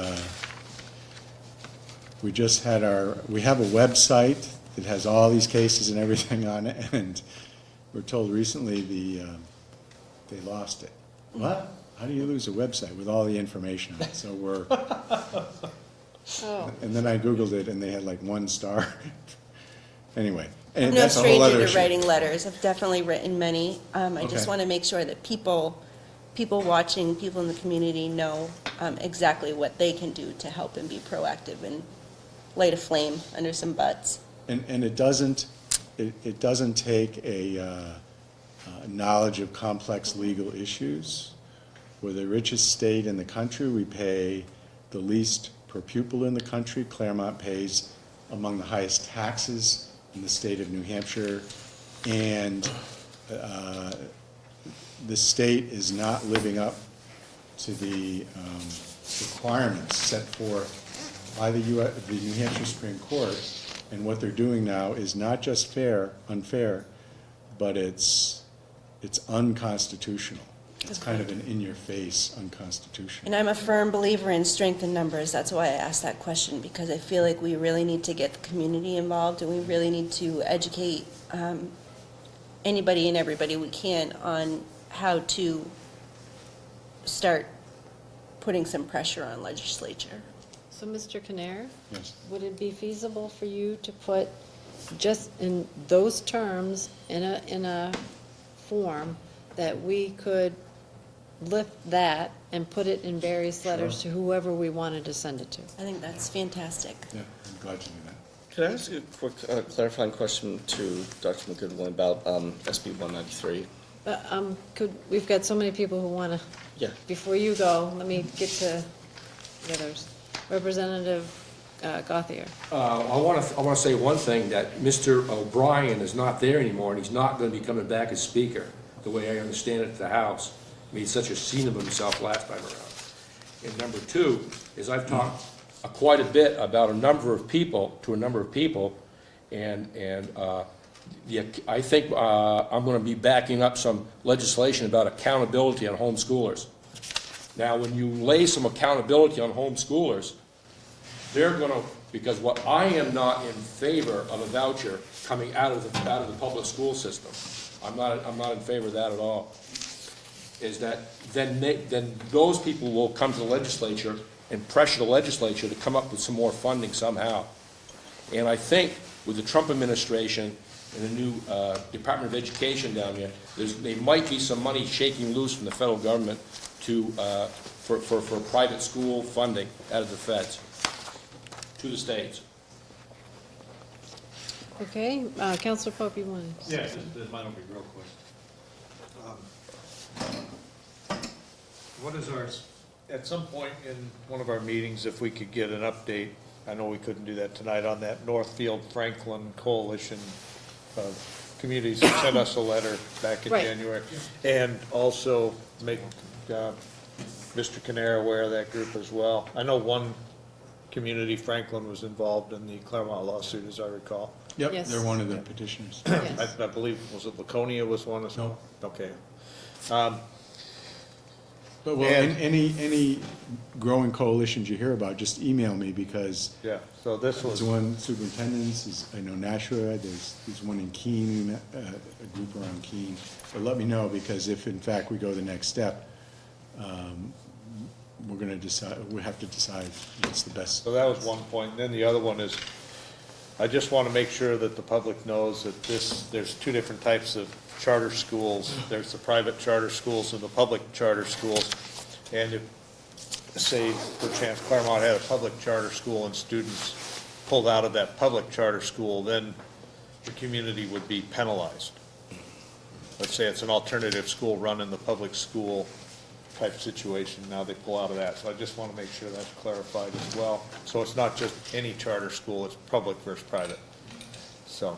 we just had we have a website that has all these cases and everything on it, and we're told recently they lost it. What? How do you lose a website with all the information on it? So we're, Oh, and then I Googled it, and they had like 1 star. Anyway, I'm and no that's a whole other stranger to issue. writing letters. I've definitely written many. I just Okay. want to make sure that people watching, people in the community know exactly what they can do to help and be proactive and light a flame under some butts. And it doesn't take a knowledge of complex legal issues. We're the richest state in the country. We pay the least per pupil in the country. Claremont pays among the highest taxes in the state of New Hampshire. And the state is not living up to the requirements set forth by the New Hampshire Supreme Court. And what they're doing now is not just unfair, but it's unconstitutional. It's kind of an in-your-face unconstitutional. And I'm a firm believer in strength in numbers. That's why I asked that question, because I feel like we really need to get the community involved, and we really need to educate anybody and everybody we can on how to start putting some pressure on legislature. so Mr. Canair, Yes. would it be feasible for you to put just in those terms in a form that we could lift that and put it in various letters to whoever we wanted to send it to? I think that's fantastic. Yeah, I'm glad to do that. Could I ask you a quick clarifying question to Dr. McGoodwin about SB 193? We've got so many people who want to, Yeah. before you go, let me get to the others. Representative Gauthier. I want to say one thing, that Mr. O'Brien is not there anymore, and he's not going to be coming back as speaker, the way I understand it, to the House. Made such a scene of himself last time around. And number two is I've talked quite a bit about a number of people, and I think I'm going to be backing up some legislation about accountability on homeschoolers. Now, when you lay some accountability on homeschoolers, they're going to, because what I am not in favor of a voucher coming out of the public school system. I'm not in favor of that at all. Is that then those people will come to the legislature and pressure the legislature to come up with some more funding somehow. And I think with the Trump administration and the new Department of Education down there might be some money shaking loose from the federal government for private school funding out of the feds to the states. Okay, Counselor Pope, you wanted? Yeah, this might be real quick. What is at some point in one of our meetings, if we could get an update, I know we couldn't do that tonight, on that Northfield Franklin Coalition of communities who sent us a letter back in Right. January. And also make Mr. Canair aware of that group as well. I know one community, Franklin, was involved in the Claremont lawsuit, as I recall. Yep, Yes. they're one of the petitioners. Yes. I believe, was it Laconia was one as well? Okay. But well, And- any growing coalitions you hear about, just email me, because Yeah, so this there's was, one superintendent's, I know Nashua, there's one in Keene, a group around Keene. But let me know, because if in fact we go the next step, we're gonna decide, we have to decide what's the best. so that was one point. And then the other one is, I just want to make sure that the public knows that there's two different types of charter schools. There's the private charter schools and the public charter schools. And if, say, perchance Claremont had a public charter school and students pulled out of that public charter school, then the community would be penalized. Let's say it's an alternative school run in the public school type situation, now they pull out of that. So I just want to make sure that's clarified as well. So it's not just any charter school, it's public versus private. So,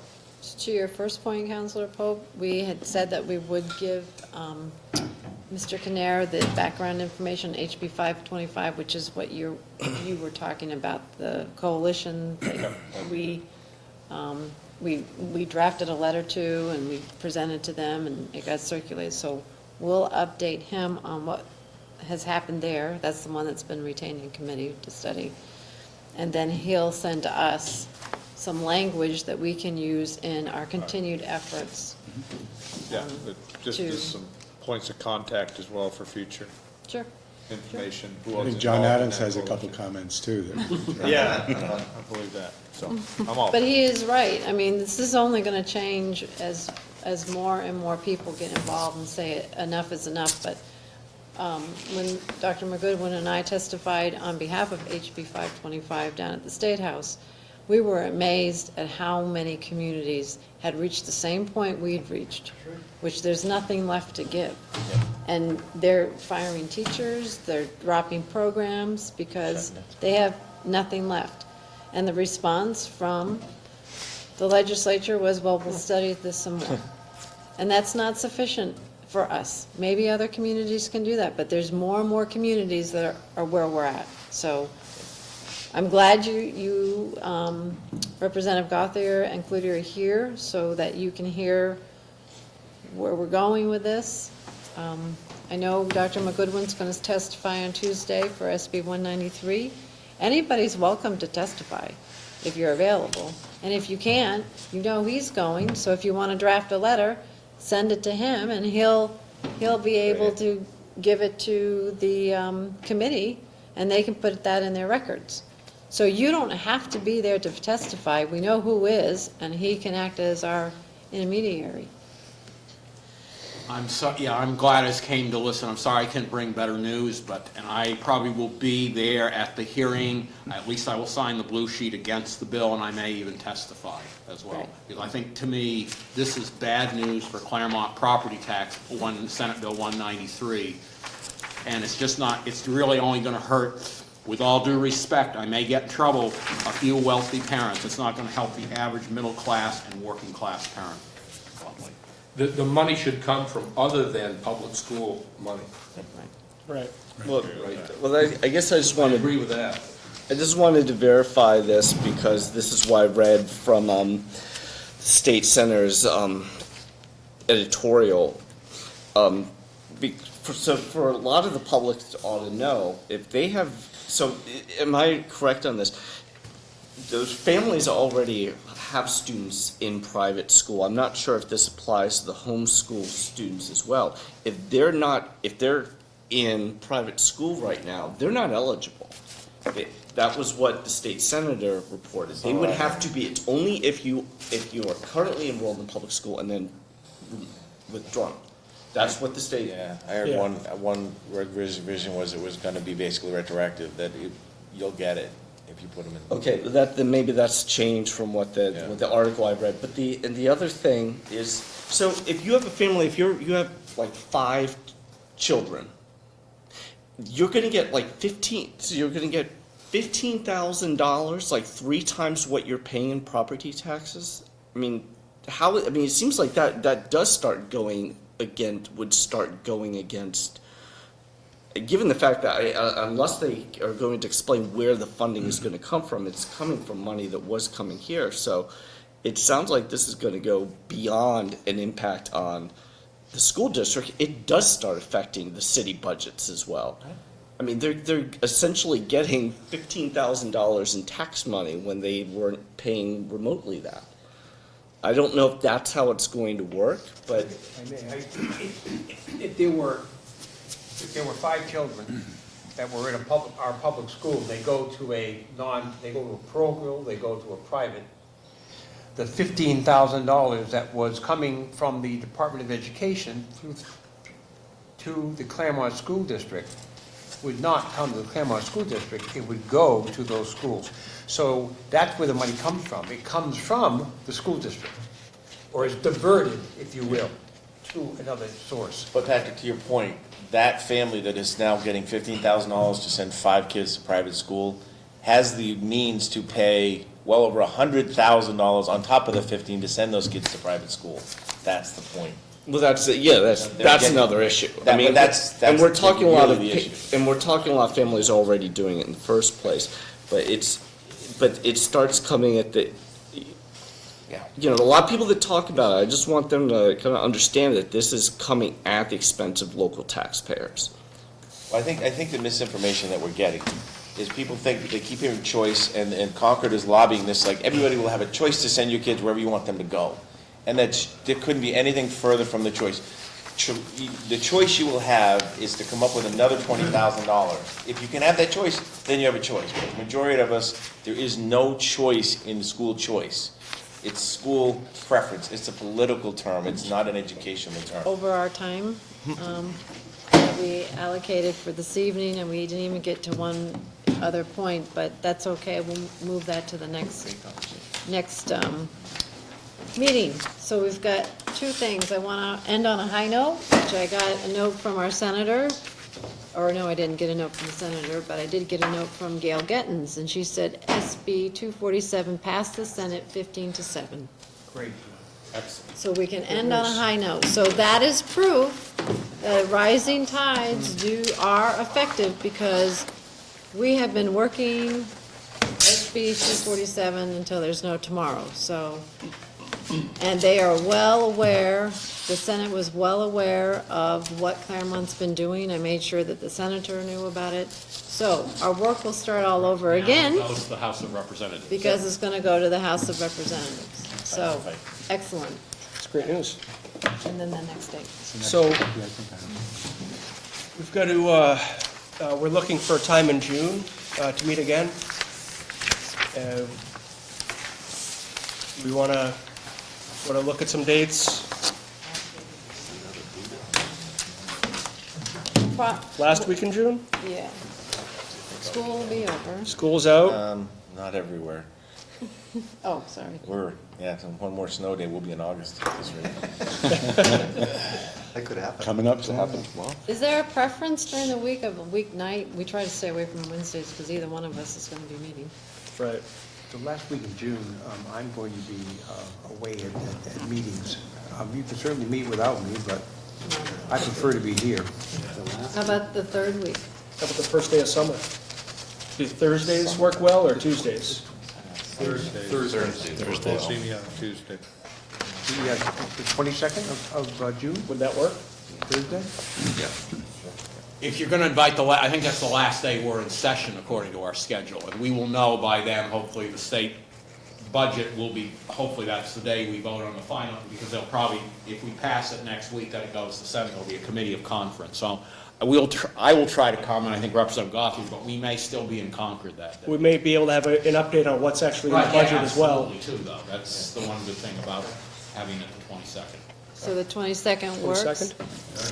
To your first point, Counselor Pope, we had said that we would give Mr. Canare, the background information, HB 525, which is what you were talking about, the coalition that we drafted a letter to, and we presented to them, and it got circulated. So we'll update him on what has happened there. That's the one that's been retained in committee to study. And then he'll send to us some language that we can use in our continued efforts. Yeah, but just to- as some points of contact as well for future Sure. information. I think John Adams has a couple comments too. that- Yeah, I believe that, so I'm all. But he is right. I mean, this is only going to change as more and more people get involved and say enough is enough. But when Dr. McGoodwin and I testified on behalf of HB 525 down at the State House, we were amazed at how many communities had reached the same point we'd reached, which there's nothing left to give. And they're firing teachers, they're dropping programs because they have nothing left. And the response from the legislature was, well, we'll study this some more. And that's not sufficient for us. Maybe other communities can do that, but there's more and more communities that are where we're at. So I'm glad you Representative Gauthier and Cloutier are here so that you can hear where we're going with this. I know Dr. McGoodwin's going to testify on Tuesday for SB 193. Anybody's welcome to testify if you're available. And if you can't, you know he's going, so if you want to draft a letter, send it to him, and he'll be able to give it to the committee, and they can put that in their records. So you don't have to be there to testify. We know who is, and he can act as our intermediary. I'm glad I came to listen. I'm sorry I couldn't bring better news, and I probably will be there at the hearing. At least I will sign the blue sheet against the bill, and I may even testify as well. Right. Because I think, to me, this is bad news for Claremont property tax, Senate Bill 193. And it's just not, it's really only going to hurt, with all due respect, I may get in trouble, a few wealthy parents. It's not going to help the average middle class and working class parent. The money should come from other than public school money. Right. Well, I guess I just wanted. I agree with that. I just wanted to verify this because this is what I read from State Senator's editorial. So for a lot of the public ought to know, if they have, so am I correct on this? Those families already have students in private school. I'm not sure if this applies to the homeschool students as well. If they're in private school right now, they're not eligible. That was what the state senator reported. They would have to be, it's only if you are currently enrolled in public school and then withdrawn. That's what the state. Yeah, I heard one revision was it was gonna be basically retroactive, that you'll get it if you put them in. Okay, then maybe that's changed from what the article I read. But the other thing is, so if you have a family, if you have like 5 children, you're gonna get like $15,000, like 3 times what you're paying in property taxes. I mean, it seems like that does start going against, given the fact that unless they are going to explain where the funding is going to come from, it's coming from money that was coming here. So it sounds like this is going to go beyond an impact on the school district. It does start affecting the city budgets as well. I mean, they're essentially getting $15,000 in tax money when they weren't paying remotely that. I don't know if that's how it's going to work, but If there were 5 children that were in our public school, they go to a parochial, they go to a private, the $15,000 that was coming from the Department of Education to the Claremont School District would not come to the Claremont School District, it would go to those schools. So that's where the money comes from. It comes from the school district, or is diverted, if you will, to another source. But Patrick, to your point, that family that is now getting $15,000 to send 5 kids to private school has the means to pay well over $100,000 on top of the 15 to send those kids to private school. That's the point. Well, that's another issue. That- I mean, but that's and we're talking a lot of, really the issue. and we're talking a lot of families already doing it in the first place, but it starts coming at the, you know, a lot of people that talk about it, I just want them to kind of understand that this is coming at the expense of local taxpayers. Well, I think the misinformation that we're getting is people think, they keep hearing choice, and Concord is lobbying this, like, everybody will have a choice to send your kids wherever you want them to go. And there couldn't be anything further from the choice. The choice you will have is to come up with another $20,000. If you can have that choice, then you have a choice. But the majority of us, there is no choice in school choice. It's school preference. It's a political term. It's not an educational term. Over our time that we allocated for this evening, and we didn't even get to one other point, but that's okay. We'll move that to the next meeting. So we've got two things. I want to end on a high note, which I got a note from our senator, or no, I didn't get a note from the senator, but I did get a note from Gail Gettins, and she said SB 247 passed the Senate 15-7. Great. Excellent. So we can end on a high note. So that is proof that rising tides are effective, because we have been working SB 247 until there's no tomorrow, so. And they are well aware, the Senate was well aware of what Claremont's been doing. I made sure that the senator knew about it. So our work will start all over again, Now it goes to the House of Representatives. because it's gonna go to the House of Representatives. So, excellent. It's great news. And then the next date. So, we've got to, we're looking for a time in June to meet again. We want to look at some dates. Last week in June? Yeah. School will be over. School's out. Not everywhere. Oh, sorry. One more snow day, we'll be in August this year. That could happen. Coming up to happen tomorrow. Is there a preference during the week of a weeknight? We try to stay away from Wednesdays, because either one of us is going to be meeting. Right. The last week in June, I'm going to be away at meetings. You can certainly meet without me, but I prefer to be here. How about the third week? How about the first day of summer? Do Thursdays work well, or Tuesdays? Thursday. See me on Tuesday. The 22nd of June, Would that work? Thursday? If you're gonna invite I think that's the last day we're in session according to our schedule, and we will know by then, hopefully, the state budget will be, hopefully that's the day we vote on the final, because they'll probably, if we pass it next week, then it goes to Senate, it'll be a committee of conference, so I will try to come, and I think Representative Gauthier, but we may still be in Concord that day. We may be able to have an update on what's actually in the budget as well. Absolutely, too, though, that's the one good thing about having it the 22nd. So the 22nd works? 22nd?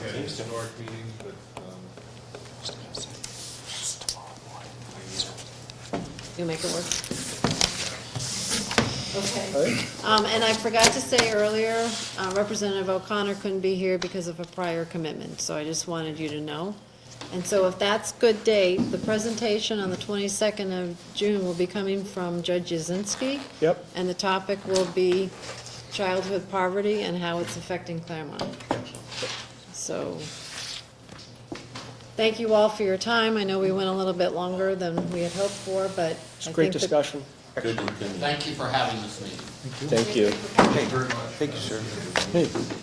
Okay, it's a North meeting, but, You'll make it work? Okay. All right. And I forgot to say earlier, Representative O'Connor couldn't be here because of a prior commitment, so I just wanted you to know. And so if that's good date, the presentation on the 22nd of June will be coming from Judge Yazinski. Yep. And the topic will be childhood poverty and how it's affecting Claremont. So, thank you all for your time. I know we went a little bit longer than we had hoped for, but It's I a great think discussion. Thank you for having this meeting. Thank you. Thank you, sir.